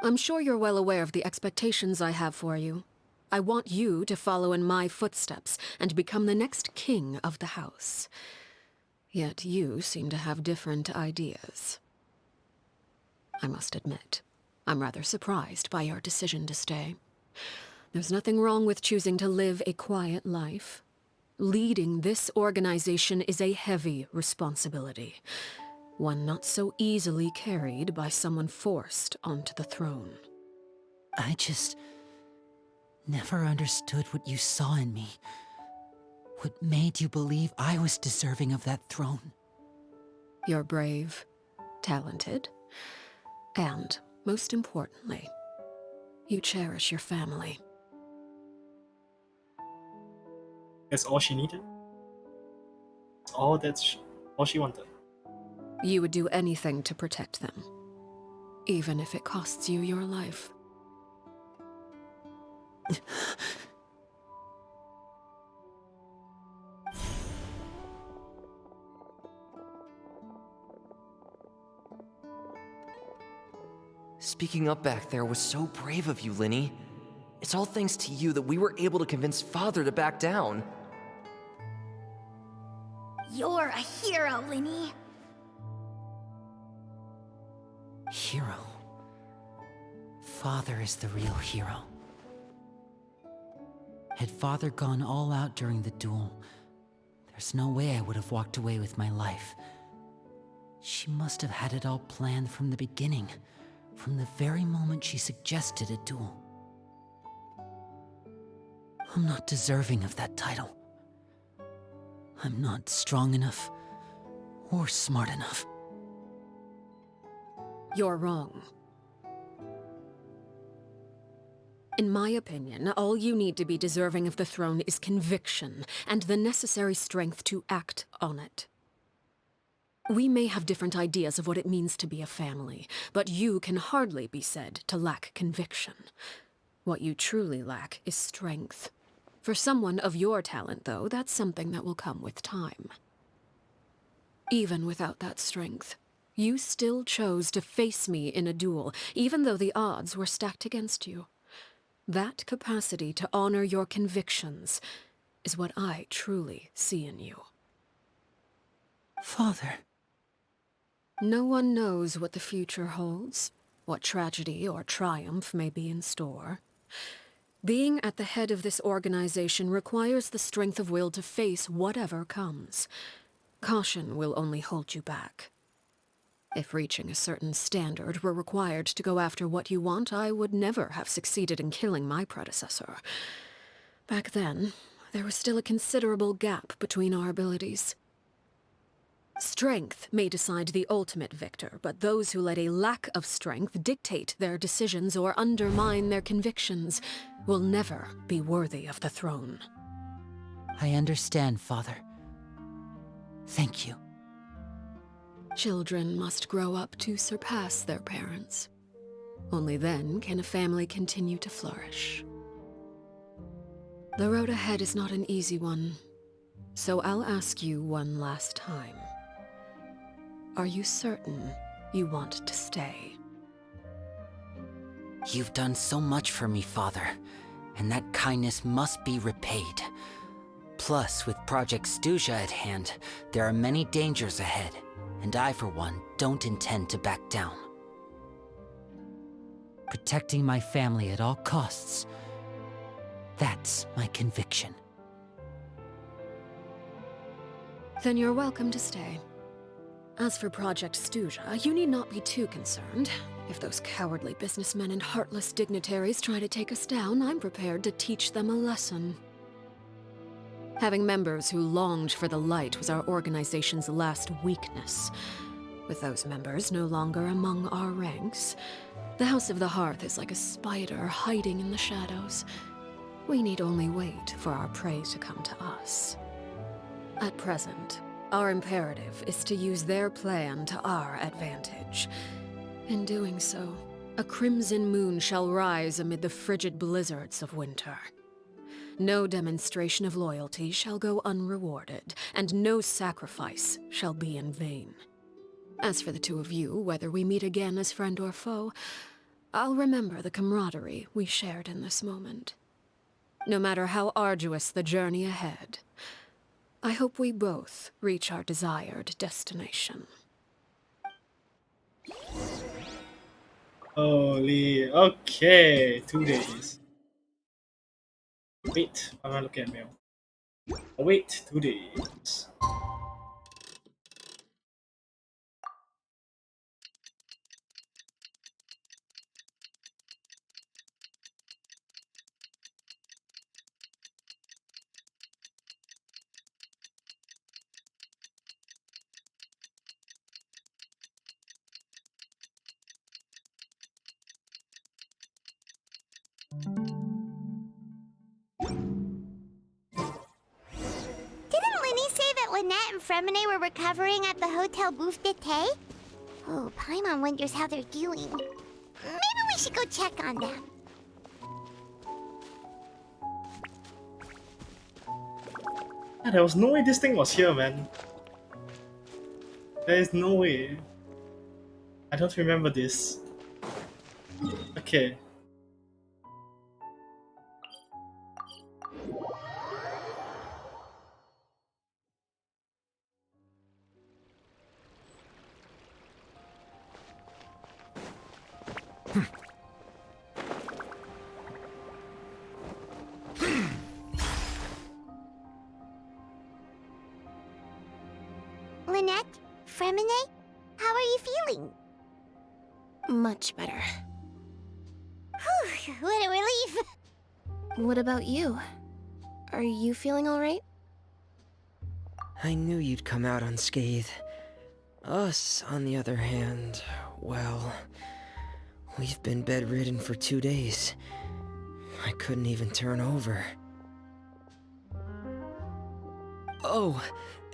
I'm sure you're well aware of the expectations I have for you. I want you to follow in my footsteps and become the next king of the house. Yet you seem to have different ideas. I must admit, I'm rather surprised by your decision to stay. There's nothing wrong with choosing to live a quiet life. Leading this organization is a heavy responsibility, one not so easily carried by someone forced onto the throne. I just never understood what you saw in me. What made you believe I was deserving of that throne? You're brave, talented, and, most importantly, you cherish your family. That's all she needed? That's all she wanted. You would do anything to protect them, even if it costs you your life. Speaking up back there was so brave of you, Linny. It's all thanks to you that we were able to convince Father to back down. You're a hero, Linny. Hero? Father is the real hero. Had Father gone all out during the duel, there's no way I would have walked away with my life. She must have had it all planned from the beginning, from the very moment she suggested a duel. I'm not deserving of that title. I'm not strong enough or smart enough. You're wrong. In my opinion, all you need to be deserving of the throne is conviction and the necessary strength to act on it. We may have different ideas of what it means to be a family, but you can hardly be said to lack conviction. What you truly lack is strength. For someone of your talent, though, that's something that will come with time. Even without that strength, You still chose to face me in a duel, even though the odds were stacked against you. That capacity to honor your convictions is what I truly see in you. Father. No one knows what the future holds, what tragedy or triumph may be in store. Being at the head of this organization requires the strength of will to face whatever comes. Caution will only hold you back. If reaching a certain standard were required to go after what you want, I would never have succeeded in killing my predecessor. Back then, there was still a considerable gap between our abilities. Strength may decide the ultimate victor, but those who let a lack of strength dictate their decisions or undermine their convictions will never be worthy of the throne. I understand, Father. Thank you. Children must grow up to surpass their parents. Only then can a family continue to flourish. The road ahead is not an easy one, so I'll ask you one last time. Are you certain you want to stay? You've done so much for me, Father, and that kindness must be repaid. Plus, with Project Stuja at hand, there are many dangers ahead, and I, for one, don't intend to back down. Protecting my family at all costs, that's my conviction. Then you're welcome to stay. As for Project Stuja, you need not be too concerned. If those cowardly businessmen and heartless dignitaries try to take us down, I'm prepared to teach them a lesson. Having members who longed for the light was our organization's last weakness. With those members no longer among our ranks, the House of the Hearth is like a spider hiding in the shadows. We need only wait for our prey to come to us. At present, our imperative is to use their plan to our advantage. In doing so, a crimson moon shall rise amid the frigid blizzards of winter. No demonstration of loyalty shall go unrewarded, and no sacrifice shall be in vain. As for the two of you, whether we meet again as friend or foe, I'll remember the camaraderie we shared in this moment. No matter how arduous the journey ahead, I hope we both reach our desired destination. Holy, okay, 2 days. Wait, I'm not looking at mail. Oh, wait, 2 days. Didn't Linny say that Lynette and Fremine were recovering at the Hotel Bouffe d'été? Oh, Paimon wonders how they're doing. Maybe we should go check on them. Yeah, there was no way this thing was here, man. There is no way. I don't remember this. Okay. Lynette? Fremine? How are you feeling? Much better. Whew, what a relief! What about you? Are you feeling alright? I knew you'd come out unscathed. Us, on the other hand, well, we've been bedridden for 2 days. I couldn't even turn over. Oh,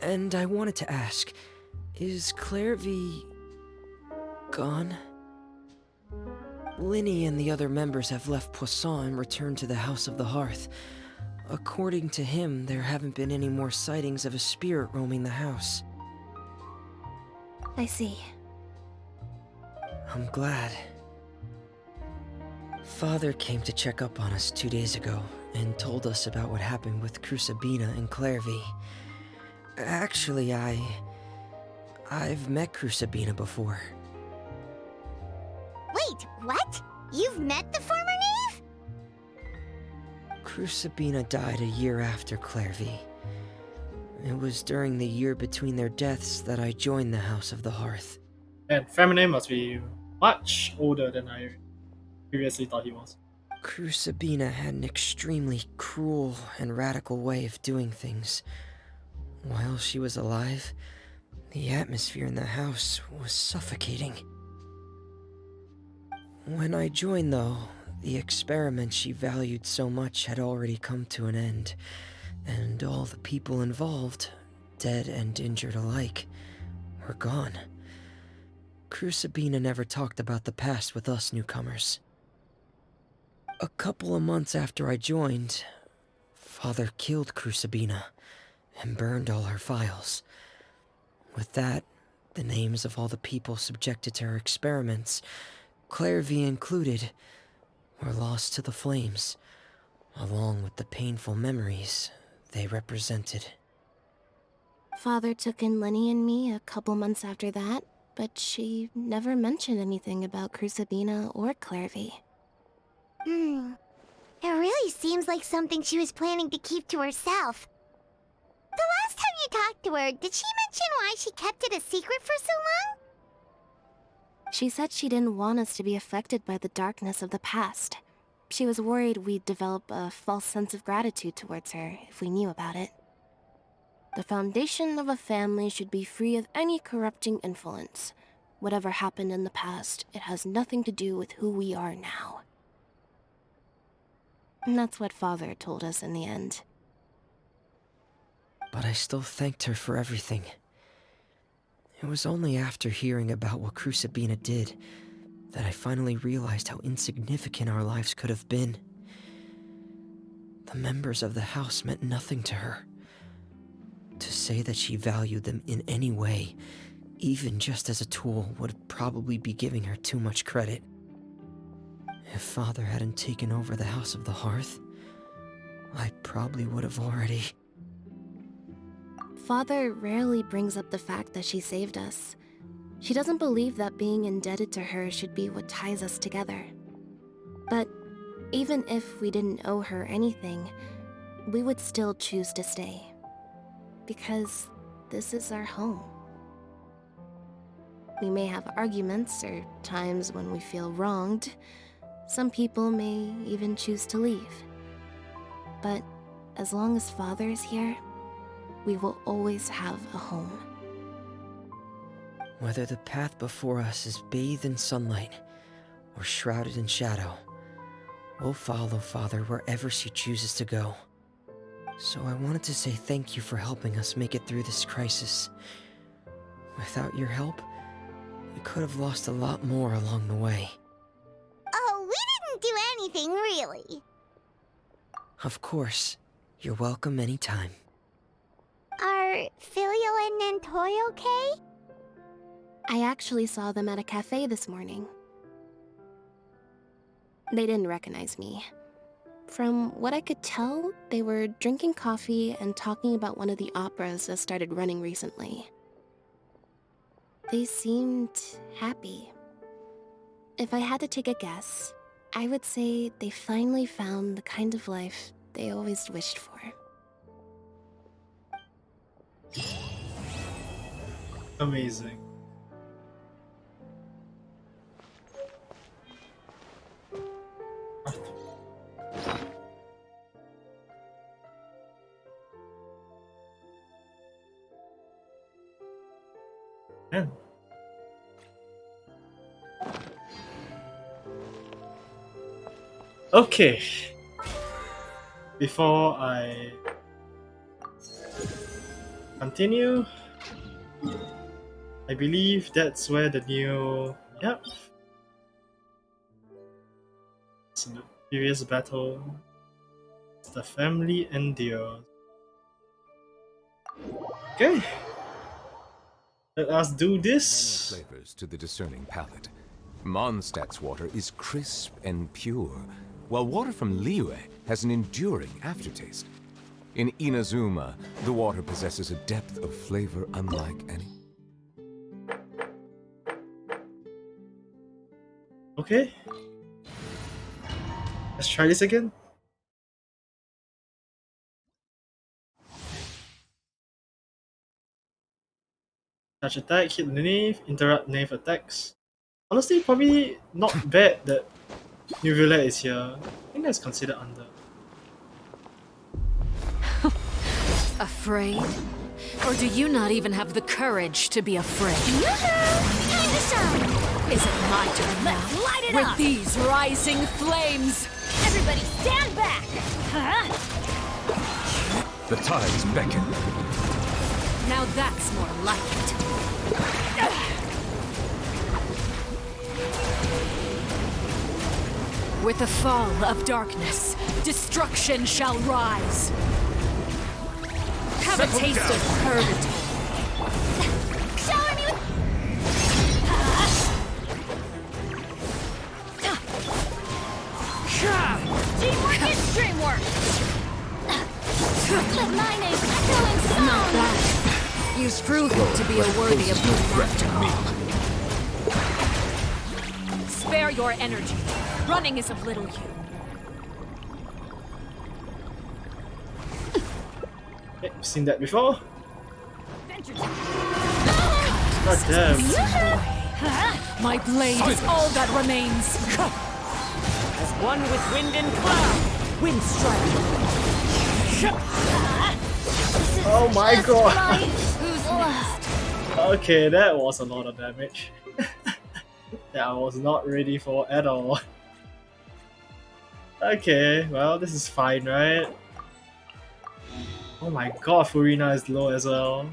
and I wanted to ask, is Claire V gone? Linny and the other members have left Poisson and returned to the House of the Hearth. According to him, there haven't been any more sightings of a spirit roaming the house. I see. I'm glad. Father came to check up on us 2 days ago and told us about what happened with Crusabina and Clairvy. Actually, I've met Crusabina before. Wait, what? You've met the former knave? Crusabina died a year after Clairvy. It was during the year between their deaths that I joined the House of the Hearth. And feminine must be much older than I previously thought he was. Crusabina had an extremely cruel and radical way of doing things. While she was alive, the atmosphere in the house was suffocating. When I joined, though, the experiment she valued so much had already come to an end, and all the people involved, dead and injured alike, were gone. Crusabina never talked about the past with us newcomers. A couple of months after I joined, Father killed Crusabina and burned all her files. With that, the names of all the people subjected to her experiments, Clairvy included, were lost to the flames, along with the painful memories they represented. Father took in Lenny and me a couple months after that, but she never mentioned anything about Crusabina or Clairvy. It really seems like something she was planning to keep to herself. The last time you talked to her, did she mention why she kept it a secret for so long? She said she didn't want us to be affected by the darkness of the past. She was worried we'd develop a false sense of gratitude towards her if we knew about it. The foundation of a family should be free of any corrupting influence. Whatever happened in the past, it has nothing to do with who we are now. And that's what Father told us in the end. But I still thanked her for everything. It was only after hearing about what Crusabina did that I finally realized how insignificant our lives could have been. The members of the house meant nothing to her. To say that she valued them in any way, even just as a tool, would probably be giving her too much credit. If Father hadn't taken over the House of the Hearth, I probably would have already... Father rarely brings up the fact that she saved us. She doesn't believe that being indebted to her should be what ties us together. But even if we didn't owe her anything, we would still choose to stay. Because this is our home. We may have arguments or times when we feel wronged. Some people may even choose to leave. But as long as Father is here, we will always have a home. Whether the path before us is bathed in sunlight or shrouded in shadow, we'll follow Father wherever she chooses to go. So I wanted to say thank you for helping us make it through this crisis. Without your help, we could have lost a lot more along the way. Oh, we didn't do anything, really. Of course. You're welcome anytime. Are Filio and Nantoy okay? I actually saw them at a cafe this morning. They didn't recognize me. From what I could tell, they were drinking coffee and talking about one of the operas that started running recently. They seemed happy. If I had to take a guess, I would say they finally found the kind of life they always wished for. Amazing. Man. Okay. Before I continue, I believe that's where the new... Yep. It's a furious battle. The family endures. Okay. Let us do this. Many flavors to the discerning palate. Mondstadt's water is crisp and pure, while water from Liyue has an enduring aftertaste. In Inazuma, the water possesses a depth of flavor unlike any. Okay. Let's try this again. Touch attack, hit the knave, interrupt knave attacks. Honestly, probably not bad that Nuvula is here. I think that's considered under. Afraid? Or do you not even have the courage to be afraid? Time to shine! Is it my turn now? Let's light it With up! these rising flames! Everybody stand back! The tides beckon. Now that's more like it. With the fall of darkness, destruction shall rise. Have a taste of purgatory. Shower me with... Teamwork is dreamwork! But mine is echoing song! Not bad. You've proven to be a worthy opponent after all. Spare your energy. Running is of little use. Okay, I've seen that before. God damn. My blade is all that remains. As one with wind and cloud, wind strike. Oh my god. Who's next? Okay, that was a lot of damage. That I was not ready for at all. Okay, well, this is fine, right? Oh my god, Furina is low as well.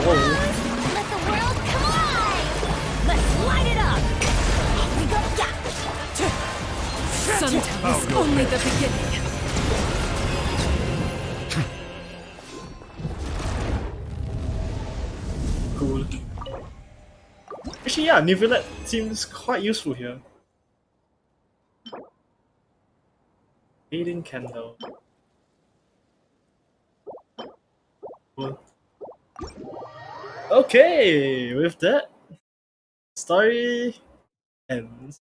Whoa. Let the world come alive! Let's light it up! We go, Sometimes it's only the beginning. Cool. Actually, yeah, Nivellette seems quite useful here. Fading candle. Cool. Okay, with that, story ends.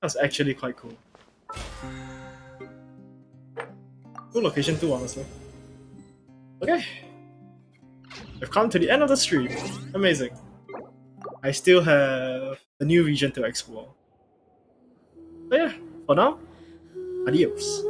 That's actually quite cool. Cool location too, honestly. Okay. We've come to the end of the stream. Amazing. I still have a new region to explore. So yeah, for now, adios.